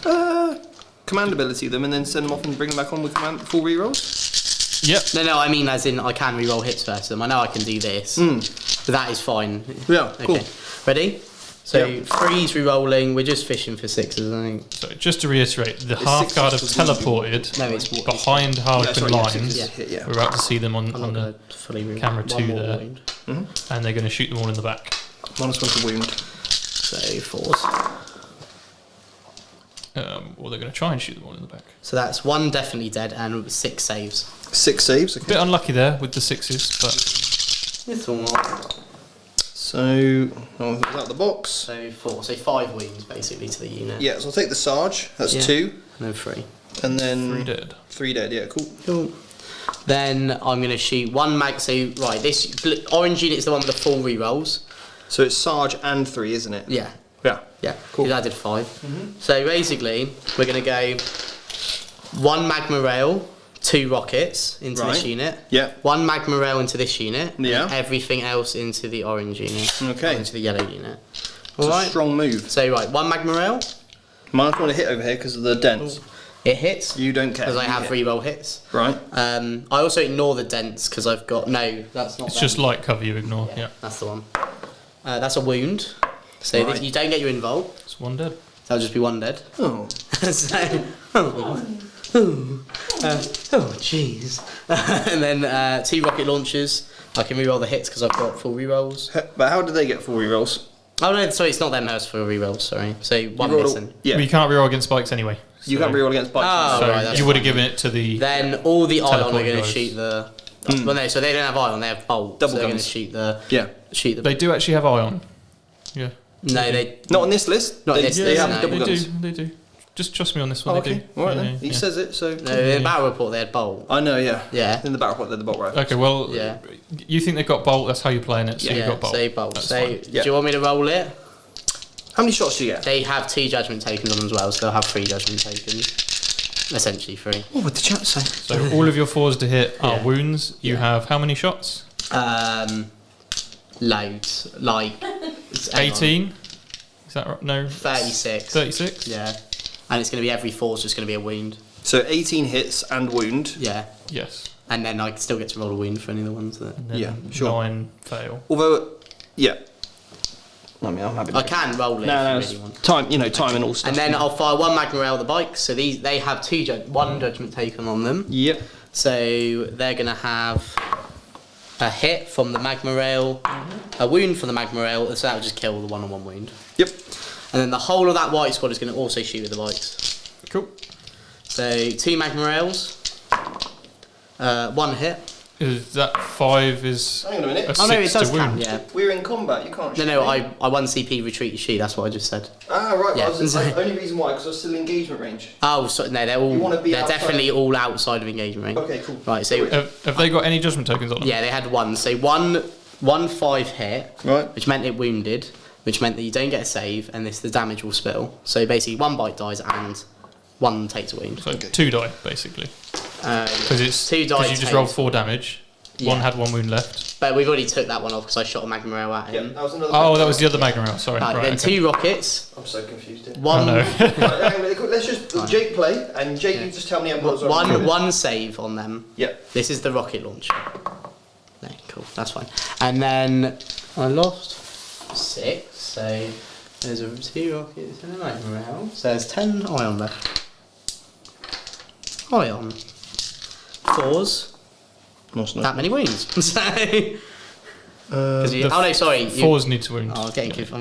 S2: I?
S1: Command ability them and then send them off and bring them back on with full rerolls?
S4: Yep.
S2: No, I mean as in I can reroll hits first them. I know I can do this. But that is fine.
S1: Yeah, cool.
S2: Okay. Ready? So
S1: Yep.
S2: 3's rerolling, we're just fishing for 6s, I think.
S4: So just to reiterate, the half guard have teleported
S2: No, it's
S4: behind Harlequin lines.
S1: Yeah.
S4: We're about to see them on
S2: I'm not
S4: the
S2: gonna fully reroll.
S4: camera
S2: One
S4: 2
S2: more
S4: there.
S2: wound.
S4: and they're going to shoot them all in the back.
S1: -1 to wound.
S2: So 4s.
S4: Or they're going to try and shoot them all in the back.
S2: So that's 1 definitely dead and 6 saves.
S1: 6 saves.
S4: A
S1: Okay.
S4: bit unlucky there with the 6s, but
S2: It's all right.
S1: So, was that the box?
S2: So 4. So 5 wounds basically to the unit.
S1: Yeah, so I'll take the Sarge. That's
S2: Yeah.
S1: 2.
S2: No 3.
S1: And then
S4: 3 dead.
S1: 3 dead. Yeah, cool.
S2: Cool. Then I'm going to shoot 1 mag. So, right, this orange unit is the one with the full rerolls.
S1: So it's Sarge and 3, isn't it?
S2: Yeah.
S1: Yeah.
S2: Yeah.
S1: Cool.
S2: Because I did 5. So basically, we're going to go 1 magma rail, 2 rockets into this
S1: Right.
S2: unit.
S1: Yeah.
S2: 1 magma rail into this unit.
S1: Yeah.
S2: And everything else into the orange unit.
S1: Okay.
S2: Or into the yellow unit.
S1: It's a
S2: Alright.
S1: strong move.
S2: So, right, 1 magma rail.
S1: Mine's going to hit over here because of the dents.
S2: It hits.
S1: You don't care.
S2: Because I
S1: You
S2: have
S1: hit.
S2: reroll hits.
S1: Right.
S2: I also ignore the dents because I've got... No, that's not
S4: it's
S2: them.
S4: just light cover you ignore. Yeah,
S2: That's the one. That's a wound. So
S1: Right.
S2: this, you don't get your invuln.
S4: it's 1 dead.
S2: That'll just be 1 dead.
S1: Oh.
S2: So... Oh, jeez. And then 2 rocket launchers. I can reroll the hits because I've got full rerolls.
S1: But how did they get 4 rerolls?
S2: Oh no, sorry, it's not them. That's for rerolls. Sorry. So 1
S1: rolled
S2: missing.
S1: Yeah.
S4: But you can't reroll against spikes anyway.
S1: You
S4: so-
S1: can't reroll against bikes.
S2: Oh,
S4: So
S2: right, that's
S4: you would have
S2: fine.
S4: given it to the.
S2: Then all the ion are
S4: Teleport
S2: going to
S4: guys.
S2: shoot the. Well, no, so they don't have ion. They have bolt.
S1: Double
S2: so they're going to
S1: guns.
S2: shoot the.
S1: Yeah.
S2: Shoot the.
S4: They do actually have ion. Yeah.
S2: No, they.
S1: Not on this list.
S2: Not
S1: they,
S2: this
S1: they
S2: list,
S1: have
S2: no.
S1: double
S4: they
S1: guns.
S4: do. They do. Just trust me on this one.
S1: Oh,
S4: they
S1: okay.
S4: do.
S1: All right
S4: Yeah,
S1: then. He
S4: yeah.
S1: says it, so.
S2: No, in the battle report they had bolt.
S1: I know, yeah.
S2: Yeah.
S1: In the battle report, they're the bolt right.
S4: Okay, well,
S2: Yeah.
S4: you think they've got bolt, that's how you're playing it, so you've got bolt.
S2: So bolt.
S4: That's
S2: So
S4: fine.
S1: Yeah.
S2: do you want me to roll it?
S1: How many shots do you get?
S2: They have 2 judgment tokens on them as well, so they'll have 3 judgment tokens. Essentially 3.
S1: What would the chat say?
S4: So all of your 4s to hit are
S2: Yeah.
S4: wounds. You
S2: Yeah.
S4: have how many shots?
S2: Loads. Like
S4: 18? Is that right? No.
S2: 36.
S4: 36?
S2: Yeah. And it's going to be every 4's just going to be a wound.
S1: So 18 hits and wound.
S2: Yeah.
S4: Yes.
S2: And then I still get to roll a wound for any of the ones that.
S4: And then
S1: Yeah, sure.
S4: 9 fail.
S1: Although, yeah. I mean, I'm happy.
S2: I can roll it
S1: No,
S2: if you really want.
S1: time. You know, time and all stuff.
S2: And then I'll fire one magma rail at the bikes. So they have one judgment taken on them.
S1: Yep.
S2: So they're going to have a hit from the magma rail, a wound from the magma rail, so that'll just kill the one-on-one wound.
S1: Yep.
S2: And then the whole of that white squad is going to also shoot with the bikes.
S4: Cool.
S2: So 2 magma rails, 1 hit.
S4: Is that 5 is
S1: Hang on a minute.
S4: a
S2: Oh no, it
S4: 6
S2: does
S4: to
S2: count,
S4: wound?
S2: yeah.
S1: We're in combat. You can't.
S2: No,
S1: shoot
S2: no,
S1: me.
S2: I 1 CP retreat your shoot, that's what I just said.
S1: Ah, right.
S2: Yeah.
S1: The only reason why, because I was still in engagement range.
S2: Oh, so, no,
S1: You wanna be
S2: they're
S1: outside?
S2: definitely all outside of engagement range.
S1: Okay, cool.
S2: Right, so
S4: Have they got any judgment tokens on them?
S2: yeah, they had 1. So one 5 hit,
S1: Right.
S2: which meant it wounded, which meant that you don't get a save, and the damage will spill. So basically 1 bite dies and 1 takes a wound.
S4: So 2 die, basically. Because it's
S2: 2 die
S4: because you just
S2: takes.
S4: rolled 4 damage.
S2: Yeah.
S4: 1 had 1 wound left.
S2: But we've already took that one off because I shot a magma rail at
S1: Yeah,
S2: him.
S1: that was another.
S4: Oh, that was the other magma rail. Sorry.
S2: Right,
S4: Right,
S2: then
S4: okay.
S2: 2 rockets,
S1: I'm so confused here.
S2: 1
S4: no.
S1: Right, hang on a minute, let's just Jake play, and Jake,
S2: Yeah.
S1: you just tell me what was
S2: one save on them.
S1: Yep.
S2: This is the rocket launcher. No, cool, that's fine. And then I lost 6, so there's 2 rockets and a magma rail. So there's 10 ion left. Ion. 4s.
S1: Nice,
S2: That many wounds. So. Oh
S4: The
S2: no, sorry.
S4: 4s need to wound.
S2: Oh, I'm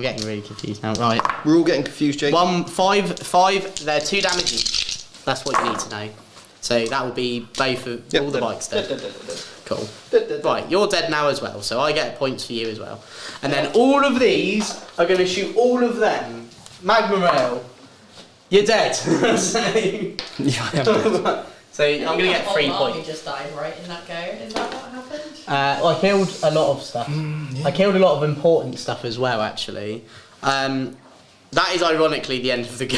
S2: getting really confused now. Right.
S1: We're all getting confused, Jake.
S2: 5. They're 2 damage each. That's what you need to know. So that will be both of
S1: Yep,
S2: all the
S1: dead.
S2: bikes dead. Cool.
S1: Dead.
S2: Right, you're dead now as well, so I get points for you as well. And then all of these are going to shoot all of them. Magma rail. You're dead. So,
S1: Yeah, I am dead.
S2: so I'm going to get 3
S3: Whole army
S2: points.
S3: just died right in that go. Is that what happened?
S2: I killed a lot of stuff. I killed a lot of important stuff as well, actually. That is ironically the end of the go.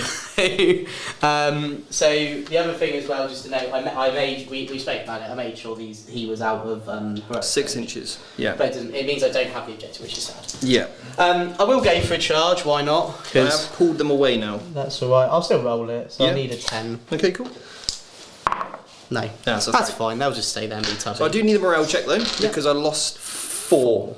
S2: So the other thing as well, just to note, I made we spoke about it. I made sure he was out of heroic
S1: 6
S2: range.
S1: inches. Yeah.
S2: But it means I don't have the objective, which is sad.
S1: Yeah.
S2: I will go for a charge. Why not?
S1: I
S2: Because
S1: have pulled them away now.
S2: that's all right. I'll still roll it. So
S1: Yeah.
S2: I need a 10.
S1: Okay, cool.
S2: No,
S1: That's
S2: that's
S1: okay.
S2: fine. They'll just stay there and be tough.
S1: So I do need a morale check though, because I lost 4.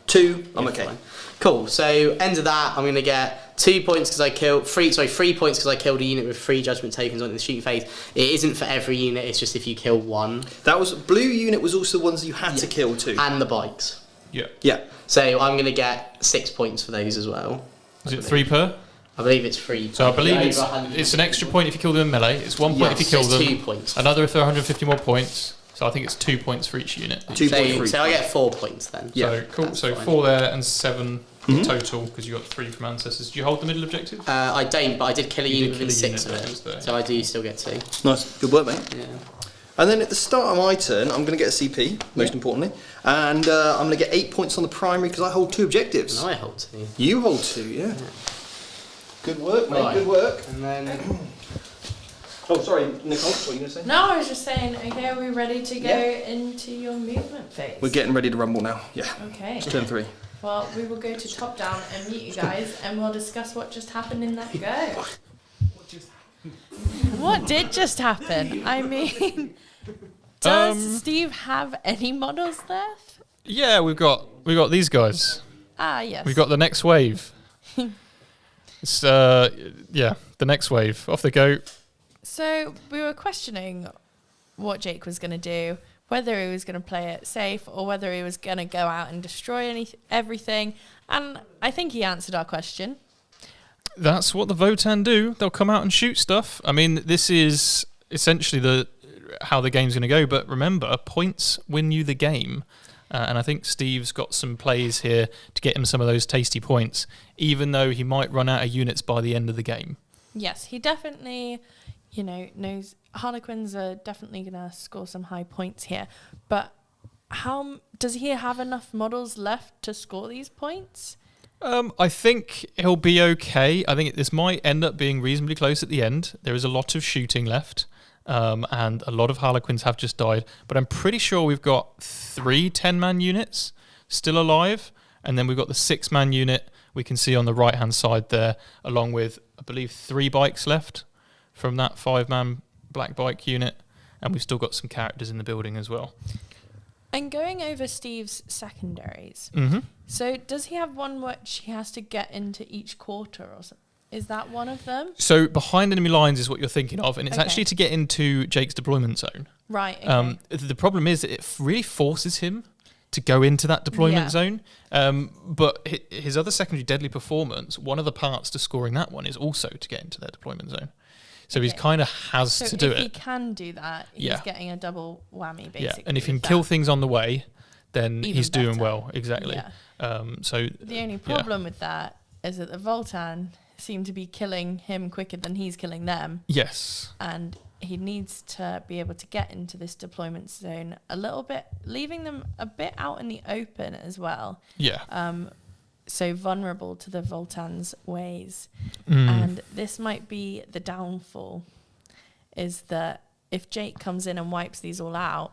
S1: 2. I'm okay.
S2: Fine. Cool. So end of that, I'm going to get 2 points because I killed 3 points because I killed a unit with 3 judgment tokens on it in the shooting phase. It isn't for every unit. It's just if you kill 1
S1: That was blue unit was also the ones you had to kill too.
S2: and the bikes.
S4: Yeah.
S1: Yeah.
S2: So I'm going to get 6 points for those as well.
S4: Is it 3 per?
S2: I believe it's 3.
S4: So I believe
S2: Over
S4: it's
S2: 100.
S4: an extra point if you kill them in melee. It's 1 point if you
S2: So
S4: kill
S2: it's
S4: them.
S2: 2 points.
S4: Another if they're 150 more points. So I think it's 2 points for each unit.
S1: 2
S2: So,
S1: points for each.
S2: so I get 4 points then.
S1: Yeah.
S4: So cool.
S2: That's
S4: So
S2: fine.
S4: 4 there and 7 total because you got 3 from ancestors. Do you hold the middle objective?
S2: I don't, but I did kill a
S4: You
S2: unit
S4: did
S2: within
S4: kill a
S2: 6
S4: unit
S2: of
S4: that
S2: it.
S4: was there.
S2: So I do still get 2.
S1: Nice. Good work, mate.
S2: Yeah.
S1: And then at the start of my turn, I'm going to get a CP, most importantly, and I'm going to get 8 points on the primary because I hold 2 objectives.
S2: And I hold 2.
S1: You hold 2, yeah. Good work, mate.
S2: Right.
S1: Good work.
S2: And then
S1: Oh, sorry, Nicole. What were you going to say?
S3: No, I was just saying, okay, are we ready to go
S1: Yeah.
S3: into your movement phase?
S1: We're getting ready to rumble now. Yeah.
S3: Okay.
S1: Turn 3.
S3: Well, we will go to top down and meet you guys, and we'll discuss what just happened in that go. What did just happen? I mean, does Steve have any models left?
S4: Yeah, we've got these guys.
S3: Ah, yes.
S4: We've got the next wave. It's the next wave. Off they go.
S3: So we were questioning what Jake was going to do, whether he was going to play it safe or whether he was going to go out and destroy everything. And I think he answered our question.
S4: That's what the Votann do. They'll come out and shoot stuff. I mean, this is essentially how the game's going to go. But remember, points win you the game. And I think Steve's got some plays here to get him some of those tasty points, even though he might run out of units by the end of the game.
S3: Yes, he definitely, knows Harlequins are definitely going to score some high points here. But how does he have enough models left to score these points?
S4: I think he'll be okay. I think this might end up being reasonably close at the end. There is a lot of shooting left, and a lot of Harlequins have just died. But I'm pretty sure we've got 3 10-man units still alive, and then we've got the 6-man unit we can see on the right-hand side there, along with, I believe, 3 bikes left from that 5-man black bike unit, and we've still got some characters in the building as well.
S3: And going over Steve's secondaries, so does he have one which he has to get into each quarter or something? Is that one of them?
S4: So behind enemy lines is what you're thinking of, and it's actually to get into Jake's deployment zone.
S3: Right. Okay.
S4: The problem is that it really forces him to go into that deployment zone. But his other secondary deadly performance, one of the parts to scoring that one is also to get into their deployment zone. So he's kind of has to do it.
S3: So if he can do that, he's getting a double whammy, basically.
S4: Yeah, and if he can kill things on the way, then
S3: Even
S4: he's doing
S3: better.
S4: well. Exactly.
S3: Yeah.
S4: So
S3: the only problem with that is that the Votann seem to be killing him quicker than he's killing them.
S4: Yes.
S3: And he needs to be able to get into this deployment zone a little bit, leaving them a bit out in the open as well.
S4: Yeah.
S3: So vulnerable to the Voltann's ways. And this might be the downfall, is that if Jake comes in and wipes these all out,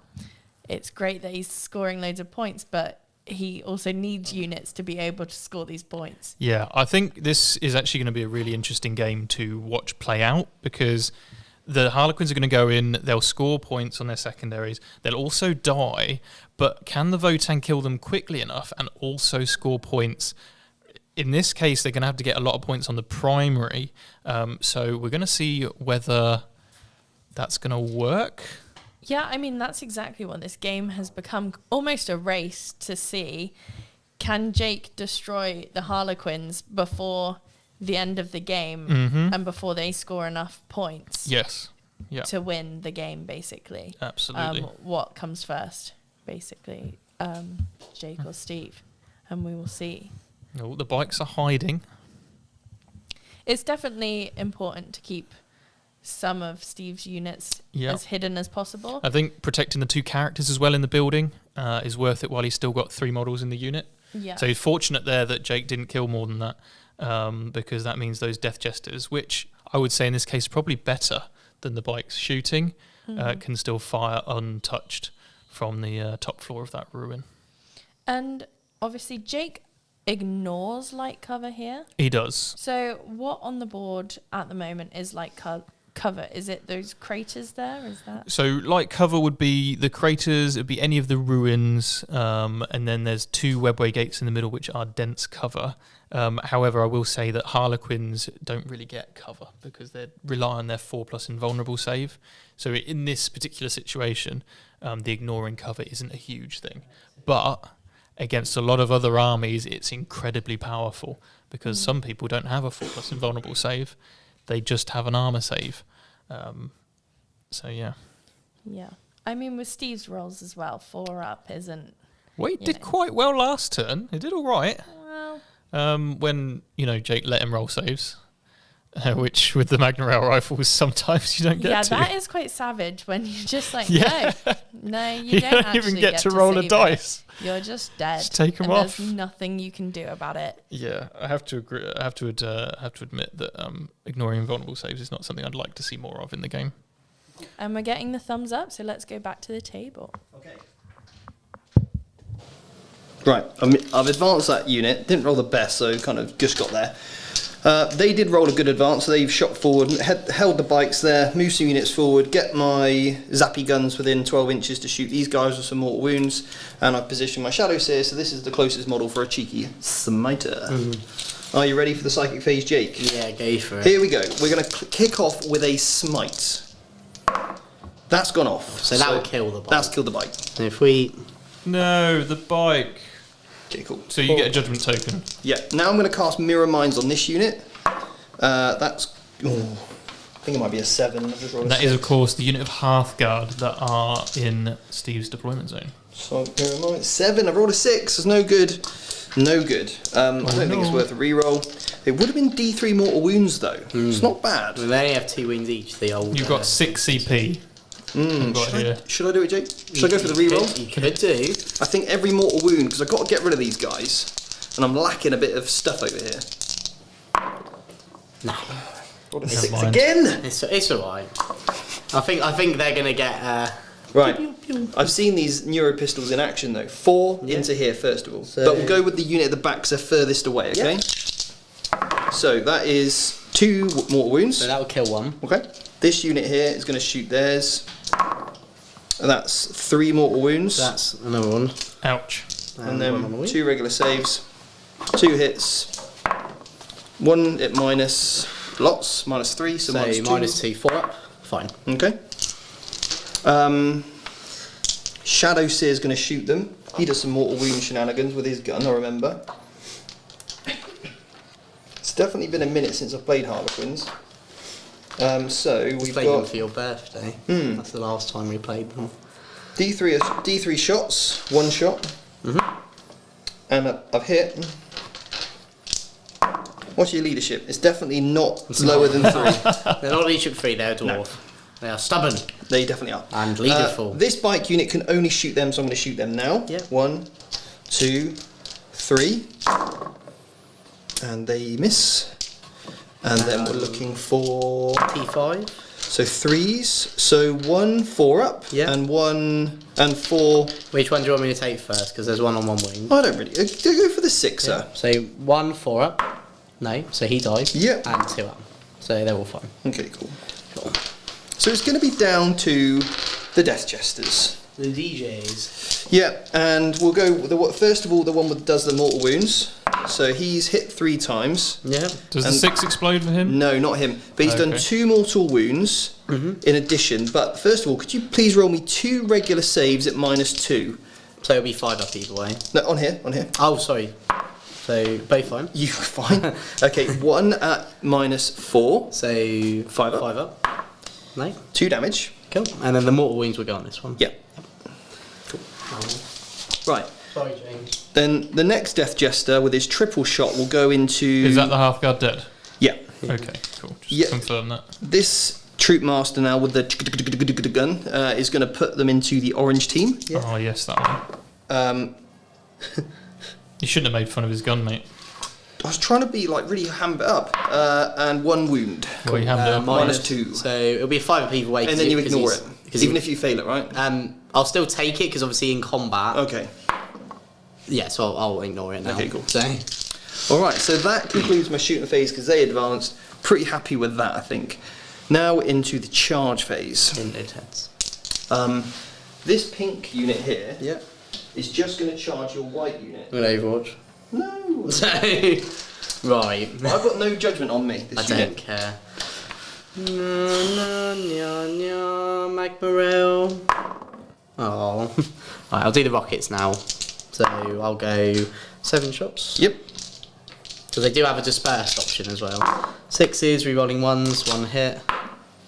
S3: it's great that he's scoring loads of points, but he also needs units to be able to score these points.
S4: Yeah, I think this is actually going to be a really interesting game to watch play out, because the Harlequins are going to go in, they'll score points on their secondaries, they'll also die, but can the Votann kill them quickly enough and also score points? In this case, they're going to have to get a lot of points on the primary, so we're going to see whether that's going to work.
S3: Yeah, I mean, that's exactly what this game has become, almost a race to see. Can Jake destroy the Harlequins before the end of the game and before they score enough points to win the game, basically?
S4: Absolutely.
S3: What comes first, basically? Jake or Steve? And we will see.
S4: Oh, the bikes are hiding.
S3: It's definitely important to keep some of Steve's units as hidden as possible.
S4: I think protecting the two characters as well in the building is worth it while he's still got 3 models in the unit.
S3: Yeah.
S4: So he's fortunate there that Jake didn't kill more than that, because that means those Death Jesters, which I would say in this case probably better than the bikes shooting, can still fire untouched from the top floor of that ruin.
S3: And obviously Jake ignores light cover here.
S4: He does.
S3: So what on the board at the moment is light cover? Is it those craters there? Is that?
S4: So light cover would be the craters, it would be any of the ruins, and then there's 2 webway gates in the middle which are dense cover. However, I will say that Harlequins don't really get cover because they rely on their 4+ invulnerable save. So in this particular situation, the ignoring cover isn't a huge thing. But against a lot of other armies, it's incredibly powerful because some people don't have a 4+ invulnerable save. They just have an armor save. So, yeah.
S3: Yeah. I mean, with Steve's rolls as well, 4 up isn't...
S4: Well, he did quite well last turn. He did all right.
S3: Well...
S4: when, Jake let him roll saves, which with the Magna Rail rifles, sometimes you don't get to.
S3: Yeah, that is quite savage when you're just like, no, you
S4: you
S3: don't
S4: don't even
S3: actually
S4: get to roll a
S3: save
S4: dice.
S3: it. You're just dead.
S4: Just take 'em
S3: and
S4: off.
S3: There's nothing you can do about it.
S4: Yeah, I have to agree. I have to admit that ignoring invulnerable saves is not something I'd like to see more of in the game.
S3: And we're getting the thumbs up, so let's go back to the table.
S1: Okay. Right, I've advanced that unit. Didn't roll the best, so kind of just got there. They did roll a good advance, so they've shot forward, held the bikes there, moved some units forward, get my zappy guns within 12 inches to shoot these guys with some mortal wounds, and I've positioned my shadows here, so this is the closest model for a cheeky smiter. Are you ready for the psychic phase, Jake?
S2: Yeah, go for it.
S1: Here we go. We're going to kick off with a smite. That's gone off.
S2: So that will kill the bike.
S1: That's killed the bike.
S2: So if we...
S4: No, the bike.
S1: Okay, cool.
S4: So you get a judgment token.
S1: Yeah, now I'm going to cast Mirror Minds on this unit. That's... Ooh, I think it might be a 7. I've just rolled a
S4: That
S1: 6.
S4: is, of course, the unit of Hearthguard that are in Steve's deployment zone.
S1: So, Mirror Minds. 7, I've rolled a 6. It's no good. No good. I don't think it's worth a reroll. It would have been D3 mortal wounds, though. It's not bad.
S2: We only have 2 wounds each, the old...
S4: You've got 6 CP.
S1: Should I do it, Jake? Should I go for the reroll?
S2: You could do.
S1: I think every mortal wound, because I've got to get rid of these guys, and I'm lacking a bit of stuff over here.
S2: No.
S1: Rolled a
S4: Never
S1: 6
S4: mind.
S1: again!
S2: It's alright. I think they're going to get...
S1: Right. I've seen these neuro pistols in action though. 4 into here first of all. But we'll go with the unit at the back because they're furthest away, okay? So that is 2 mortal wounds.
S2: So that will kill one.
S1: Okay. This unit here is going to shoot theirs. That's 3 mortal wounds.
S2: That's another one.
S4: Ouch.
S1: And
S2: one on the
S1: then
S2: wing.
S1: 2 regular saves, 2 hits, 1 at minus lots, -3, so
S2: -2, 4 up. Fine.
S1: Okay. Shadow Seer's going to shoot them. He does some mortal wound shenanigans with his gun, I remember. It's definitely been a minute since I've played Harlequins. So we've
S2: Played them
S1: got
S2: for your birthday. That's the last time we played them.
S1: D3 shots, 1 shot. And I've hit. What's your leadership? It's definitely not lower than 3.
S2: They're not leadership 3, they're a dwarf.
S1: No.
S2: They are stubborn
S1: They definitely are.
S2: and leaderful.
S1: This bike unit can only shoot them, so I'm going to shoot them now.
S2: Yeah.
S1: 1, 2, 3. And they miss. And then we're looking for...
S2: T5.
S1: So 3s. So 1 4 up.
S2: Yeah.
S1: And 1 and 4...
S2: Which one do you want me to take first? Because there's one on one wing.
S1: I don't really... Go for the 6er.
S2: So 1 4 up. No, so he dies.
S1: Yeah.
S2: And 2 up. So they're all fine.
S1: Okay, cool. So it's going to be down to the Death Jesters.
S2: The DJs.
S1: Yeah, and we'll go with first of all the one that does the mortal wounds. So he's hit 3 times.
S2: Yeah.
S4: Does the
S1: And-
S4: 6 explode for him?
S1: No, not him. But he's done
S4: Okay.
S1: 2 mortal wounds in addition. But first of all, could you please roll me 2 regular saves at -2?
S2: So it'll be 5 up either way.
S1: No, on here.
S2: Oh, sorry. So both fine.
S1: You fine. Okay, 1 at -4.
S2: So
S1: 5 up.
S2: 5 up. No.
S1: 2 damage.
S2: Cool. And then the mortal wounds will go on this one.
S1: Yeah. Right.
S2: Sorry, James.
S1: Then the next Death Jester with his triple shot will go into...
S4: Is that the half guard dead?
S1: Yeah.
S4: Okay, cool. Just
S1: Yeah.
S4: confirm that.
S1: This Troop Master now with the gun is going to put them into the orange team.
S2: Yeah.
S4: Oh, yes, that one. You shouldn't have made fun of his gun, mate.
S1: I was trying to be like really ham it up. And 1 wound.
S4: Well, you hammed it up.
S1: -2.
S2: So it'll be a 5 up either way.
S1: And then you ignore it. Even if you fail it, right?
S2: I'll still take it because obviously in combat.
S1: Okay.
S2: Yeah, so I'll ignore it now.
S1: Okay, cool.
S2: So
S1: Alright, so that concludes my shooting phase because they advanced. Pretty happy with that, I think. Now into the charge phase.
S2: intense.
S1: This pink unit here
S2: Yeah.
S1: is just going to charge your white unit.
S2: With Overwatch.
S1: No!
S2: So right.
S1: I've got no judgment on me, this
S2: I
S1: unit.
S2: don't care. Magmaril. Oh. Right, I'll do the rockets now. So I'll go 7 shots.
S1: Yep.
S2: Because they do have a dispersed option as well. 6s, rerolling 1s, 1 hit.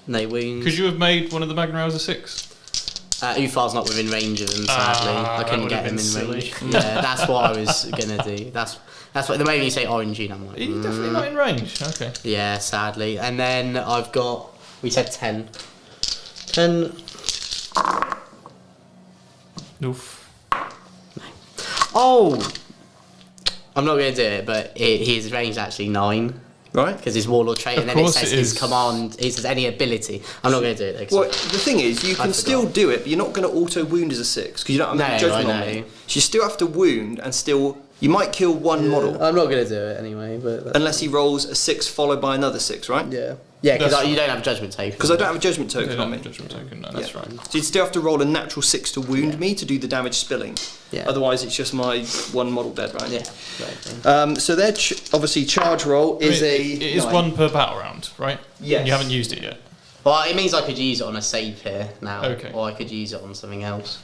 S2: No wounds.
S4: Could you have made one of the Magnaros a 6?
S2: Ufar's not within range of them, sadly. I
S4: that
S2: couldn't
S4: would
S2: get
S4: have
S2: him in
S4: been
S2: range.
S4: silly.
S2: Yeah, that's what I was gonna do. That's what the moment you say orangey, I'm like,
S4: He's definitely not in range. Okay.
S2: yeah, sadly. And then I've got, we said 10. 10.
S4: Oof.
S2: Oh! I'm not gonna do it, but his range is actually 9.
S1: Right?
S2: Because his warlord trait, and
S4: Of
S2: then it
S4: course
S2: says
S4: it
S2: his
S4: is.
S2: command, it says any ability. I'm not going to do it though. 'cause
S1: Well, the thing is, you can still do it, but you're not going to auto wound as a 6 because you don't have any
S2: No,
S1: judgment
S2: I
S1: on
S2: know.
S1: it. So you still have to wound and still. You might kill one model
S2: I'm not going to do it anyway, but that's
S1: unless he rolls a 6 followed by another 6, right?
S2: yeah. Yeah, because
S4: That's
S2: you don't have a judgment token.
S1: Because I don't have a judgment
S4: They
S1: token
S4: don't
S1: on me.
S4: have a judgment token. No,
S1: Yeah.
S4: that's right.
S1: So you'd still have to roll a natural 6 to wound me to do the damage spilling.
S2: Yeah.
S1: Otherwise, it's just my 1 model dead, right?
S2: Yeah. Exactly.
S1: So their obviously charge roll is
S4: It is
S1: 9.
S4: 1 per battle round, right?
S1: Yes.
S4: And you haven't used it yet.
S2: Well, it means I could use it on a save here now,
S4: Okay.
S2: or I could use it on something else.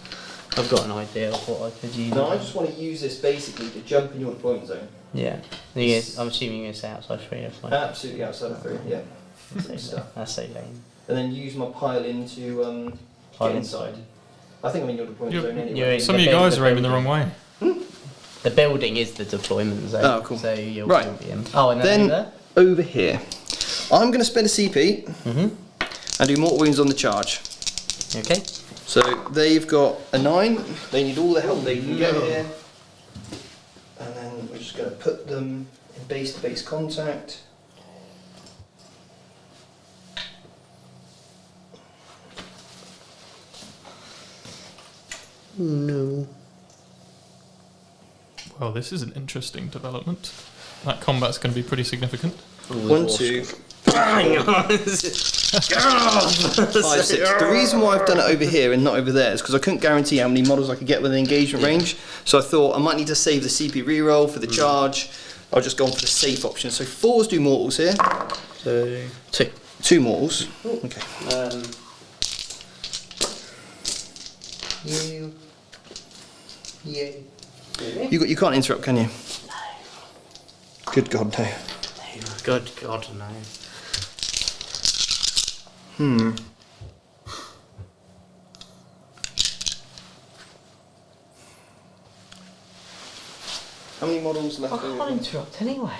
S2: I've got an idea of what I could use.
S1: No,
S2: it
S1: I
S2: on.
S1: just want to use this basically to jump in your deployment zone.
S2: Yeah. I'm assuming you're going to say outside 3 or something.
S1: Absolutely outside of 3, yeah. Good stuff.
S2: That's so lame.
S1: And then use my pile in to get inside. I think I'm in your deployment
S4: You're-
S1: zone
S2: you're
S1: anyway.
S2: in-
S4: Some of you guys are aiming the wrong way.
S2: The building is the deployment zone.
S1: Oh, cool.
S2: So you'll
S1: Right.
S2: be in. Oh, and
S1: Then
S2: then
S1: over here, I'm going to spend a CP and do mortal wounds on the charge.
S2: Okay.
S1: So they've got a 9. They need all the help they can get here. And then we're just going to put them in base-to-base contact.
S2: No.
S4: Well, this is an interesting development. That combat's going to be pretty significant.
S1: 1, 2.
S2: Hang on.
S1: 5, 6. The reason why I've done it over here and not over there is because I couldn't guarantee how many models I could get within engagement range. So I thought I might need to save the CP reroll for the charge. I'll just go on for the safe option. So 4s do mortals here.
S2: So 2.
S1: 2 mortals. Okay. You can't interrupt, can you? No. Good God, no.
S2: Good God, no.
S1: How many models left?
S2: I can't interrupt anyway.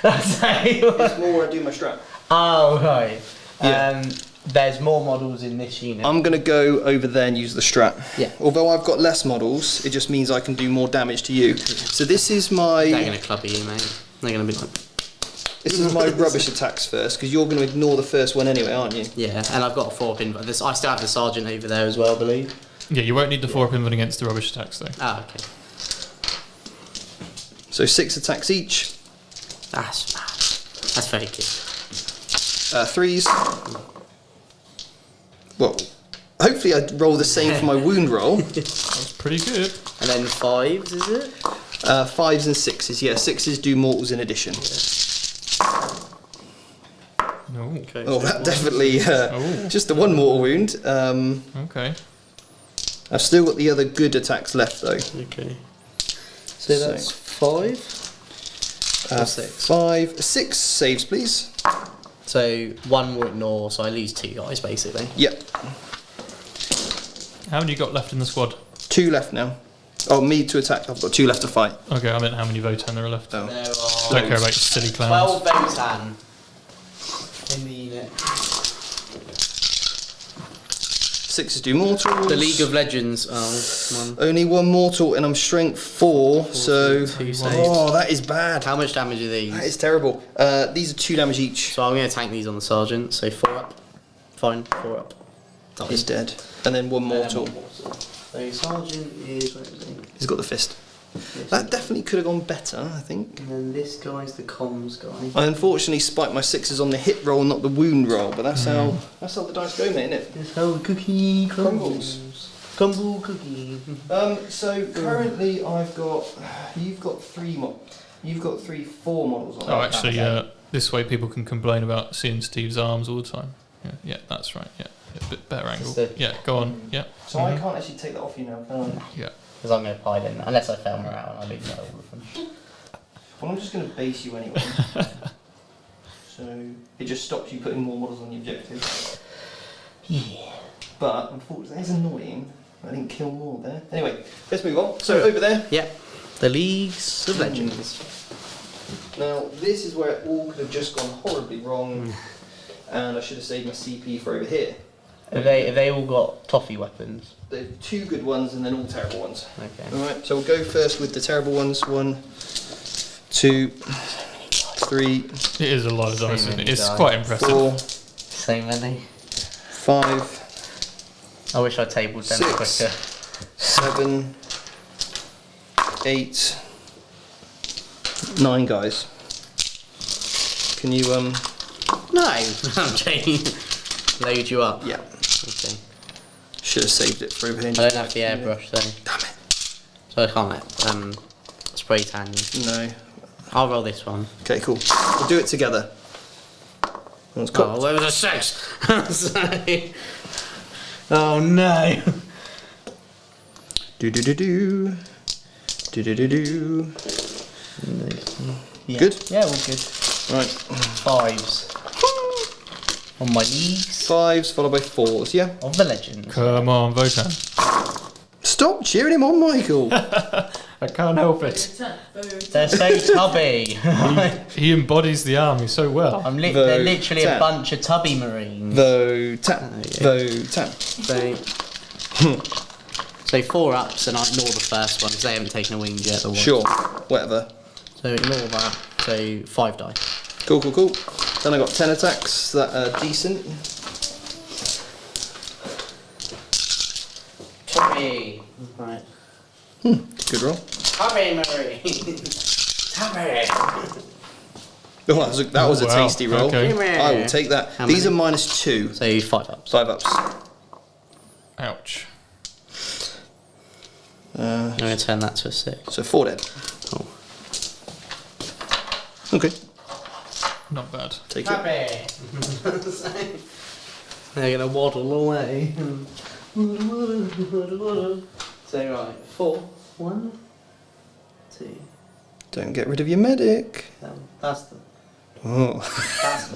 S1: There's more where I do my strap.
S2: Oh, right.
S1: Yeah.
S2: There's more models in this unit.
S1: I'm going to go over there and use the strap.
S2: Yeah.
S1: Although I've got less models, it just means I can do more damage to you. So this is my...
S2: They're going to clubber you, mate. They're going to be like...
S1: This is my rubbish attacks first, because you're going to ignore the first one anyway, aren't you?
S2: Yeah, and I've got a 4-pin, but I still have the sergeant over there as well, I believe.
S4: Yeah, you won't need the 4-pin one against the rubbish attacks though.
S2: Ah, okay.
S1: So 6 attacks each.
S2: That's mad. That's very good.
S1: 3s. Well, hopefully I roll the same for my wound roll.
S4: That's pretty good.
S2: And then 5s, is it?
S1: 5s and 6s, yeah. 6s do mortals in addition.
S4: No.
S2: Okay,
S1: Oh,
S2: so
S1: that definitely... just the 1 mortal wound.
S4: Okay.
S1: I've still got the other good attacks left though.
S2: Okay. So that's 5? 6?
S1: 5. 6 saves, please.
S2: So 1 will ignore, so I lose 2 guys basically.
S1: Yep.
S4: How many you got left in the squad?
S1: 2 left now. Oh, me to attack. I've got 2 left to fight.
S4: Okay, I meant how many Votann there are left.
S1: Oh.
S2: There are
S4: Don't care about you silly clowns.
S2: 12 Votann in the unit.
S1: 6s do mortals.
S2: The League of Legends.
S1: Only 1 mortal, and I'm strength 4, so...
S2: 2 saves.
S1: Oh, that is bad.
S2: How much damage are these?
S1: That is terrible. These are 2 damage each.
S2: So I'm going to tank these on the sergeant. So 4 up. Fine, 4 up.
S1: He's dead. And then 1 mortal.
S2: So sergeant is... Where is he?
S1: He's got the fist. That definitely could have gone better, I think.
S2: And then this guy's the comms guy.
S1: I unfortunately spiked my 6s on the hit roll, not the wound roll, but that's how the dice go, mate, isn't it?
S2: This whole cookie crumbles. Crumble cookie.
S1: So currently you've got 3 4 models on.
S4: Oh, actually, this way people can complain about seeing Steve's arms all the time. Yeah, that's right. Yeah, a bit better angle. Yeah, go on. Yeah.
S1: So I can't actually take that off you now, can I?
S4: Yeah.
S2: Because I'm going to hide in, unless I film her out and I leave all of them.
S1: Well, I'm just going to base you anyway. So it just stops you putting more models on the objective.
S2: Yeah.
S1: But unfortunately, that is annoying. I didn't kill more there. Anyway, let's move on. So over there.
S2: Yeah. The Leagues of Legends.
S1: Now this is where it all could have just gone horribly wrong, and I should have saved my CP for over here.
S2: Have they all got toffee weapons?
S1: There are 2 good ones and then all terrible ones.
S2: Okay.
S1: Alright, so we'll go first with the terrible ones. 1, 2, 3.
S4: It is a lot of dice, isn't it? It's
S2: dice.
S4: quite impressive.
S1: 4,
S2: So many.
S1: 5,
S2: I wish I tabled them
S1: 6,
S2: quicker.
S1: 7, 8, 9 guys. Can you
S2: No! I'm joking. Load you up.
S1: Yeah.
S2: Okay.
S1: Should have saved it for over here.
S2: I don't have the airbrush though.
S1: Damn it.
S2: So I can't spray tan you.
S1: No.
S2: I'll roll this one.
S1: Okay, cool. We'll do it together. One's cooked.
S2: Oh, there was a 6! Oh no!
S1: Do do do do. Do do do do.
S2: Yeah.
S1: Good?
S2: Yeah, all good.
S1: Right.
S2: 5s. On my leagues
S1: 5s followed by 4s, yeah?
S2: of the Legends.
S4: Come on, Votann.
S1: Stop cheering him on, Michael!
S4: I can't help it.
S2: They're so tubby.
S4: He embodies the army so well.
S2: They're literally a
S1: Votann.
S2: bunch of tubby marines.
S1: Votann.
S2: Oh,
S1: Votann.
S2: So 4 ups, and I ignore the first one because they haven't taken a wing yet. Or what.
S1: Sure, whatever.
S2: So ignore that. So 5 die.
S1: Cool, cool, cool. Then I got 10 attacks that are decent.
S2: Tubby. Right.
S1: Good roll.
S2: Tubby marine. Tubby.
S1: Oh, that was a
S4: Wow,
S1: tasty roll.
S4: okay.
S1: I will take that.
S2: How
S1: These are
S2: many?
S1: -2.
S2: So 5 ups.
S1: 5 ups.
S4: Ouch.
S2: I'm going to turn that to a 6.
S1: So 4 dead.
S2: Cool.
S1: Okay.
S4: Not bad.
S1: Take it.
S2: They're going to waddle away. So right, 4, 1, 2.
S1: Don't get rid of your medic.
S2: That's the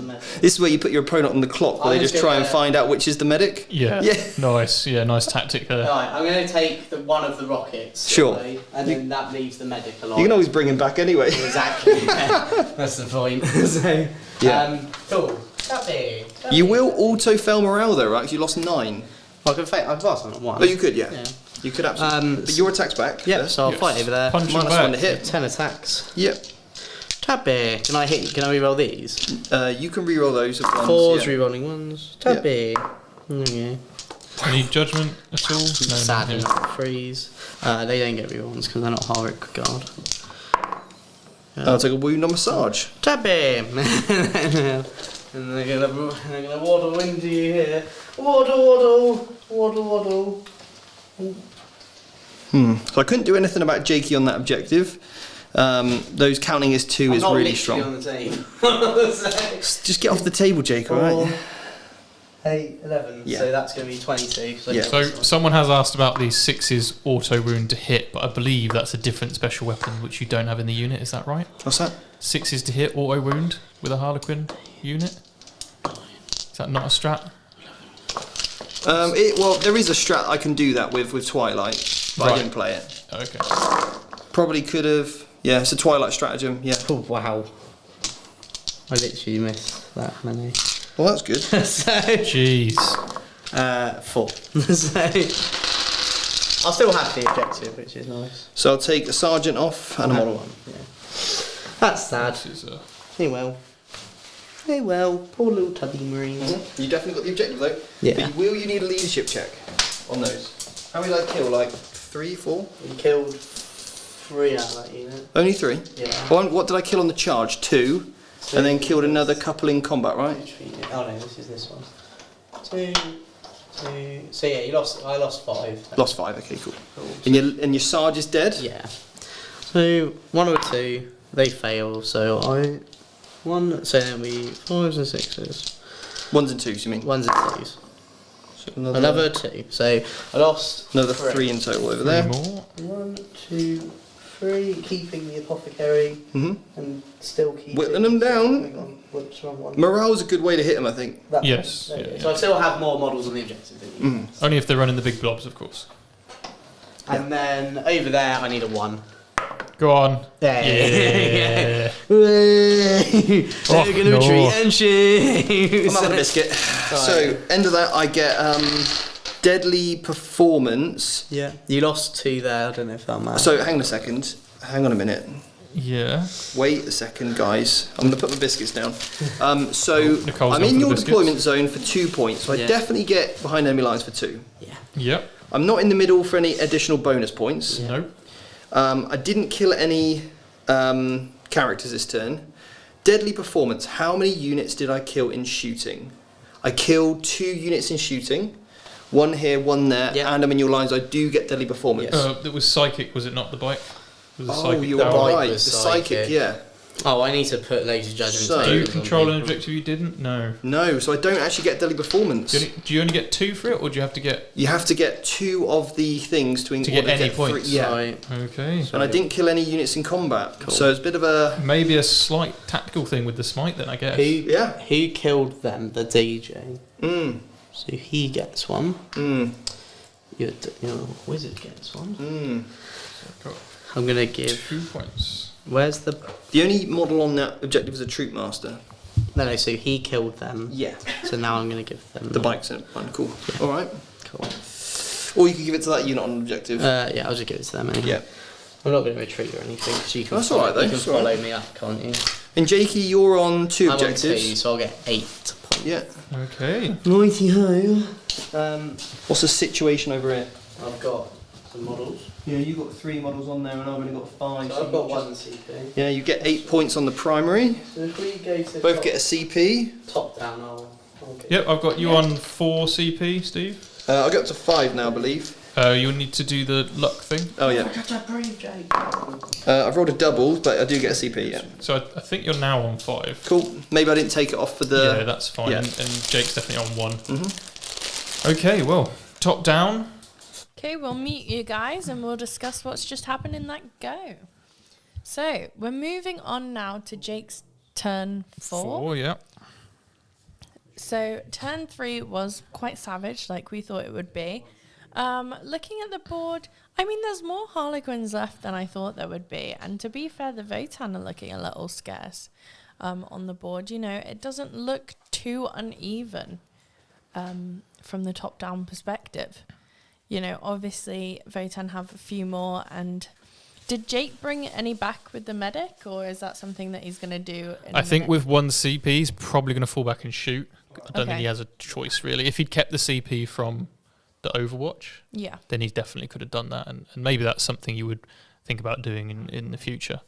S2: medic.
S1: This is where you put your opponent on the clock, where
S2: I'm
S1: they just
S2: just
S1: try and
S2: gonna-
S1: find out which is the medic.
S4: Yeah.
S1: Yeah.
S4: Nice. Yeah, nice tactic there.
S2: Right, I'm going to take one of the rockets.
S1: Sure.
S2: Away, and then that leaves the medic alive.
S1: You can always bring him back anyway.
S2: Exactly. Yeah. That's the point. So,
S1: Yeah.
S2: cool. That'd be.
S1: You will auto fail morale though, right? 'Cause you lost 9.
S2: I can fight. I've lost on 1.
S1: Oh, you could, yeah.
S2: Yeah.
S1: You could absolutely. But your attack's back.
S2: Yep.
S1: there.
S2: So I'll
S4: Yes.
S2: fight over there.
S4: Punch him
S1: -1 to
S4: back.
S1: hit.
S2: 10 attacks.
S1: Yep.
S2: Tabby. Can I hit? Can I reroll these?
S1: You can reroll those at once.
S2: 4s,
S1: yeah.
S2: rerolling 1s. Tabby. Okay.
S4: Any judgment at all? No.
S2: Sadly
S4: no.
S2: not 3s. They don't get rerolls because they're not Harlequin guard.
S1: I'll take a wound on massage.
S2: Tabby. And they're gonna waddle into you here. Waddle, waddle, waddle, waddle.
S1: So I couldn't do anything about Jakey on that objective. Those counting as 2 is
S2: I'm not
S1: really
S2: literally
S1: strong.
S2: on the table.
S1: Just get off the table, Jake, alright?
S2: 8, 11.
S1: Yeah.
S2: So that's going to be 22. So
S1: Yeah.
S4: So someone has asked about the 6's auto wound to hit, but I believe that's a different special weapon which you don't have in the unit. Is that right?
S1: What's that?
S4: 6's to hit auto wound with a Harlequin unit. Is that not a strat?
S1: Well, there is a strat I can do that with Twilight, but I
S4: Right.
S1: didn't play it.
S4: Okay.
S1: Probably could have. Yeah, it's a Twilight stratagem. Yeah.
S2: Oh, wow. I literally missed that many.
S1: Well, that's good.
S2: So,
S4: Jeez.
S2: 4. So, I'll still have the objective, which is nice.
S1: So I'll take a sergeant off and a model.
S2: 1. Yeah. That's sad.
S4: This is a...
S2: Hey, well. Hey, well. Poor little tubby marines.
S1: You definitely got the objective though.
S2: Yeah.
S1: But will you need a leadership check on those? How many did I kill? Like 3, 4?
S2: You killed 3 out of that unit.
S1: Only 3?
S2: Yeah.
S1: What did I kill on the charge? 2? And then killed another couple in combat, right?
S2: Oh no, this is this one. 2, 2. So yeah, I lost 5.
S1: Lost 5. Okay, cool.
S2: Cool.
S1: And your sarge is dead.
S2: Yeah. So 1 or 2, they fail. So so then we 5s and 6s.
S1: 1s and 2s, you mean?
S2: 1s and 2s.
S1: So
S2: Another 2. So I lost
S1: another 3 in total over
S4: 3
S1: there.
S4: more.
S2: 1, 2, 3. Keeping the apothecary and still keeping.
S1: Whittling them down.
S2: Hang on, whoops, wrong one.
S1: Morale's a good way to hit them, I think.
S2: That
S4: Yes,
S2: one. There you
S4: yeah,
S2: go. So I still have more models on the objective. Don't you?
S4: Only if they're running the big blobs, of course.
S2: And then over there, I need a 1.
S4: Go on.
S2: Yeah.
S4: Yeah.
S2: They're
S4: Oh,
S2: gonna
S4: no.
S2: retreat and shoot.
S1: I'm having a biscuit. So, end of that, I get deadly performance.
S2: Yeah. You lost 2 there. I don't know if that matters.
S1: So, hang on a second. Hang on a minute.
S4: Yeah.
S1: Wait a second, guys. I'm going to put my biscuits down. So,
S4: Nicole's
S1: I'm
S4: gone
S1: in
S4: for
S1: your
S4: the biscuits.
S1: deployment zone for 2 points. So, I
S2: Yeah.
S1: definitely get behind enemy lines for 2.
S2: Yeah.
S4: Yep.
S1: I'm not in the middle for any additional bonus points.
S4: No.
S1: I didn't kill any characters this turn. Deadly performance. How many units did I kill in shooting? I killed 2 units in shooting. 1 here, 1 there.
S2: Yeah.
S1: And I'm in your lines. I do get deadly performance.
S2: Yes.
S4: It was psychic, was it not the bike? It was a
S1: Oh,
S4: psychic
S1: you are
S4: power.
S2: bike
S1: right.
S2: was
S1: The psychic,
S2: psychic.
S1: yeah.
S2: Oh, I need to put laser judgment.
S1: So-
S4: Do you
S2: tables on
S4: control an
S2: people.
S4: objective you didn't? No.
S1: No, so I don't actually get deadly performance.
S4: Do you only get 2 for it, or do you have to get...
S1: You have to get 2 of the things to
S4: get
S1: order
S4: any
S1: 3.
S4: points?
S1: Yeah.
S2: Right.
S4: Okay.
S1: And I didn't kill any units in combat.
S2: Cool.
S1: So it's a bit of a...
S4: Maybe a slight tactical thing with the smite then, I guess.
S1: Yeah.
S2: Who killed them? The DJ.
S1: Mm.
S2: So he gets 1.
S1: Mm.
S2: Your wizard gets 1.
S1: Mm.
S4: Got
S2: I'm gonna give.
S4: 2 points.
S2: Where's the?
S1: The only model on that objective is a troop master.
S2: No. So he killed them.
S1: Yeah.
S2: So now I'm gonna give them
S1: The bike's in one. Cool.
S2: Yeah.
S1: All right.
S2: Cool.
S1: Or you could give it to that unit on objective.
S2: Yeah, I'll just give it to them. Anyway.
S1: Yeah.
S2: I'm not going to retreat or anything because you can.
S1: That's
S2: follow,
S1: alright though,
S2: You can
S1: that's alright.
S2: follow me up, can't you?
S1: And Jakey, you're on 2
S2: I'm on
S1: objectives.
S2: 2, so I'll get 8 points.
S1: Yeah.
S4: Okay.
S2: Righty ho.
S1: What's the situation over here?
S2: I've got some models.
S1: Yeah, you've got 3 models on there and I've only got 5.
S2: So I've got 1 CP.
S1: Yeah, you get 8 points on the primary.
S2: So if we go to
S1: Both get a CP.
S2: top down, I'll get
S4: Yep, I've got you on 4 CP, Steve.
S1: I'll get up to 5 now, I believe.
S4: You'll need to do the luck thing.
S1: Oh yeah.
S2: Got a brave Jake.
S1: I've rolled a double, but I do get a CP, yeah.
S4: So I think you're now on 5.
S1: Cool. Maybe I didn't take it off for the...
S4: Yeah, that's fine.
S1: Yeah.
S4: And Jake's definitely on 1.
S1: Mhm.
S4: Okay, well, top down.
S3: Okay, we'll meet you guys and we'll discuss what's just happened in that go. So, we're moving on now to Jake's turn 4.
S4: 4, yeah.
S3: So, turn 3 was quite savage, like we thought it would be. Looking at the board, I mean, there's more Harlequins left than I thought there would be. And to be fair, the Votann are looking a little scarce on the board. You know, it doesn't look too uneven from the top-down perspective. You know, obviously, Votann have a few more. And did Jake bring any back with the medic, or is that something that he's going to do in
S4: I
S3: a
S4: think
S3: minute?
S4: with 1 CP, he's probably going to fall back and shoot. I don't think
S3: Okay.
S4: he has a choice, really. If he'd kept the CP from the Overwatch,
S3: Yeah.
S4: then he definitely could have done that. And maybe that's something you would think about doing in the future.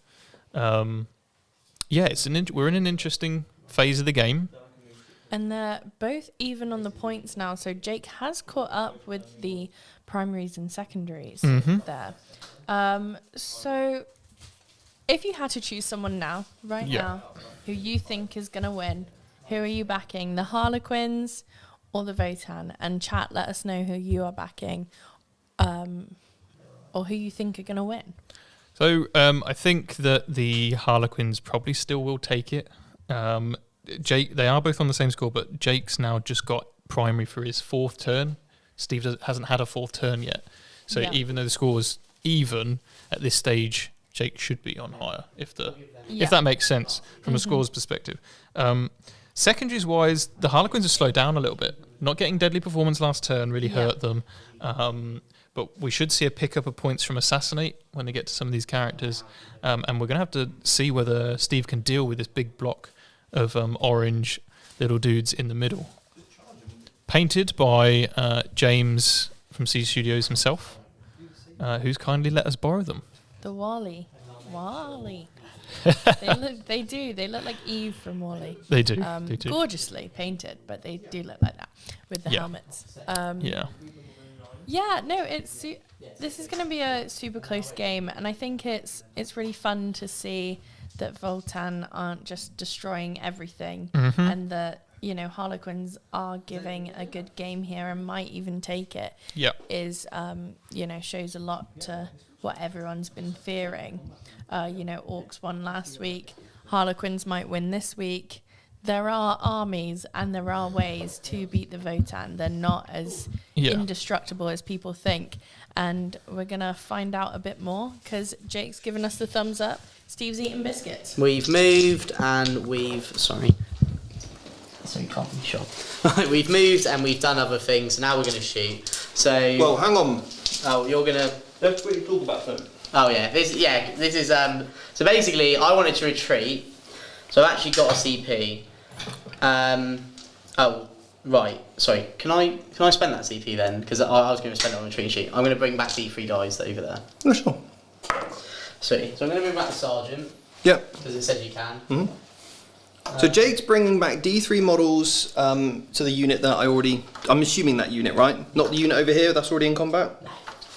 S4: Yeah, we're in an interesting phase of the game.
S3: And they're both even on the points now. So Jake has caught up with the primaries and secondaries there. So if you had to choose someone now, now, who you think is going to win, who are you backing? The Harlequins or the Votann? And chat, let us know who you are backing or who you think are going to win.
S4: So I think that the Harlequins probably still will take it. Jake, they are both on the same score, but Jake's now just got primary for his 4th turn. Steve hasn't had a 4th turn yet. So even though the score was even at this stage, Jake should be on higher, if that makes sense from a scores perspective. Secondaries wise, the Harlequins have slowed down a little bit. Not getting deadly performance last turn really hurt them. But we should see a pickup of points from Assassinate when they get to some of these characters. And we're going to have to see whether Steve can deal with this big block of orange little dudes in the middle. Painted by James from C Studios himself, who's kindly let us borrow them.
S3: The Wally. They look like Eve from Wally.
S4: They do.
S3: Gorgeously painted, but they do look like that with the helmets. Yeah, no, this is going to be a super close game, and I think it's really fun to see that Votann aren't just destroying everything, and that, you know, Harlequins are giving a good game here and might even take it. Is you know, shows a lot to what everyone's been fearing. You know, Orcs won last week, Harlequins might win this week. There are armies and there are ways to beat the Votann. They're not as indestructible as people think. And we're going to find out a bit more because Jake's given us the thumbs up. Steve's eating biscuits.
S2: We've moved and so you can't be shot. We've moved and we've done other things. Now we're going to shoot. So.
S1: Well, hang on.
S2: Oh, you're going to.
S1: Let's really talk about something.
S2: Oh yeah, this is so basically I wanted to retreat, so I've actually got a CP. Oh right, sorry. Can I spend that CP then? Because I was going to spend it on a retreat sheet. I'm going to bring back the 3 guys over there.
S1: Oh, sure.
S2: Sweet. So I'm going to bring back the sergeant.
S1: Yep.
S2: Because it says you can.
S1: So Jake's bringing back D3 models to the unit that I'm assuming that unit, right? Not the unit over here that's already in combat?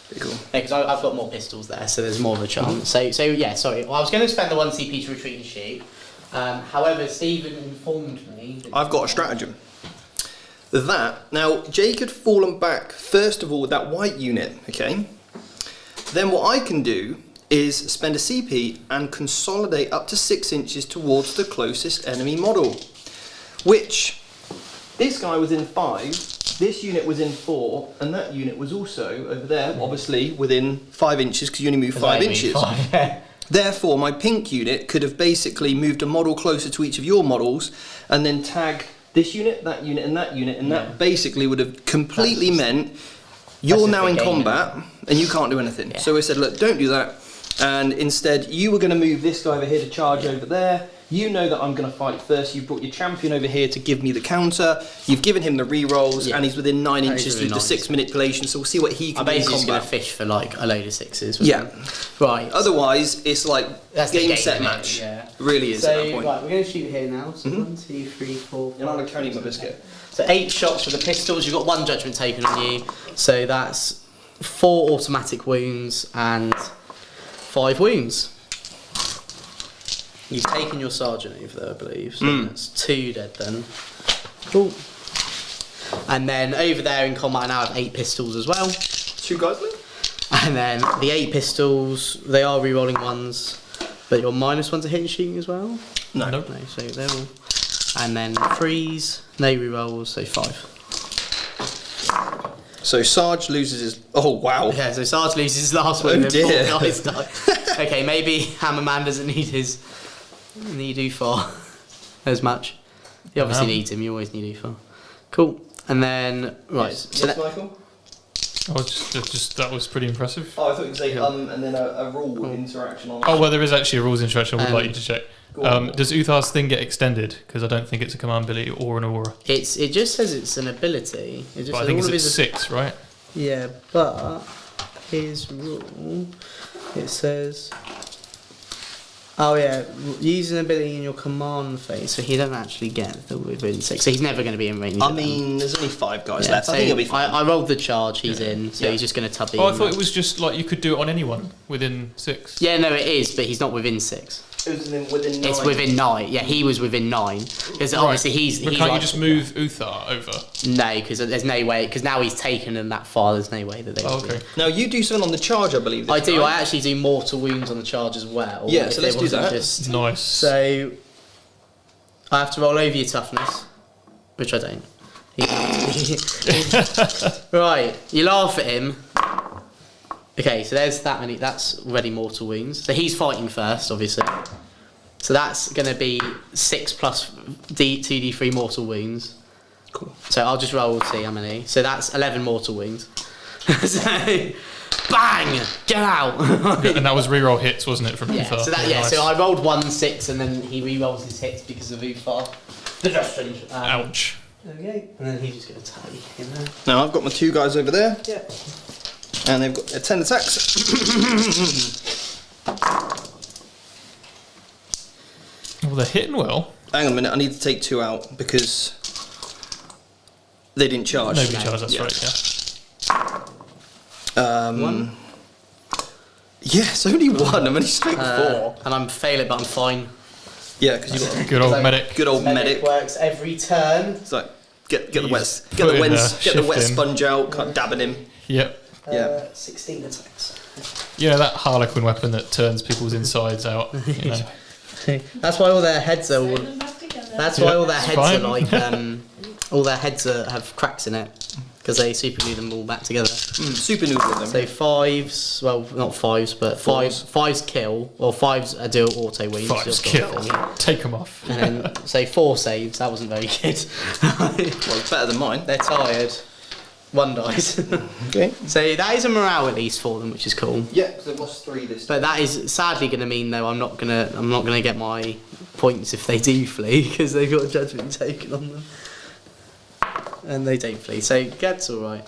S1: Pretty cool.
S2: Yeah, because I've got more pistols there, so there's more of a chance. So yeah, sorry. Well, I was going to spend the 1 CP to retreat and shoot. However, Stephen informed me that
S1: I've got a stratagem. Now, Jake had fallen back, first of all, with that white unit, okay? Then what I can do is spend a CP and consolidate up to 6 inches towards the closest enemy model. Which, this guy was in 5, this unit was in 4, and that unit was also over there, obviously, within 5 inches, because you only move 5 inches. Therefore, my pink unit could have basically moved a model closer to each of your models, and then tag this unit, and that unit, and that basically would have completely meant you're now in combat, and you can't do anything. Yeah. So we said, look, don't do that. And instead, you were going to move this guy over here to charge over there. You know that I'm going to fight first. You've brought your champion over here to give me the counter. You've given him the re-rolls, and he's within 9 inches through the 6 manipulation, so we'll see what he can do in combat. I'm basically just going to
S2: fish for like a load of 6s.
S1: Yeah.
S2: Right.
S1: Otherwise, it's like game set match.
S2: Yeah.
S1: It really is at that point.
S2: Right, we're going to shoot here now. So 1, 2, 3, 4, 5.
S1: You're not counting my biscuit.
S2: So 8 shots with the pistols. You've got 1 judgment taken on you. So that's 4 automatic wounds and 5 wounds. You've taken your sergeant over there, I believe. So that's 2 dead then. Cool. And then over there in combat I now have 8 pistols as well.
S1: 2 guys left.
S2: And then the 8 pistols, they are re-rolling ones, but your -1s are hitting shooting as well?
S1: No.
S2: No, so they're all. And then 3s, no re-rolls, so 5.
S1: So Sarge loses his... Oh, wow.
S2: Yeah, so Sarge loses his last one and then 4 guys die. Okay, maybe Hammerman doesn't need his... Need UFAR as much. He obviously needs him, you always need UFAR. Cool. And then... Right.
S1: Yes,
S2: so
S1: Michael?
S4: Oh, just that was pretty impressive.
S1: Oh, I thought you were saying and then a rule interaction on...
S4: Oh, well, there is actually a rules interaction I would like you to check. Does Uthar's thing get extended? Because I don't think it's a command ability or an aura.
S2: It just says it's an ability. It just
S4: But I
S2: says
S4: think
S2: all of
S4: it's
S2: his
S4: 6, right?
S2: Yeah, but his rule, it says... Oh yeah, use an ability in your command phase, so he doesn't actually get the within 6, so he's never going to be in range.
S1: I mean, there's only 5 guys left.
S2: So
S1: I think he'll be fine.
S2: I rolled the charge, he's in, so he's just going to tubby.
S4: Oh, I thought it was just like you could do it on anyone within 6.
S2: Yeah, no, it is, but he's not within 6.
S1: It was within 9.
S2: It's within 9. Yeah, he was within 9 because obviously he's.
S4: But can't you just move Uthar over?
S2: No, because there's no way. Because now he's taken them that far. There's no way that they.
S4: Oh, okay.
S1: Now you do something on the charge, I believe.
S2: I do. I actually do mortal wounds on the charge as well.
S1: Yeah, so let's do that.
S4: Nice.
S2: So I have to roll over your toughness, which I don't. Right, you laugh at him. Okay, so there's that many. That's already mortal wounds. So he's fighting first, obviously. So that's going to be 6 plus 2d3 mortal wounds.
S1: Cool.
S2: So I'll just roll to see how many. So that's 11 mortal wounds. So, bang! Get out!
S4: And that was reroll hits, wasn't it, from Uthar?
S2: So
S4: Nice.
S2: so I rolled 1 6, and then he re-rolls his hits because of Uthar.
S4: Ouch.
S2: There we go. And then he's just going to tally in there.
S1: Now I've got my 2 guys over there.
S2: Yeah.
S1: And they've got 10 attacks.
S4: Well, they're hitting well.
S1: Hang on a minute, I need to take 2 out because they didn't charge.
S4: Nobody charged, that's right, yeah.
S2: 1.
S1: Yes, only 1. I'm only straight 4.
S2: And I'm failing, but I'm fine.
S1: Yeah, because you've got
S4: Good old medic.
S1: good old medic.
S2: Works every turn.
S1: It's like get the
S4: He's
S1: wet
S4: shift in.
S1: sponge out, dabbing him.
S4: Yep.
S1: Yeah.
S2: 16 attacks.
S4: You know, that Harlequin weapon that turns people's insides out. You know.
S2: That's why all their heads are.
S3: Sew them back together.
S2: That's why all their
S4: it's
S2: heads
S4: fine.
S2: are like. All their heads have cracks in it because they super glue them all back together.
S1: Super noodle them.
S2: So 5s, well not 5s, but 5s kill, or 5s do auto wounds.
S4: 5's kill. Take them off.
S2: And then say 4 saves. That wasn't very good.
S1: Well, it's better than mine.
S2: They're tired. 1 dies.
S1: Okay.
S2: So that is a morale at least for them, which is cool.
S1: Yeah, because they've lost 3 this time.
S2: But that is sadly going to mean though I'm not gonna get my points if they do flee because they've got a judgment taken on them, and they don't flee. So that's all right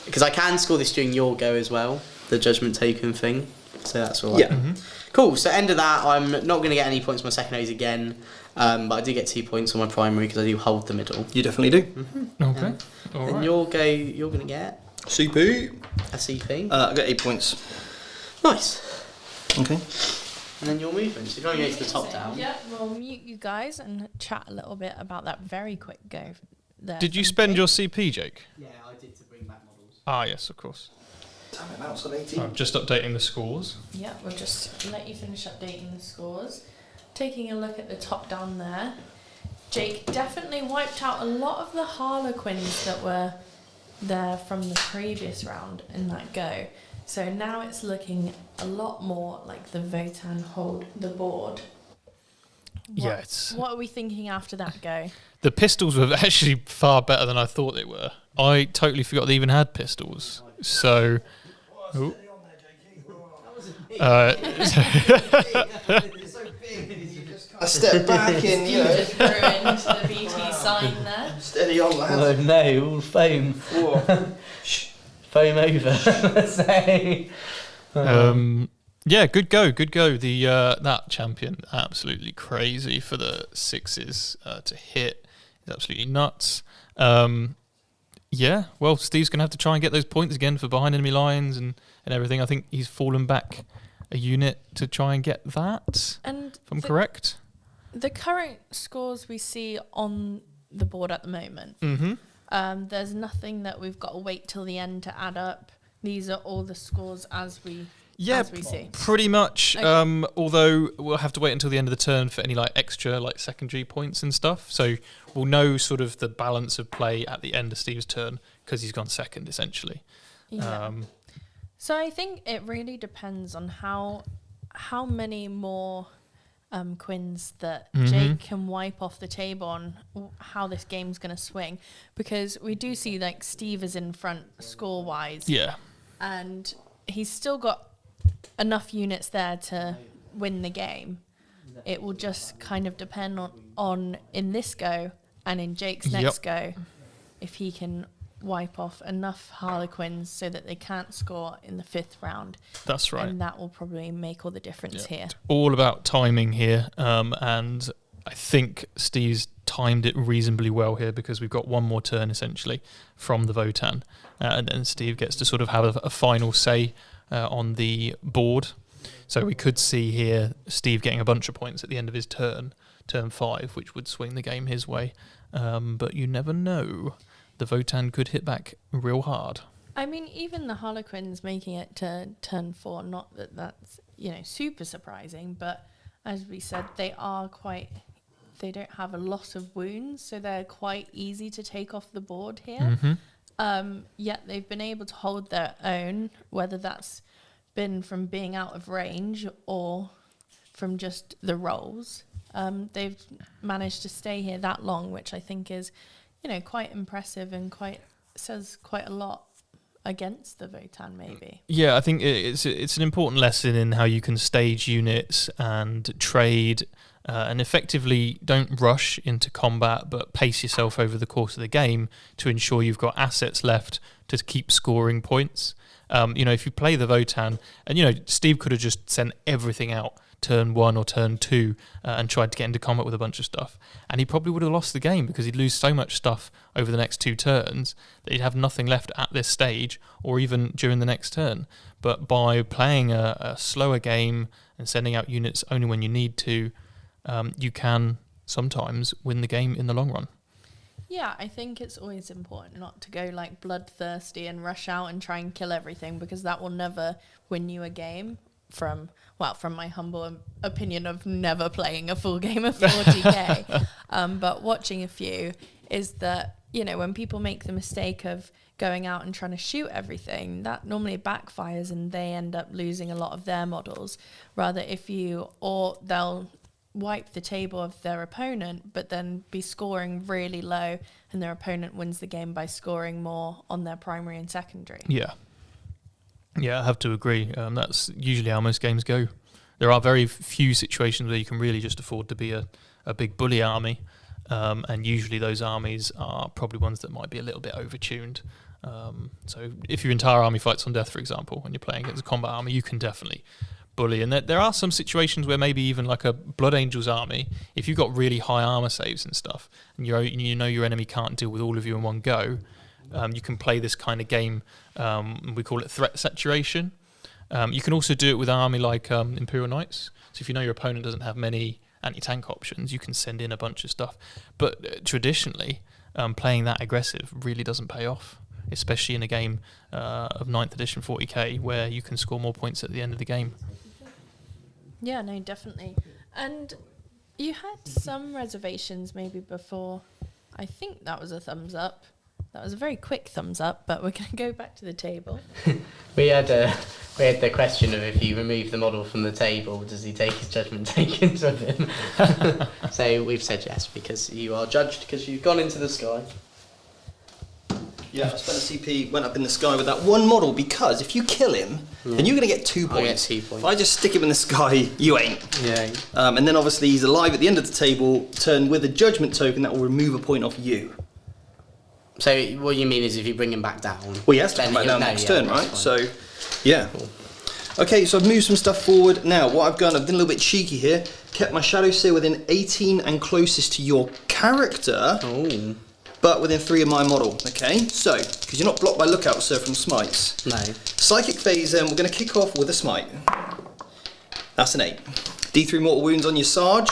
S2: because I can score this during your go as well, the judgment taken thing. So that's all right.
S1: Yeah.
S2: Cool. So end of that. I'm not going to get any points on my secondaries again, but I do get 2 points on my primary because I do hold the middle.
S1: You definitely do.
S4: Okay. All
S2: And
S4: right.
S2: your go, you're going to get
S1: CP.
S2: a CP.
S1: I got 8 points.
S2: Nice.
S1: Okay.
S2: And then your movements. If you want to go to the top down.
S3: Yeah, we'll mute you guys and chat a little bit about that very quick go there.
S4: Did you spend your CP, Jake?
S2: Yeah, I did to bring back models.
S4: Ah, yes, of course.
S1: Damn it, now it's on 18.
S4: I'm just updating the scores.
S3: Yeah, we'll just let you finish updating the scores. Taking a look at the top down there, Jake definitely wiped out a lot of the Harlequins that were there from the previous round in that go. So now it's looking a lot more like the Votann hold the board.
S4: Yeah, it's...
S3: What are we thinking after that go?
S4: The pistols were actually far better than I thought they were. I totally forgot they even had pistols. So... Ooh.
S1: I step back and,
S3: You just ruined the BT sign there.
S1: steady on,
S2: Oh
S1: lads.
S2: no, all foam.
S1: Whoa. Shh.
S2: Foam over. So,
S4: Yeah, good go. The that champion absolutely crazy for the 6s to hit. It's absolutely nuts. Yeah, well, Steve's gonna have to try and get those points again for behind enemy lines and everything. I think he's fallen back a unit to try and get that.
S3: And
S4: If I'm correct.
S3: the current scores we see on the board at the moment, there's nothing that we've got to wait till the end to add up. These are all the scores as we see.
S4: Pretty much.
S3: Okay.
S4: Although we'll have to wait until the end of the turn for any like extra like secondary points and stuff. So we'll know sort of the balance of play at the end of Steve's turn because he's gone second essentially.
S3: Yeah. So I think it really depends on how many more Quins that Jake can wipe off the table on how this game's going to swing, because we do see like Steve is in front score wise.
S4: Yeah.
S3: And he's still got enough units there to win the game. It will just kind of depend on in this go and in Jake's next go if he can wipe off enough Harlequins so that they can't score in the 5th round.
S4: That's right.
S3: And that will probably make all the difference here.
S4: It's all about timing here, and I think Steve's timed it reasonably well here because we've got one more turn essentially from the Votann, and then Steve gets to sort of have a final say on the board. So we could see here Steve getting a bunch of points at the end of his turn 5, which would swing the game his way. But you never know. The Votann could hit back real hard.
S3: I mean, even the Harlequins making it to turn 4, not that that's, super surprising, but as we said, they don't have a lot of wounds, so they're quite easy to take off the board here. Yet they've been able to hold their own, whether that's been from being out of range or from just the rolls. They've managed to stay here that long, which I think is, quite impressive and says quite a lot against the Votann, maybe.
S4: Yeah, I think it's an important lesson in how you can stage units and trade, and effectively don't rush into combat, but pace yourself over the course of the game to ensure you've got assets left to keep scoring points. If you play the Votann, and Steve could have just sent everything out turn 1 or turn 2 and tried to get into combat with a bunch of stuff, and he probably would have lost the game because he'd lose so much stuff over the next 2 turns that he'd have nothing left at this stage or even during the next turn. But by playing a slower game and sending out units only when you need to, you can sometimes win the game in the long run.
S3: Yeah, I think it's always important not to go like bloodthirsty and rush out and try and kill everything, because that will never win you a game. From my humble opinion of never playing a full game of 40k, but watching a few, is that, when people make the mistake of going out and trying to shoot everything, that normally backfires and they end up losing a lot of their models. Rather, they'll wipe the table of their opponent, but then be scoring really low, and their opponent wins the game by scoring more on their primary and secondary.
S4: Yeah, I have to agree. That's usually how most games go. There are very few situations where you can really just afford to be a big bully army, and usually those armies are probably ones that might be a little bit overtuned. So if your entire army fights on death, for example, when you're playing against a combat army, you can definitely bully. And there are some situations where maybe even like a Blood Angels army, if you've got really high armor saves and stuff, and your enemy can't deal with all of you in one go, you can play this kind of game. We call it threat saturation. You can also do it with an army like Imperial Knights. So if your opponent doesn't have many anti-tank options, you can send in a bunch of stuff. But traditionally, playing that aggressive really doesn't pay off, especially in a game of 9th edition 40k where you can score more points at the end of the game.
S3: Yeah, no, definitely. And you had some reservations maybe before. I think that was a thumbs up. That was a very quick thumbs up, but we're going to go back to the table.
S2: We had the question of, if you remove the model from the table, does he take his judgment taken of him? So we've said yes, because you are judged because you've gone into the sky.
S1: Yeah, I spent a CP, went up in the sky with that one model because if you kill him, then you're going to get 2 points.
S2: I get 2 points.
S1: If I just stick him in the sky, you ain't.
S2: Yeah.
S1: And then obviously he's alive at the end of the table, turn with a judgment token that will remove a point off you.
S2: So what you mean is if you bring him back down?
S1: Well, he has to
S2: then
S1: come back
S2: he'll-
S1: down
S2: no,
S1: next
S2: yeah,
S1: turn,
S2: that's
S1: right?
S2: fine.
S1: So, yeah. Okay, so I've moved some stuff forward. Now, what I've done, I've been a little bit cheeky here. Kept my shadow seal within 18 and closest to your character,
S2: Oh.
S1: but within 3 of my model. Okay, so, because you're not blocked by Lookout, sir, from smites.
S2: No.
S1: Psychic phase, we're going to kick off with a smite. That's an 8. D3 mortal wounds on your Sarge.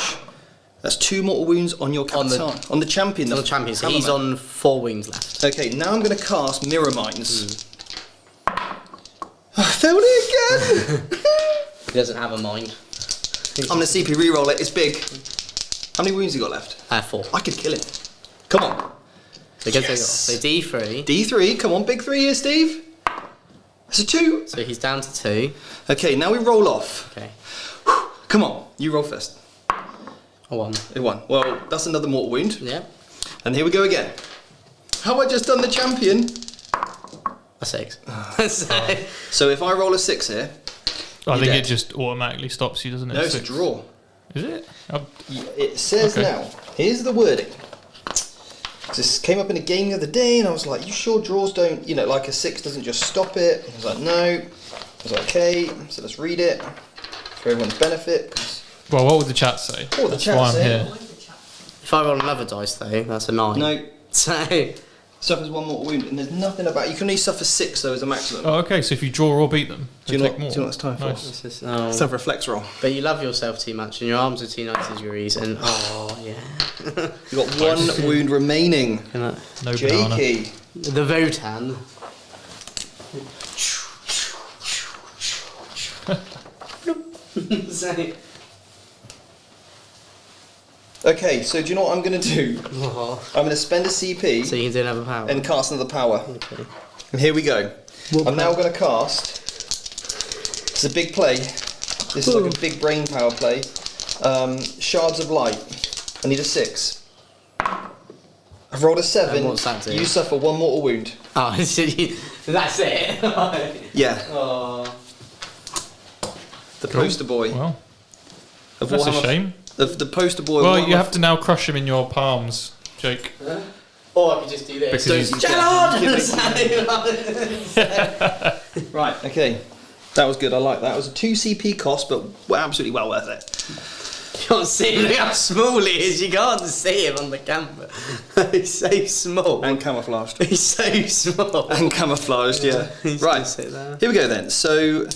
S1: That's 2 mortal wounds on your Capitan. On the champion.
S2: On the champion, so
S1: Hammerman.
S2: he's on 4 wounds left.
S1: Okay, now I'm going to cast Mirror Mines. I failed it again!
S2: He doesn't have a mind.
S1: I'm going to CP reroll it, it's big. How many wounds you got left?
S2: 4.
S1: I could kill him. Come on.
S2: So, go
S1: Yes.
S2: so D3.
S1: D3, come on, big 3 here, Steve. That's a 2.
S2: So he's down to 2.
S1: Okay, now we roll off.
S2: Okay.
S1: Come on, you roll first.
S2: A 1.
S1: It won. Well, that's another mortal wound.
S2: Yeah.
S1: And here we go again. How have I just done the champion?
S2: A 6.
S1: So if I roll a 6 here,
S4: I
S1: You're
S4: think
S1: dead.
S4: it just automatically stops you, doesn't it?
S1: no, it's a
S4: Six.
S1: draw.
S4: Is it?
S1: It says
S4: Okay.
S1: now, here's the wording. This came up in a game the other day and I was like, you sure draws don't, like a 6 doesn't just stop it? I was like, no. I was like, okay, so let's read it for everyone's benefit. 'cause-
S4: Well, what would the chat say?
S1: What would the
S4: That's
S1: chat
S4: why I'm
S1: say?
S4: here.
S2: If I roll another dice though, that's a 9.
S1: No,
S2: So,
S1: suffers 1 mortal wound and there's nothing about, you can only suffer 6 though as a maximum.
S4: Oh, okay. So if you draw or beat them,
S1: Do you
S4: they
S1: know
S4: take
S1: what-
S4: more.
S1: do you know what it's time for?
S4: Nice.
S2: this is,
S1: Let's have a reflex roll.
S2: but you love yourself too much and your arms are too nice as yours and oh yeah.
S1: You've got 1 wound remaining.
S2: Can I-
S4: No banana.
S1: Jakey.
S2: The Votann. So-
S1: Okay, so do you know what I'm going to do?
S2: oh,
S1: I'm going to spend a CP
S2: so you can do another power.
S1: and cast another power.
S2: Okay.
S1: And here we go.
S2: What
S1: I'm now
S2: power?
S1: going to cast. It's a big play. This is like a big brain power play. Shards of Light. I need a 6. I've rolled a 7.
S2: And what's that do?
S1: You suffer 1 mortal wound.
S2: Oh, so that's it.
S1: Yeah.
S2: oh.
S1: The
S4: Cool.
S1: poster boy.
S4: Well,
S1: of
S4: that's a
S1: Warhammer-
S4: shame.
S1: The poster boy. of
S4: Well,
S1: Warhammer-
S4: you have to now crush him in your palms, Jake.
S2: Or I could just do this.
S4: Because
S1: Don't-
S2: Gerard!
S1: Right, okay. That was good, I like that. It was a 2 CP cost, but absolutely well worth it.
S2: You can't see him. Look how small he is. You can't see him on the camera. He's so small.
S1: And camouflaged.
S2: He's so small.
S1: And camouflaged, yeah.
S2: He's gonna
S1: Right,
S2: sit there.
S1: here we go then. So,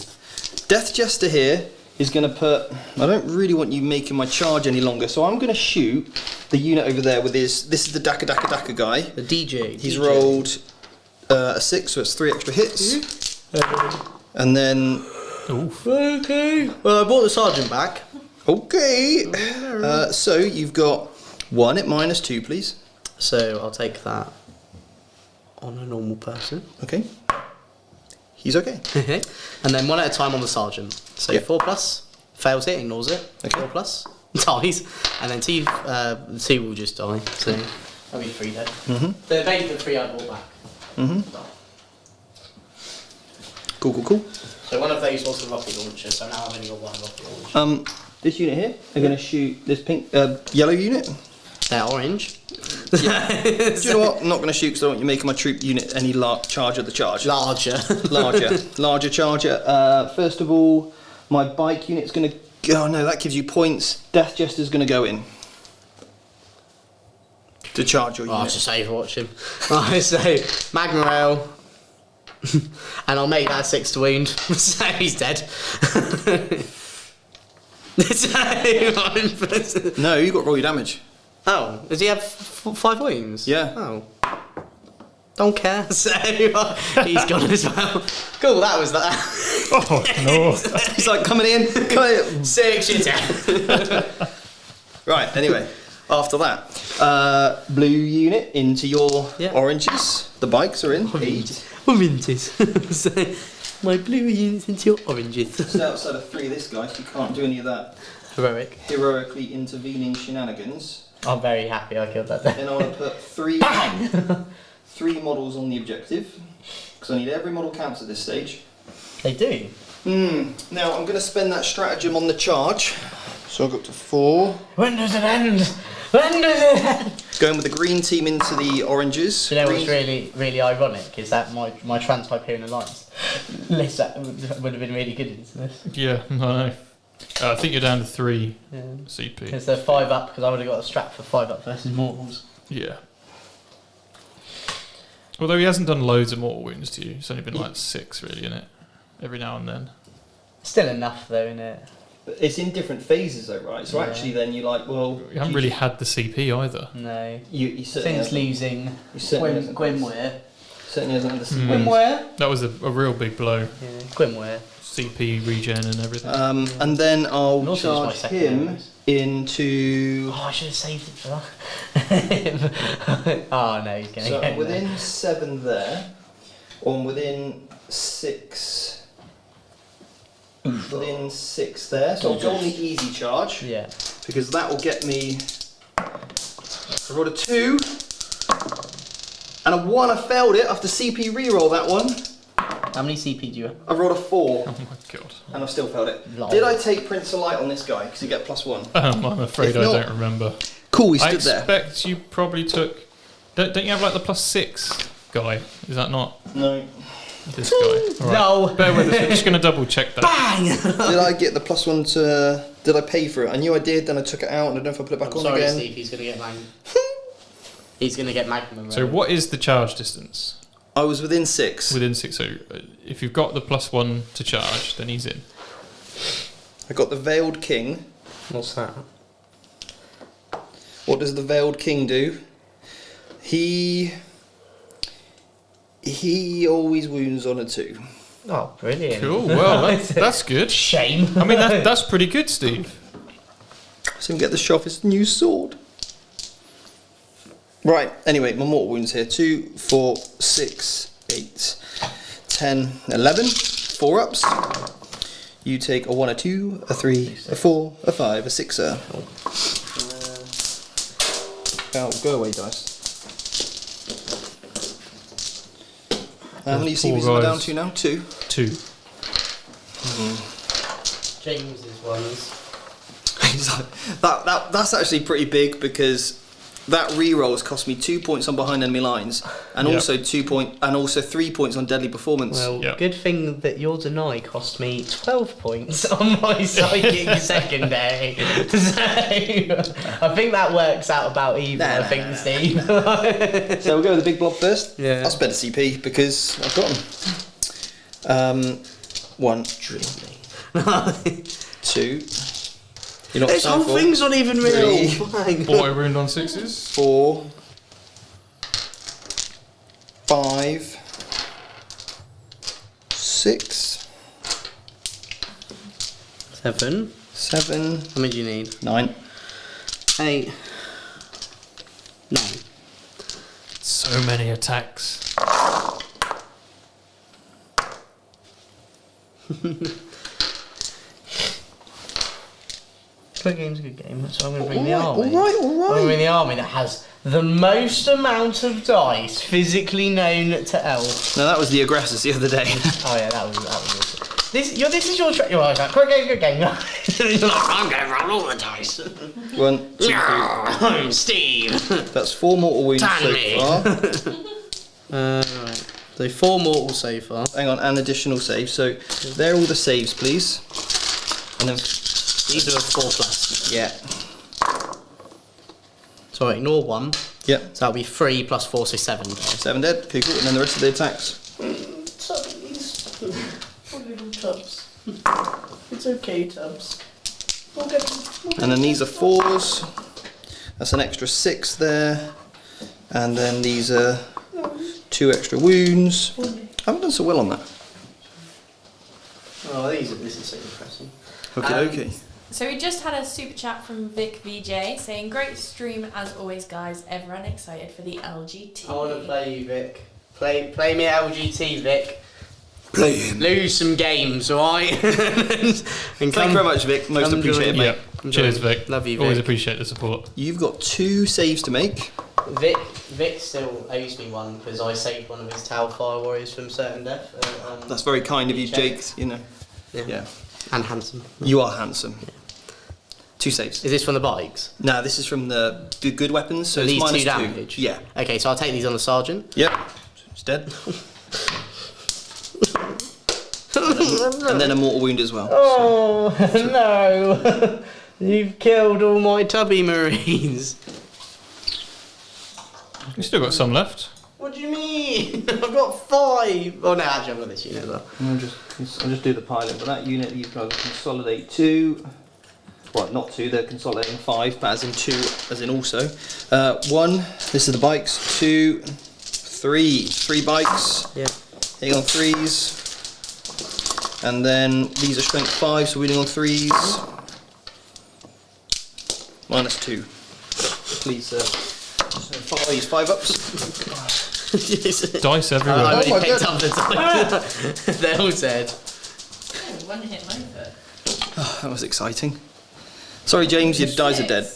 S1: Death Jester here is going to put... I don't really want you making my charge any longer, so I'm going to shoot the unit over there with his... This is the Daka guy.
S2: The DJ.
S1: He's rolled a 6, so it's 3 extra hits. And then...
S4: Oof.
S2: Okay. Well, I brought the sergeant back.
S1: Okay. So, you've got 1 at -2, please.
S2: So I'll take that on a normal person.
S1: Okay. He's okay.
S2: And then 1 at a time on the sergeant. So
S1: Yeah.
S2: 4 plus, fails it, ignores it.
S1: Okay.
S2: 4 plus, dies. And then 2 will just die. So that'll be 3 dead.
S1: Mm-hmm.
S2: The basically 3 I brought back.
S1: Mm-hmm. Cool.
S2: So one of those was a rocket launcher, so now I've only got 1 rocket launcher.
S1: This unit here are going to shoot this pink, yellow unit.
S2: They're orange.
S1: Do you know what? I'm not going to shoot because I don't want you making my troop unit any charger the charge.
S2: Larger.
S1: Larger charger. First of all, my bike unit's going to... Oh no, that gives you points. Death Jester's going to go in. To charge your
S2: Oh, I'll
S1: unit.
S2: just overwatch him. Right, so Magma Rail. And I'll make that 6 to wound. So he's dead.
S1: No, you got roll your damage.
S2: Oh, does he have 5 wounds?
S1: Yeah.
S2: Oh. Don't care. So he's gone as well. Cool, that was that.
S4: Oh no.
S1: He's like, coming in.
S2: 6, you're dead.
S1: Right, anyway. After that, blue unit into your
S2: Yeah.
S1: oranges. The bikes are in.
S2: Oranges. So my blue units into your oranges.
S1: Just outside of 3 of this guy, so you can't do any of that
S2: Heroic.
S1: heroically intervening shenanigans.
S2: I'm very happy I killed that then.
S1: Then I want to put 3 3 models on the objective, because I need every model counts at this stage.
S2: They do.
S1: Now I'm going to spend that stratagem on the charge. So I've got to 4.
S2: When does it end? When does it end?
S1: Going with the green team into the oranges.
S2: You know what's really ironic is that my Trans-Hyperion Alliance list that would have been really good into this.
S4: Yeah, I know. I think you're down to 3 CP.
S2: Because they're 5 up, because I would have got a strat for 5 up versus Mortals.
S4: Yeah. Although he hasn't done loads of mortal wounds to you. It's only been like 6 really, isn't it? Every now and then.
S2: Still enough though, isn't it?
S1: But it's in different phases though, right? So actually then you're like, well...
S4: You haven't really had the CP either.
S2: No.
S1: You certainly
S2: Since losing Gwynware.
S1: Certainly hasn't had the CP.
S2: Gwynware?
S4: That was a real big blow.
S2: Yeah, Gwynware.
S4: CP regen and everything.
S1: And then I'll
S2: also
S1: charge him into...
S2: Oh, I should have saved it for that. Oh no, he's going to
S1: So
S2: get
S1: I'm within 7 there. Or I'm within 6... Within 6 there. So I'll go on the easy charge.
S2: Yeah.
S1: Because that will get me... I rolled a 2. And a 1, I failed it. After CP reroll that one.
S2: How many CP do you have?
S1: I rolled a 4.
S4: Oh my god.
S1: And I've still failed it.
S2: Lol.
S1: Did I take Prince of Light on this guy? Because you get +1.
S4: I'm afraid
S1: If
S4: I
S1: not-
S4: don't remember.
S1: Cool, he
S4: I
S1: stood there.
S4: expect you probably took... Don't you have like the +6 guy? Is that not
S1: No.
S4: this guy? All right.
S2: No.
S4: Bear with us, we're just going to double check that.
S2: Bang!
S1: Did I get the +1 to... Did I pay for it? I knew I did, then I took it out, and I don't know if I put it back on
S2: Sorry,
S1: again.
S2: Steve, he's going to get magma. He's going to get magma.
S4: So what is the charge distance?
S1: I was within 6.
S4: Within 6, so if you've got the +1 to charge, then he's in.
S1: I got the Veiled King.
S2: What's that?
S1: What does the Veiled King do? He always wounds on a 2.
S2: Oh, brilliant.
S4: Cool, well, that's good.
S2: Shame.
S4: I mean, that's pretty good, Steve.
S1: So get the sharpest new sword. Right, anyway, my mortal wounds here. 2, 4, 6, 8, 10, 11. 4 ups. You take a 1, a 2, a 3, a 4, a 5, a 6er. Oh, go away, dice. How many
S4: There's 4
S1: CVs am I down
S4: guys.
S1: to now? 2.
S4: 2.
S2: James's ones.
S1: That's actually pretty big because that reroll has cost me 2 points on behind enemy lines, and
S4: Yep.
S1: also 3 points on deadly performance.
S2: Well,
S4: Yeah.
S2: good thing that your deny cost me 12 points on my psychic secondary. So, I think that works out about even, I think, Steve.
S1: So we'll go with the big blob first.
S2: Yeah.
S1: I'll spend a CP because I've got them. 1, 2. You're not
S2: This whole
S1: thankful.
S2: thing's not even real.
S1: 3,
S4: Auto wound on 6s.
S1: 4, 5, 6,
S2: 7.
S1: 7,
S2: How many do you need?
S1: 9.
S2: 8. 9.
S4: So many attacks.
S2: Quick game's a good game, so I'm going to bring the army.
S1: Alright.
S2: I'm going to bring the army that has the most amount of dice physically known to Elf.
S1: No, that was the aggressors the other day.
S2: Oh yeah, that was awesome. This is your track. You're like, quick game, good game. You're like, I'm going to roll all the dice.
S1: 1, 2, 3.
S2: I'm Steve.
S1: That's 4 mortal wounds
S2: Tan
S1: so
S2: me.
S1: far.
S2: Right. So 4 mortal so far.
S1: Hang on, and additional saves. So they're all the saves, please. And then
S2: These are a 4+.
S1: yeah,
S2: So ignore 1.
S1: yep.
S2: So that'll be 3 plus 4, so 7.
S1: 7 dead. Okay, cool. And then the rest of the attacks.
S2: Tubbies. Poor little tubs. It's okay, tubs.
S1: And then these are 4s. That's an extra 6 there. And then these are 2 extra wounds. I haven't done so well on that.
S2: Oh, this is so depressing.
S1: Okay.
S3: So we just had a super chat from Vic VJ saying, great stream as always guys, everyone excited for the LGT.
S2: I want to play you, Vic. Play me at LGT, Vic.
S1: Play him.
S2: Lose some games, alright?
S1: Thank you very much, Vic. Most
S2: come
S1: appreciated,
S2: join-
S1: mate.
S4: Yeah. Cheers, Vic.
S2: Love you,
S4: Always
S2: Vic.
S4: appreciate the support.
S1: You've got 2 saves to make.
S2: Vic still owes me one because I saved one of his Tau Fire Warriors from certain death.
S1: That's very kind of you,
S2: check.
S1: Jake. You know.
S2: Yeah.
S1: Yeah.
S2: And handsome.
S1: You are handsome.
S2: Yeah. 2
S1: saves.
S2: Is this from the bikes?
S1: No, this is from the good weapons. So
S2: these
S1: it's
S2: two
S1: -2.
S2: damage?
S1: Yeah.
S2: Okay, so I'll take these on the sergeant.
S1: Yep. It's dead. And then a mortal wound as well.
S2: Oh no! You've killed all my tubby marines.
S4: You still got some left.
S2: What do you mean? I've got 5. Oh no, actually I've got this unit as well.
S1: I'll just do the pilot. But that unit, these guys consolidate 2. Well, not 2. They're consolidating 5, but as in 2, as in also 1. This is the bikes. 2, 3. 3 bikes.
S2: Yeah.
S1: Hitting on 3s. And then these are strength 5, so winning on 3s. -2. Please, sir. So 5 ups.
S4: Dice everywhere.
S2: I already
S1: my
S2: picked
S1: God.
S2: up the dice. They're all dead.
S3: Oh, one hit my foot.
S1: Oh, that was exciting. Sorry, James, your dice are dead.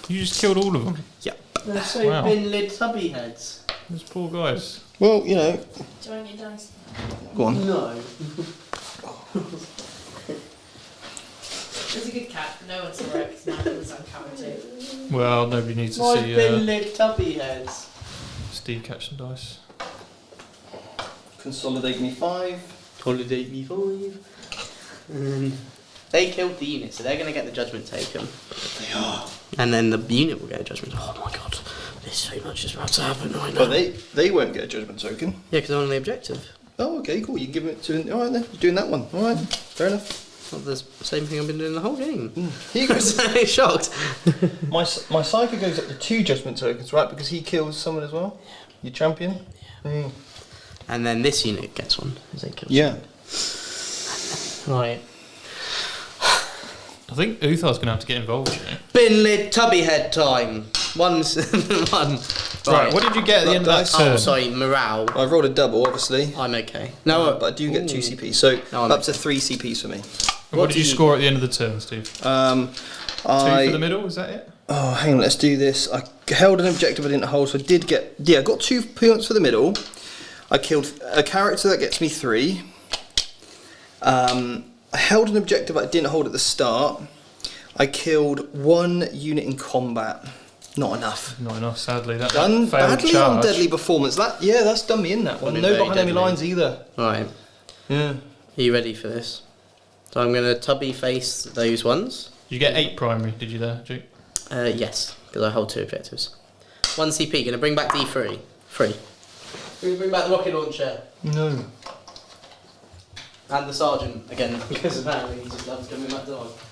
S4: You just killed all of them.
S1: Yeah.
S2: They're so
S4: Wow.
S2: bin-lid tubby heads.
S4: Those poor guys.
S1: Well, you know,
S3: Do you want your dice?
S1: go on.
S2: No.
S3: It's a good catch, but no one saw it because Michael was on camera too.
S4: Well, nobody needs to
S2: My
S4: see
S2: bin-lid tubby heads.
S4: Steve catch some dice.
S1: Consolidate me 5.
S2: Holiday me 5. They killed the unit, so they're going to get the judgment taken.
S1: They are.
S2: And then the unit will get a judgment. Oh my god, there's so much is about to happen right now.
S1: But they won't get a judgment token.
S2: Yeah, because I'm on the objective.
S1: Oh, okay, cool. You can give it to. All right then, you're doing that one. All right, fair enough.
S2: Well, the same thing I've been doing the whole game.
S1: Here
S2: I'm
S1: goes.
S2: so shocked.
S1: my psycho goes up to 2 judgment tokens, right? Because he kills someone as well. Your champion. Mm.
S2: And then this unit gets one. As they kill
S1: Yeah.
S2: someone. Right.
S4: I think Uthar's going to have to get involved here.
S2: Bin lid tubby head time. One.
S4: Right, what did you get at the end of that
S1: Dice.
S4: turn?
S2: Oh, sorry, morale.
S1: I rolled a double, obviously.
S2: I'm okay. No,
S1: But I do get 2 CP, so
S2: No, I'm
S1: up to 3 CPs for me.
S4: What did you score at the end of the turn, Steve? 2 for the middle, is that it?
S1: Oh, hang on, let's do this. I held an objective I didn't hold, so I did get... Yeah, I got 2 points for the middle. I killed a character that gets me 3. I held an objective I didn't hold at the start. I killed 1 unit in combat. Not enough.
S4: Not enough, sadly. That
S1: Done
S4: failed
S1: badly
S4: charge.
S1: on deadly performance. That's done me in that one.
S2: Been
S1: No
S2: very
S1: behind enemy
S2: deadly.
S1: lines either.
S2: Right.
S1: Yeah.
S2: Are you ready for this? So I'm going to tubby face those ones.
S4: You get 8 primary, did you there, Jake?
S2: Yes, because I hold 2 objectives. 1 CP, going to bring back D3. 3. Going to bring back the rocket launcher.
S1: No.
S2: And the sergeant, again, because apparently he just loves coming back to life.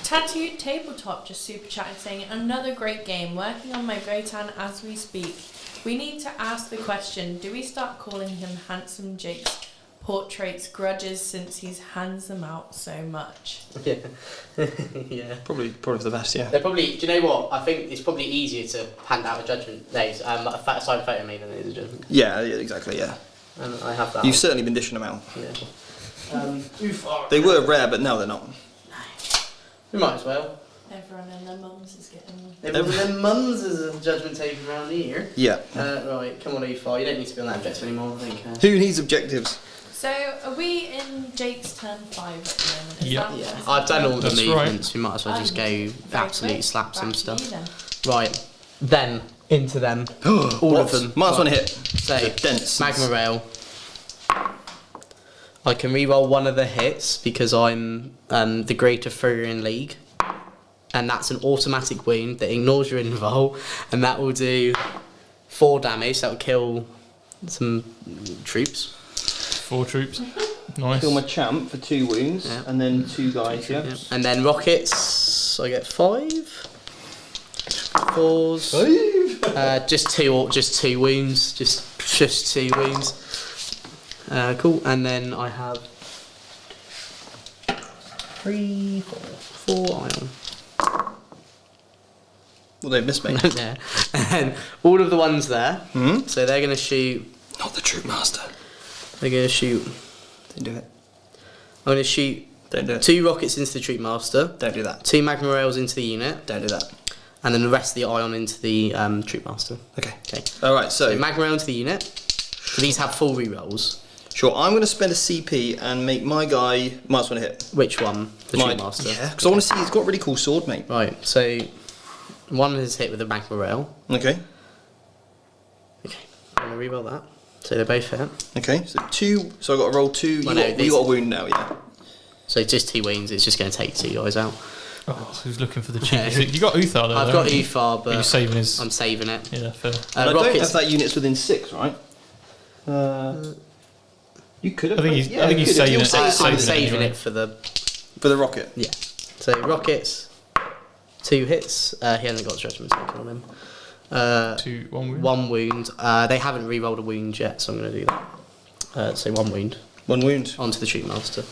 S3: Tattooed Tabletop just super chatted saying, another great game, working on my Votann as we speak. We need to ask the question, do we start calling him Handsome Jake's portraits grudges since he hands them out so much?
S2: Yeah. Yeah.
S1: Probably for the best, yeah.
S2: They're probably, do you know what? I think it's probably easier to hand out a judgment days, a signed photo me than it is a judgment.
S1: Yeah, exactly, yeah.
S2: And I have that.
S1: You've certainly been dishing them out.
S2: Yeah.
S1: They were rare, but now they're not.
S2: We might as well.
S3: Everyone and their mums is getting them.
S2: Everyone and mums is a judgment taken around here.
S1: Yeah.
S2: Right, come on, E4. You don't need to be on that objective anymore, I think.
S1: Who needs objectives?
S3: So, are we in Jake's turn 5 at the moment? Is
S4: Yep.
S3: that
S2: Yeah,
S3: what's
S2: I've done all the
S4: That's
S2: movements. We might as well just go
S3: Very
S2: absolutely
S3: quick.
S2: slap some
S3: Back to
S2: stuff.
S3: you then.
S2: Right, then into them.
S1: All
S2: of them.
S1: Minus 1
S2: Right.
S1: hit.
S2: So,
S1: Dense.
S2: Magma Rail. I can reroll one of the hits because I'm the greater furrier in league. And that's an automatic wound that ignores your invul, and that will do 4 damage. That will kill some troops.
S4: 4 troops. Nice.
S1: Kill my champ for 2 wounds,
S2: Yeah.
S1: and then 2 guys, yeah.
S2: Yeah. And then rockets, I get 5. 4s.
S1: 5?
S2: Just two wounds. Just 2 wounds. Cool. And then I have 3, 4 iron.
S1: Well, they missed me.
S2: There. And all of the ones there.
S1: Hmm?
S2: So they're going to shoot.
S1: Not the troop master.
S2: They're going to shoot.
S1: Don't do it.
S2: I'm going to shoot
S1: Don't do it.
S2: 2 rockets into the troop master.
S1: Don't do that.
S2: 2 magma rails into the unit.
S1: Don't do that.
S2: and then the rest of the ion into the troop master.
S1: Okay.
S2: Okay.
S1: All right.
S2: So magma rail into the unit. So these have full rerolls.
S1: Sure. I'm going to spend a CP and make my guy minus 1 hit.
S2: Which one? The troop master.
S1: Yeah. Because I want to see he's got a really cool sword, mate.
S2: Right. So one is hit with a magma rail.
S1: Okay.
S2: Okay. I'm gonna reroll that. So they both hit.
S1: Okay. So 2. So I got to roll 2. You got a wound now, yeah.
S2: So just 2 wounds. It's just going to take 2 guys out.
S4: Oh, who's looking for the cheat? You got Uthar there.
S2: I've got Uthar, but
S4: you're saving his.
S2: I'm saving it.
S4: Yeah, fair.
S1: And I don't have that unit's within 6, right? You could have.
S4: I think he's saving it.
S2: I'm saving it for
S1: the rocket.
S2: Yeah. So rockets, 2 hits. He hasn't got judgment taken on him.
S4: 1 wound.
S2: 1 wound. They haven't re-rolled a wound yet, so I'm going to do that. So 1 wound.
S1: 1 wound.
S2: Onto the troop master.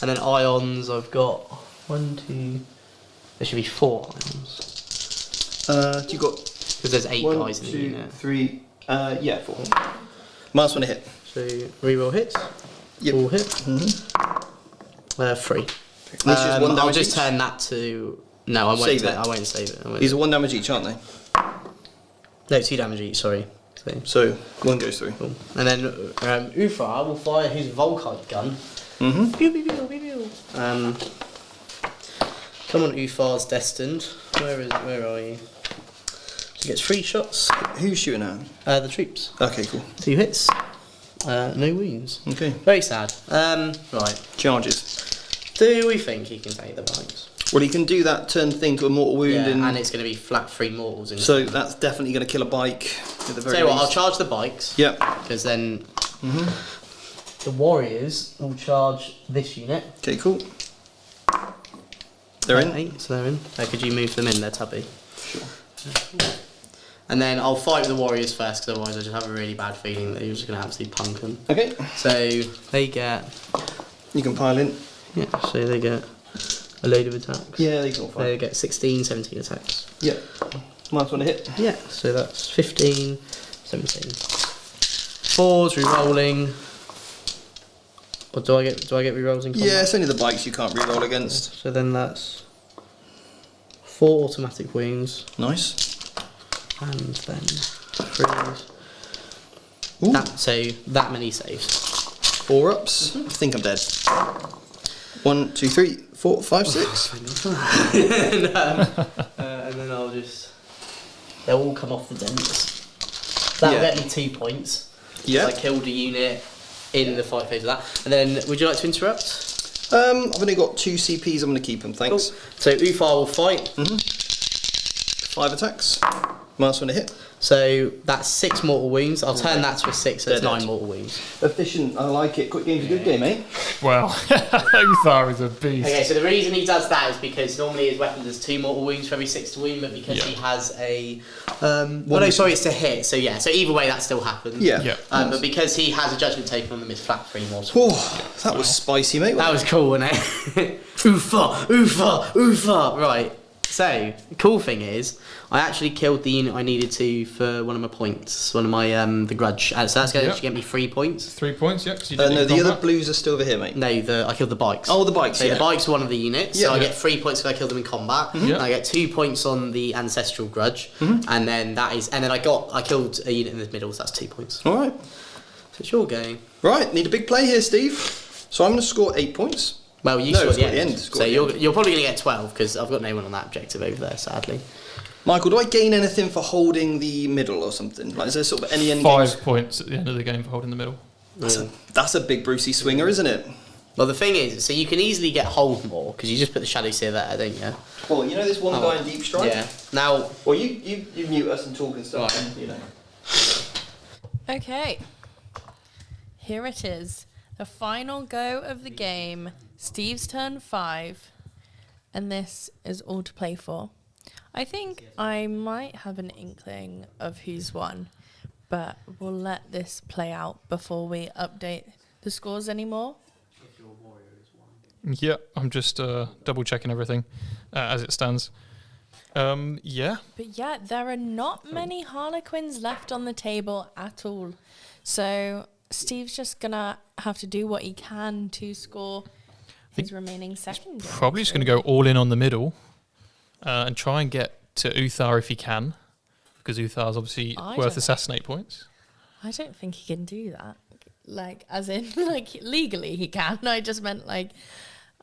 S2: And then ions, I've got 1, 2. There should be 4 ions.
S1: You got.
S2: Because there's 8 guys in the unit.
S1: 3. Yeah, 4. Minus 1 a hit.
S2: So reroll hits.
S1: Yep.
S2: 4 hit. 3.
S1: Just 1 damage
S2: I'll just
S1: each?
S2: turn that to. No, I won't
S1: Save it.
S2: I won't save it.
S1: These are 1 damage each, aren't they?
S2: No, 2 damage each. Sorry.
S1: So 1 goes through.
S2: Cool. And then Uthar will fire his Volkite gun.
S1: Mm-hmm.
S2: Pew, pew, pew, pew, pew. Come on, Uthar's destined. Where are you? He gets 3 shots.
S1: Who's shooting at?
S2: The troops.
S1: Okay, cool.
S2: 2 hits. No wounds.
S1: Okay.
S2: Very sad. Right.
S1: Charges.
S2: Do we think he can take the bikes?
S1: Well, he can do that turn thing to a mortal wound.
S2: Yeah, and it's going to be flat 3 mortals.
S1: So that's definitely going to kill a bike. At the very
S2: Tell you what,
S1: least.
S2: I'll charge the bikes.
S1: Yep.
S2: Because then the warriors will charge this unit.
S1: Okay, cool. They're in.
S2: 8, so they're in. Could you move them in? They're tubby.
S1: Sure.
S2: And then I'll fight the warriors first, because otherwise I just have a really bad feeling that you're just going to absolutely punk them.
S1: Okay.
S2: So they get.
S1: You can pile in.
S2: Yeah, so they get a load of attacks.
S1: Yeah, they can all
S2: They
S1: fire.
S2: get 16, 17 attacks.
S1: Yeah. Minus 1 a hit.
S2: Yeah, so that's 15, 17. 4's re-rolling. Or do I get re-rolls in combat?
S1: Yeah, it's only the bikes you can't reroll against.
S2: So then that's 4 automatic wounds.
S1: Nice.
S2: And then 3s.
S1: Ooh.
S2: So that many saves.
S1: 4 ups. I think I'm dead. 1, 2, 3, 4, 5, 6.
S2: And then I'll just. They'll all come off the dents. That'll
S1: Yeah.
S2: get me 2 points.
S1: Yeah.
S2: I killed a unit in the fight phase of that. And then, would you like to interrupt?
S1: I've only got 2 CPs. I'm going to keep them. Thanks.
S2: Cool. So Uthar will fight.
S1: 5 attacks. Minus 1 a hit.
S2: So that's 6 mortal wounds. I'll turn that to a 6, so that's
S1: They're
S2: 9
S1: dead.
S2: mortal wounds.
S1: Efficient. I like it. Quick game's a good game, eh?
S4: Wow, Uthar is a beast.
S2: Okay, so the reason he does that is because normally his weapon does 2 mortal wounds for every 6 to wound, but because he has a. It's to hit, so yeah, so either way that still happens.
S1: Yeah.
S4: Yeah.
S2: But because he has a judgment taken on them, it's flat 3 mortal.
S1: Oh, that was spicy, mate.
S2: That was cool, wasn't it? Uthar! Right. So, the cool thing is, I actually killed the unit I needed to for one of my points, one of my, the grudge. So that's going to get me 3 points.
S4: 3 points, yeah, because you did
S1: No, the other blues are still over here, mate.
S2: No, I killed the bikes.
S1: Oh, the bikes,
S2: So
S1: yeah.
S2: the bikes are one of the units,
S1: Yeah.
S2: so I get 3 points because I killed them in combat.
S4: Yeah.
S2: And I get 2 points on the ancestral grudge, and then I killed a unit in the middle, so that's 2 points.
S1: All right.
S2: So it's your game.
S1: Right, need a big play here, Steve. So I'm going to score 8 points.
S2: Well, you
S1: No,
S2: scored
S1: score
S2: at
S1: at
S2: the end,
S1: the end, score
S2: so
S1: at the
S2: you're probably going to get 12 because I've got no one on that objective over there, sadly.
S1: Michael, do I gain anything for holding the middle or something? Like, is there sort of any
S4: 5 points at the end of the game for holding the middle.
S1: That's a big Brucey swinger, isn't it?
S2: Well, the thing is, so you can easily get hold more because you just put the shadow seer there, don't you?
S1: Well, you know this one guy in deep strike?
S2: Yeah. Now,
S1: Well, you mute us and talk and stuff,
S2: Right.
S1: and, you know.
S3: Okay. Here it is. The final go of the game. Steve's turn 5. And this is all to play for. I think I might have an inkling of who's won, but we'll let this play out before we update the scores anymore.
S4: Yeah, I'm just double checking everything as it stands. Yeah.
S3: But yeah, there are not many Harlequins left on the table at all. So Steve's just gonna have to do what he can to score his remaining second.
S4: Probably just going to go all in on the middle and try and get to Uthar if he can, because Uthar's obviously worth assassinate points.
S3: I don't think he can do that. Like, as in, like, legally he can. I just meant, like,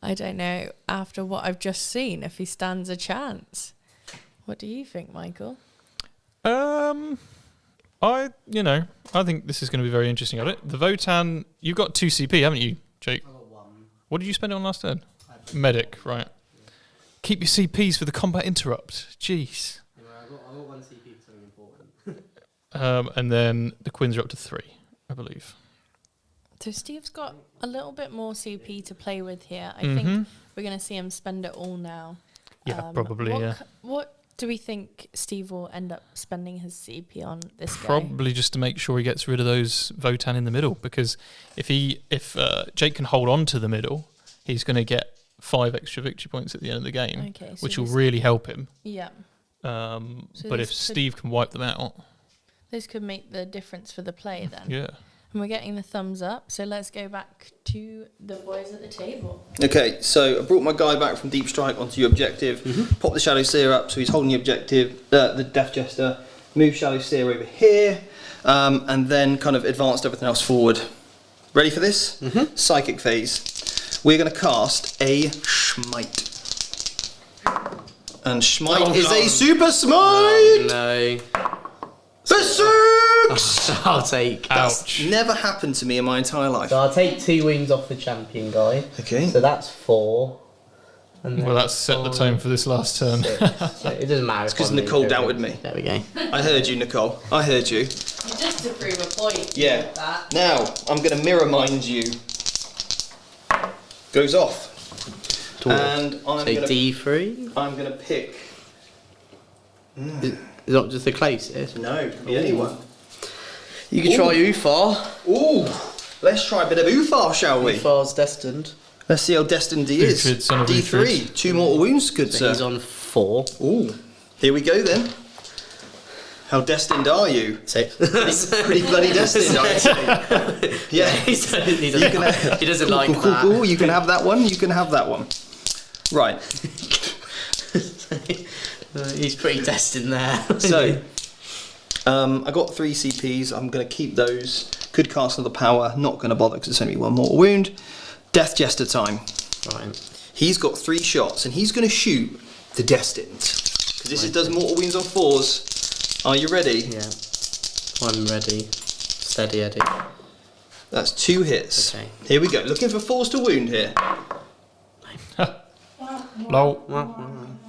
S3: I don't know, after what I've just seen, if he stands a chance. What do you think, Michael?
S4: I think this is going to be very interesting. The Votann, you've got 2 CP, haven't you, Jake?
S2: I got 1.
S4: What did you spend it on last turn? Medic, right. Keep your CPs for the combat interrupt. Jeez.
S2: Yeah, I got 1 CP for something important.
S4: And then the Quins are up to 3, I believe.
S3: So Steve's got a little bit more CP to play with here. I think we're going to see him spend it all now.
S4: Yeah, probably, yeah.
S3: What do we think Steve will end up spending his CP on this go?
S4: Probably just to make sure he gets rid of those Votann in the middle, because if Jake can hold on to the middle, he's going to get 5 extra victory points at the end of the game,
S3: Okay, so
S4: which will really help him.
S3: Yeah.
S4: But if Steve can wipe them out...
S3: This could make the difference for the play then.
S4: Yeah.
S3: And we're getting the thumbs up, so let's go back to the boys at the table.
S1: Okay, so I brought my guy back from Deep Strike onto your objective. Pop the Shadow Seer up, so he's holding the objective, the Death Jester. Move Shadow Seer over here, and then kind of advanced everything else forward. Ready for this? Psychic phase. We're going to cast a Smite. And Smite is a Super Smite!
S2: Oh, no.
S1: The 6!
S2: I'll take.
S4: Ouch.
S1: Never happened to me in my entire life.
S2: So I'll take 2 wounds off the champion guy.
S1: Okay.
S2: So that's 4. And
S4: Well, that's set the tone for this last turn.
S2: 6. So it doesn't matter.
S1: It's because Nicole doubted me.
S2: There we go.
S1: I heard you, Nicole. I heard you.
S3: Just to prove a point.
S1: Yeah.
S3: With that.
S1: Now, I'm going to mirror mind you. Goes off. And I'm
S2: So
S1: going to
S2: D3?
S1: I'm going to pick...
S2: Is not just the closest?
S1: No, it could be anyone.
S2: You can try Uthar.
S1: Ooh, let's try a bit of Uthar, shall we?
S2: Uthar's destined.
S1: Let's see how destined he is.
S4: Uhtred, son of
S1: D3,
S4: Uhtred.
S1: 2 mortal wounds, good
S2: So
S1: sir.
S2: he's on 4.
S1: Ooh, here we go then. How destined are you?
S2: 6.
S1: Pretty bloody destined, I'd say. Yeah.
S2: he doesn't like
S1: Cool,
S2: that.
S1: cool. You can have that one, you can have that one. Right,
S2: He's pretty destined there.
S1: so... I got 3 CPs, I'm going to keep those. Could cast another power, not going to bother because it's only 1 mortal wound. Death Jester time.
S2: Right.
S1: He's got 3 shots and he's going to shoot the Destined. Because this does mortal wounds on 4s. Are you ready?
S2: Yeah. I'm ready. Steady Eddie.
S1: That's 2 hits.
S2: Okay.
S1: Here we go. Looking for 4s to wound here.
S4: Lol.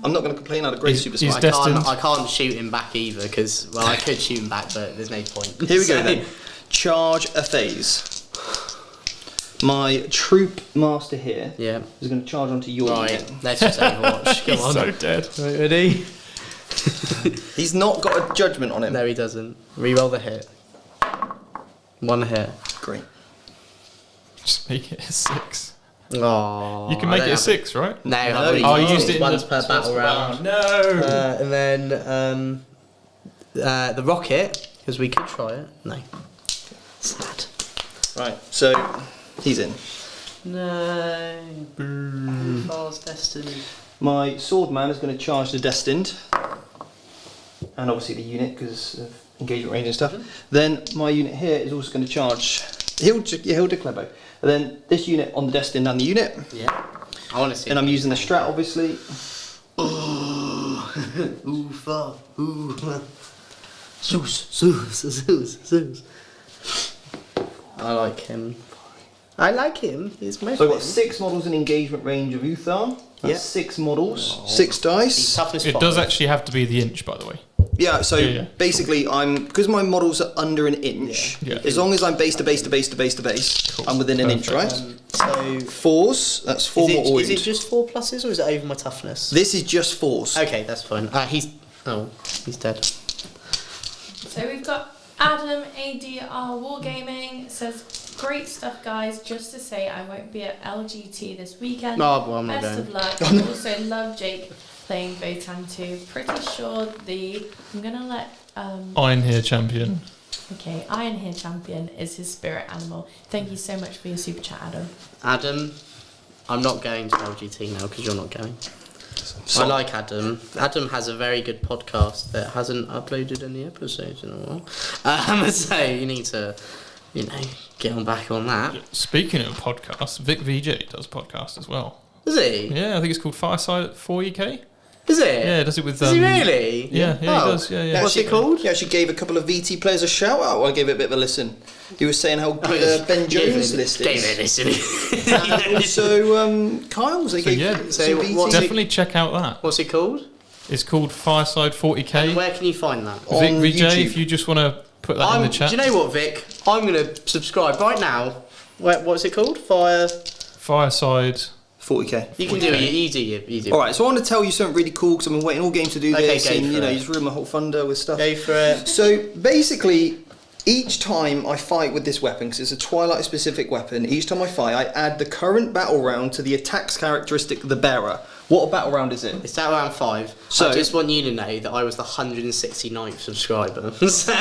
S1: I'm not going to complain, I had a great
S4: He's-
S1: super
S4: he's
S1: smite.
S4: destined.
S2: I can't shoot him back either because, well, I could shoot him back, but there's no point.
S1: Here we go
S2: So-
S1: then. Charge a phase. My troop master here
S2: Yeah.
S1: is going to charge onto your
S2: Right.
S1: unit.
S2: Let's just Overwatch. Come
S4: He's
S2: on.
S4: so dead.
S2: Right, ready?
S1: He's not got a judgment on him.
S2: No, he doesn't. Reroll the hit. 1 hit.
S1: Great.
S4: Just make it a 6.
S2: Oh.
S4: You can make it a 6, right?
S2: No, I've
S1: No,
S2: already
S1: oh,
S4: you
S2: used
S4: used it
S2: it
S4: in
S2: once
S4: the
S2: per battle round.
S4: No.
S2: And then the rocket, because we could try it. No. Sad.
S1: Right, so he's in.
S2: No. Boo. Far's Destiny.
S1: My swordman is going to charge the Destined. And obviously the unit because of engagement range and stuff. Then my unit here is also going to charge. He'll declare both. And then this unit on the Destined and the unit.
S2: Yeah. I want to see.
S1: And I'm using the strat obviously.
S2: Ooh, far. Ooh. Zeus. I like him. He's my
S1: So I've got 6 models in engagement range of Uthar. That's
S2: Yeah.
S1: 6 models, 6 dice.
S2: Toughness
S4: It
S2: 5.
S4: does actually have to be the inch, by the way.
S1: Yeah, so
S4: Yeah.
S1: basically because my models are under an inch,
S4: Yeah.
S1: as long as I'm base to base to base to base to base,
S4: Cool.
S1: I'm within an inch,
S4: Perfect.
S1: right?
S2: So
S1: 4s, that's 4 mortal
S2: is
S1: wound.
S2: it just 4 pluses or is it over my toughness?
S1: This is just 4s.
S2: Okay, that's fine. He's dead.
S3: So we've got Adam ADR Wargaming says, great stuff guys, just to say I won't be at LGT this weekend.
S2: Oh, well, I'm not
S3: Best
S2: going.
S3: of luck. I also love Jake playing Votann too. Pretty sure I'm gonna let
S4: Iron here, champion.
S3: okay, Iron Here Champion is his spirit animal. Thank you so much for your super chat, Adam.
S2: Adam, I'm not going to LGT now because you're not going. I like Adam. Adam has a very good podcast that hasn't uploaded any episodes in a while. So you need to, get on back on that.
S4: Speaking of podcasts, Vic VJ does podcast as well.
S2: Is he?
S4: Yeah, I think it's called Fireside 40K.
S2: Is it?
S4: Yeah, does it with...
S2: Does he really?
S4: Yeah, he does. Yeah.
S2: What's it called?
S1: He actually gave a couple of VT players a shout out. I gave it a bit of a listen. He was saying how good Ben Jones' list is.
S2: Gave it a listen.
S1: And also Kyle's. They gave some VT.
S4: Definitely check out that.
S2: What's it called?
S4: It's called Fireside 40K.
S2: And where can you find that?
S1: On
S4: Vic VJ,
S1: YouTube.
S4: if you just want to put that in the chat.
S2: Do you know what, Vic? I'm going to subscribe right now. What's it called?
S4: Fireside
S1: 40k.
S2: You can do it. You do.
S1: Alright, so I want to tell you something really cool because I've been waiting all game to do this, and you just ruin my whole thunder with stuff.
S2: Go for it.
S1: So basically, each time I fight with this weapon, because it's a Twilight specific weapon, each time I fight, I add the current battle round to the attacks characteristic, the bearer. What battle round is it?
S2: It's at round 5.
S1: So
S2: I just want you to know that I was the 169th subscriber, so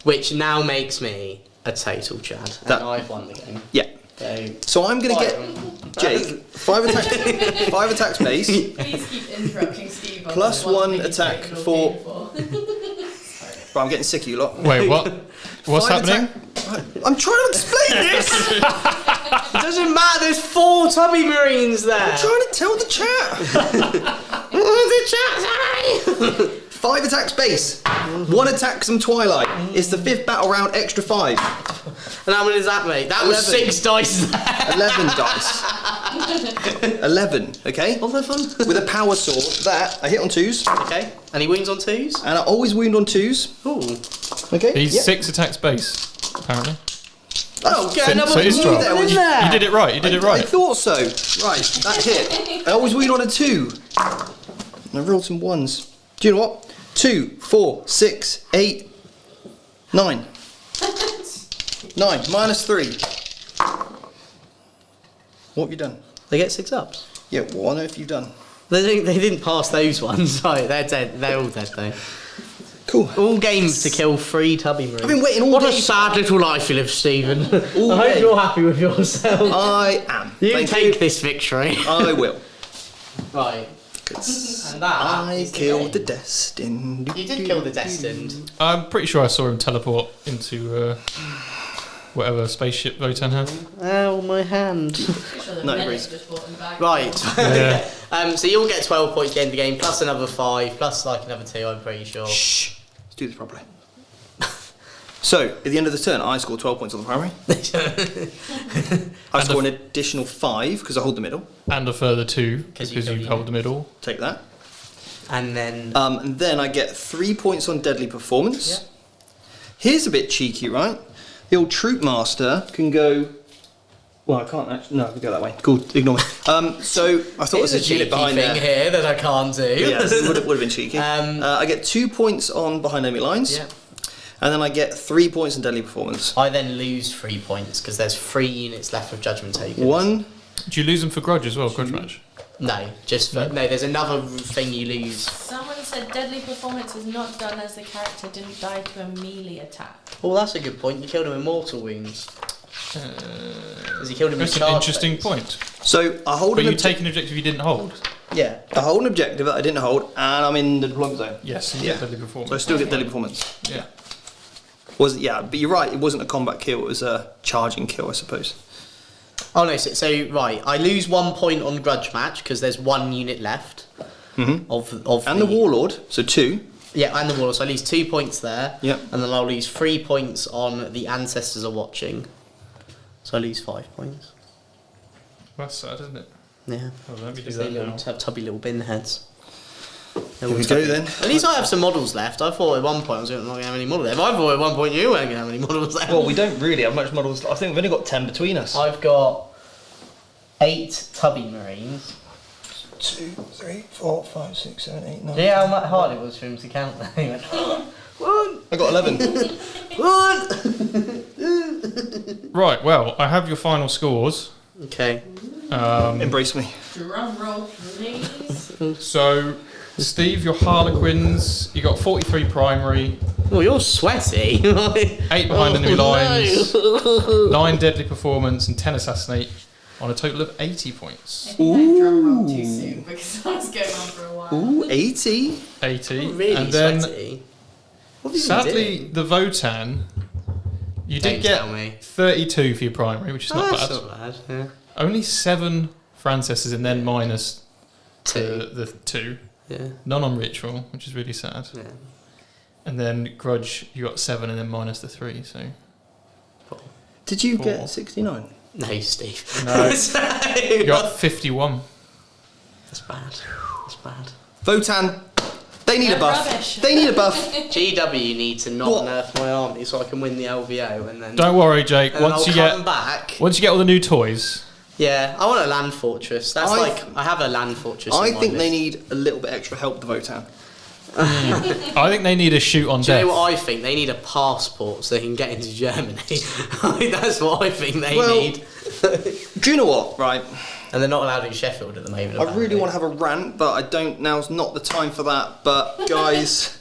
S2: get now makes me a total Chad, and I've won the game.
S1: Yeah. So I'm going to get Jake 5 attacks base.
S3: Please keep interrupting Steve. On
S1: Plus
S3: the one
S1: 1
S3: thing
S1: attack
S3: he's
S1: for.
S3: for.
S1: Right, I'm getting sick of you lot.
S4: Wait, what? What's
S1: 5
S4: happening?
S1: I'm trying to explain this.
S2: It doesn't matter. There's 4 Tubby Marines there.
S1: I'm trying to tell the chat.
S2: the chat?
S1: 5 attacks base. 1 attack some Twilight. It's the 5th battle round, extra 5.
S2: And how many does that make? That was
S1: 11.
S2: 6 dice there.
S1: 11 dice. 11, okay?
S2: Wasn't that fun?
S1: With a power sword. That, I hit on 2s.
S2: Okay. And he wounds on 2s?
S1: And I always wound on 2s.
S2: Ooh.
S1: Okay?
S4: He's
S1: yep.
S4: 6 attacks base, apparently.
S2: Oh, get
S4: So-
S2: another
S4: so it is
S2: wound
S4: 12.
S2: in there.
S4: You did it right,
S1: I thought so. Right, that hit. I always wound on a 2. And I rolled some 1s. Do you know what? 2, 4, 6, 8, 9. 9, minus 3. What have you done?
S2: They get 6 ups.
S1: Yeah, what on earth have you done?
S2: They didn't pass those ones. Right, they're dead. They're all dead though.
S1: Cool.
S2: All games to kill 3 Tubby Marines.
S1: I've been waiting all
S2: What a
S1: day.
S2: sad little life you live, Stephen. I
S1: All
S2: hope
S1: day.
S2: you're happy with yourself.
S1: I am.
S2: You
S1: Thank
S2: take
S1: you.
S2: this victory.
S1: I will.
S2: Right. And that
S1: I
S2: is the
S1: killed the
S2: game.
S1: destined.
S2: You did kill the destined.
S4: I'm pretty sure I saw him teleport into whatever spaceship Votann had.
S2: Ow, my hand.
S3: Sure the
S1: No,
S3: medic
S1: Breeze.
S3: just brought him back.
S2: Right.
S4: Yeah.
S2: So you'll get 12 points at the end of the game, plus another 5, plus like another 2, I'm pretty sure.
S1: Shh. Let's do this properly. So, at the end of the turn, I score 12 points on the primary. I score an additional 5 because I hold the middle.
S4: And a further 2 because
S2: you
S4: you hold the middle.
S1: Take that.
S2: And then...
S1: And then I get 3 points on deadly performance.
S2: Yeah.
S1: Here's a bit cheeky, right? The old troop master can go. Well, I can't actually. No, I can go that way. Cool, ignore me. So I thought there was
S2: Here's
S1: a
S2: a
S1: unit
S2: cheeky
S1: behind
S2: thing
S1: there.
S2: here that I can't do.
S1: Yeah, it would have been cheeky. I get 2 points on behind enemy lines.
S2: Yeah.
S1: And then I get 3 points in deadly performance.
S2: I then lose 3 points because there's 3 units left of judgment tokens.
S1: 1.
S4: Do you lose them for grudge as well? Grudge match?
S2: No, just for, no. There's another thing you lose.
S3: Someone said deadly performance is not done as the character didn't die to a melee attack.
S2: Oh, that's a good point. You killed him with mortal wounds. Because he killed him with
S4: That's an
S2: charge
S4: interesting
S2: phase.
S4: point.
S1: So I hold
S4: But
S1: an
S4: you take an objective you didn't hold.
S2: Yeah.
S1: I hold an objective that I didn't hold, and I'm in the deployment zone.
S4: Yes, and you
S1: Yeah.
S4: get deadly performance.
S1: So I still get deadly performance.
S4: Yeah.
S1: But you're right. It wasn't a combat kill. It was a charging kill, I suppose.
S2: Oh no. So right, I lose 1 point on grudge match because there's 1 unit left of
S1: And the warlord, so 2.
S2: Yeah, and the warlord. So I lose 2 points there.
S1: Yep.
S2: And then I'll lose 3 points on the ancestors are watching. So I lose 5 points.
S4: That's sad, isn't it?
S2: Yeah.
S4: Oh, let me do
S2: Because
S4: that
S2: they
S4: now.
S2: have tubby little bin heads. They're
S1: Here
S2: all
S1: we go
S2: tubby.
S1: then.
S2: At least I have some models left. I thought at one point I was not going to have any models left. I thought at one point you weren't going to have any models left.
S1: Well, we don't really have much models. I think we've only got 10 between us.
S2: I've got 8 tubby marines.
S1: 2, 3, 4, 5, 6, 7, 8, 9.
S2: Yeah, how much hard it was for him to count that. He went, 1,
S1: I got 11.
S2: 1.
S4: Right, well, I have your final scores.
S2: Okay.
S1: Embrace me.
S3: Drum roll, please.
S4: So, Steve, your Harlequins, you got 43 primary,
S2: Oh, you're sweaty.
S4: 8 behind enemy
S2: Oh,
S4: lines,
S2: no.
S4: 9 deadly performance, and 10 assassinate on a total of 80 points.
S3: I think I drum rolled too soon because I was going on for a while.
S1: Ooh, 80.
S4: 80.
S2: Oh, really
S4: and then,
S2: sweaty. What have you been
S4: sadly,
S2: doing?
S4: the Votann, you
S2: Don't
S4: did get
S2: tell me.
S4: 32 for your primary, which is not
S2: That's
S4: bad.
S2: not bad. Yeah.
S4: Only 7 for ancestors and then minus to
S2: 2.
S4: the 2.
S2: Yeah.
S4: None on ritual, which is really sad.
S2: Yeah.
S4: And then grudge, you got 7 and then minus the 3. So
S1: Did you
S4: 4.
S1: get 69?
S2: No, Steve.
S4: No.
S2: So-
S4: You got 51.
S2: That's bad. That's bad.
S1: Votann, they need a
S3: They're
S1: buff.
S3: rubbish.
S1: They need a buff.
S2: GW need to not
S1: What?
S2: nerf my army so I can win the LVO and then.
S4: Don't worry, Jake.
S2: and then
S4: Once
S2: I'll
S4: you
S2: come
S4: get
S2: back.
S4: all the new toys,
S2: Yeah, I want a land fortress. That's
S1: I-
S2: I have a land fortress.
S1: I
S2: in my
S1: think they
S2: list.
S1: need a little bit extra help, the Votann.
S4: I think they need a shoot on
S2: Do you
S4: death.
S2: know what I think? They need a passport so they can get into Germany. I think that's what I think they
S1: Well-
S2: need.
S1: Do you know what, right?
S2: And they're not allowed in Sheffield at the moment.
S1: I really want to have a rant, but I don't. Now's not the time for that. But guys,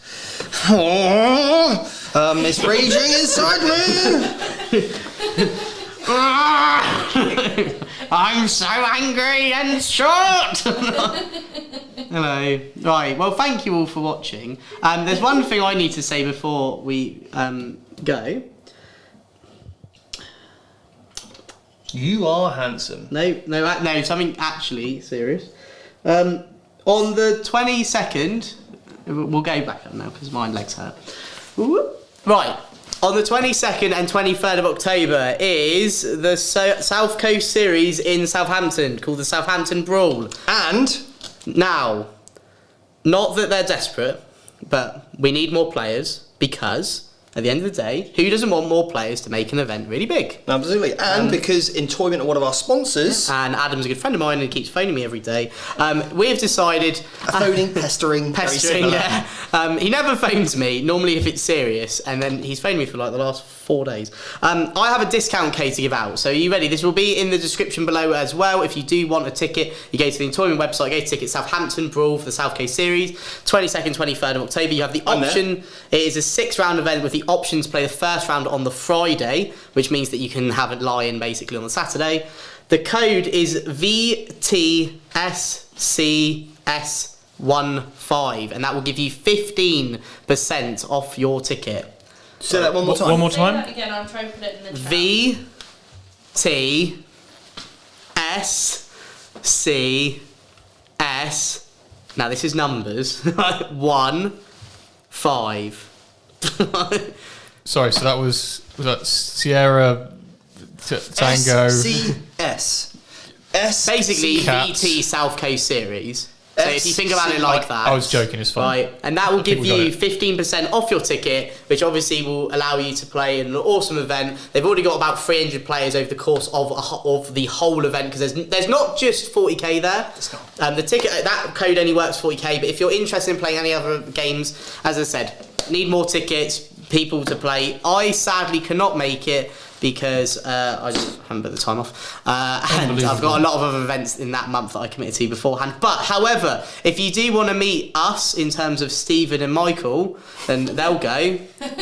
S1: it's raging inside me.
S2: I'm so angry and short. Hello. Right. Well, thank you all for watching. There's one thing I need to say before we go.
S1: You are handsome.
S2: No, something actually serious. On the 22nd, we'll go back up now because my legs hurt. Right, on the 22nd and 23rd of October is the South Coast Series in Southampton called the Southampton Brawl.
S1: And
S2: Now, not that they're desperate, but we need more players because at the end of the day, who doesn't want more players to make an event really big?
S1: absolutely, and because Entoyment are one of our sponsors,
S2: And Adam's a good friend of mine and he keeps phoning me every day. We've decided...
S1: phoning, pestering, very
S2: Pestering,
S1: similar.
S2: yeah. He never phones me, normally if it's serious, and then he's phoned me for like the last 4 days. I have a discount code to give out, so are you ready? This will be in the description below as well. If you do want a ticket, you go to the Entoyment website, go to ticket Southampton Brawl for the South Coast Series, 22nd, 23rd of October. You have the
S1: I'm there.
S2: option, it is a 6-round event with the option to play the first round on the Friday, which means that you can have a lie-in basically on the Saturday. The code is VTSCS15, and that will give you 15% off your ticket.
S1: Say that one more time.
S4: One more
S3: Say
S4: time.
S3: that again, I'll try and put it in the chat.
S2: VTSCS. Now this is numbers. 1, 5.
S4: Sorry, so that was that Sierra Tango.
S1: SCS. S.
S2: Basically,
S4: Cats.
S2: VT South Coast Series. So if you think about it like that.
S4: I was joking, it's fine.
S2: Right, and that will give
S4: we got
S2: you
S4: it.
S2: 15% off your ticket, which obviously will allow you to play in an awesome event. They've already got about 300 players over the course of the whole event, because there's not just 40k there.
S1: It's not.
S2: The ticket, that code only works 40k, but if you're interested in playing any other games, as I said, need more tickets, people to play. I sadly cannot make it because I just haven't put the time off. And I've got a lot of other events in that month that I committed to beforehand. But however, if you do want to meet us in terms of Stephen and Michael, then they'll go,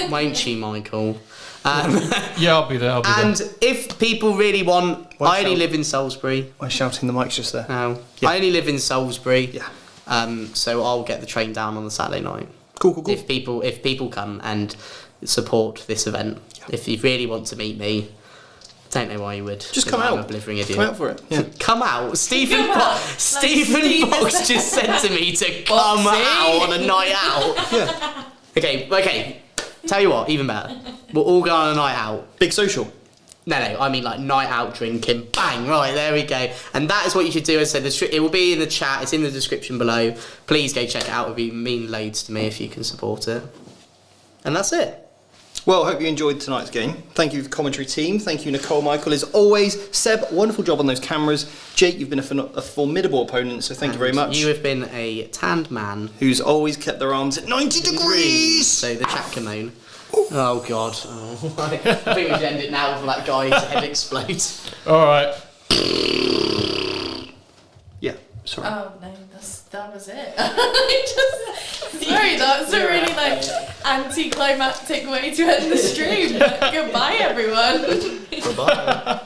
S2: won't you, Michael?
S4: Yeah, I'll be there. I'll be
S2: And if people really want,
S1: Why
S2: I only
S1: shout?
S2: live in Salisbury.
S1: I'm shouting the mics just there.
S2: Now,
S1: Yeah.
S2: I only live in Salisbury.
S1: Yeah.
S2: So I'll get the train down on the Saturday night.
S1: Cool, cool, cool.
S2: If people come and support this event, if you really want to meet me, don't know why you would.
S1: Just
S2: 'cause
S1: come
S2: I'm
S1: out.
S2: a blithering idiot.
S1: Come out for it. Yeah.
S2: Come out. Stephen
S3: Come out.
S2: Stephen
S3: Steve
S2: Box
S3: is-
S2: just said to me to come
S3: Boxy.
S2: out on a night out.
S1: Yeah.
S2: Okay. Tell you what, even better. We'll all go on a night out.
S1: Big social.
S2: No, I mean like night out drinking. Bang, right, there we go. And that is what you should do. As I said, it will be in the chat. It's in the description below. Please go check it out. It would mean loads to me if you can support it. And that's it.
S1: Well, I hope you enjoyed tonight's game. Thank you, the commentary team. Thank you, Nicole, Michael. As always, Seb, wonderful job on those cameras. Jake, you've been a formidable opponent, so thank you very much.
S2: You have been a tanned man.
S1: Who's always kept their arms at 90 degrees.
S2: So the chat can moan. Oh God. Oh. I think we should end it now before that guy's head explodes.
S4: there. All right.
S1: Yeah, sorry.
S3: Oh no, that was it. Sorry, that's a really like anticlimactic way to end the stream. Goodbye, everyone.
S2: Bye.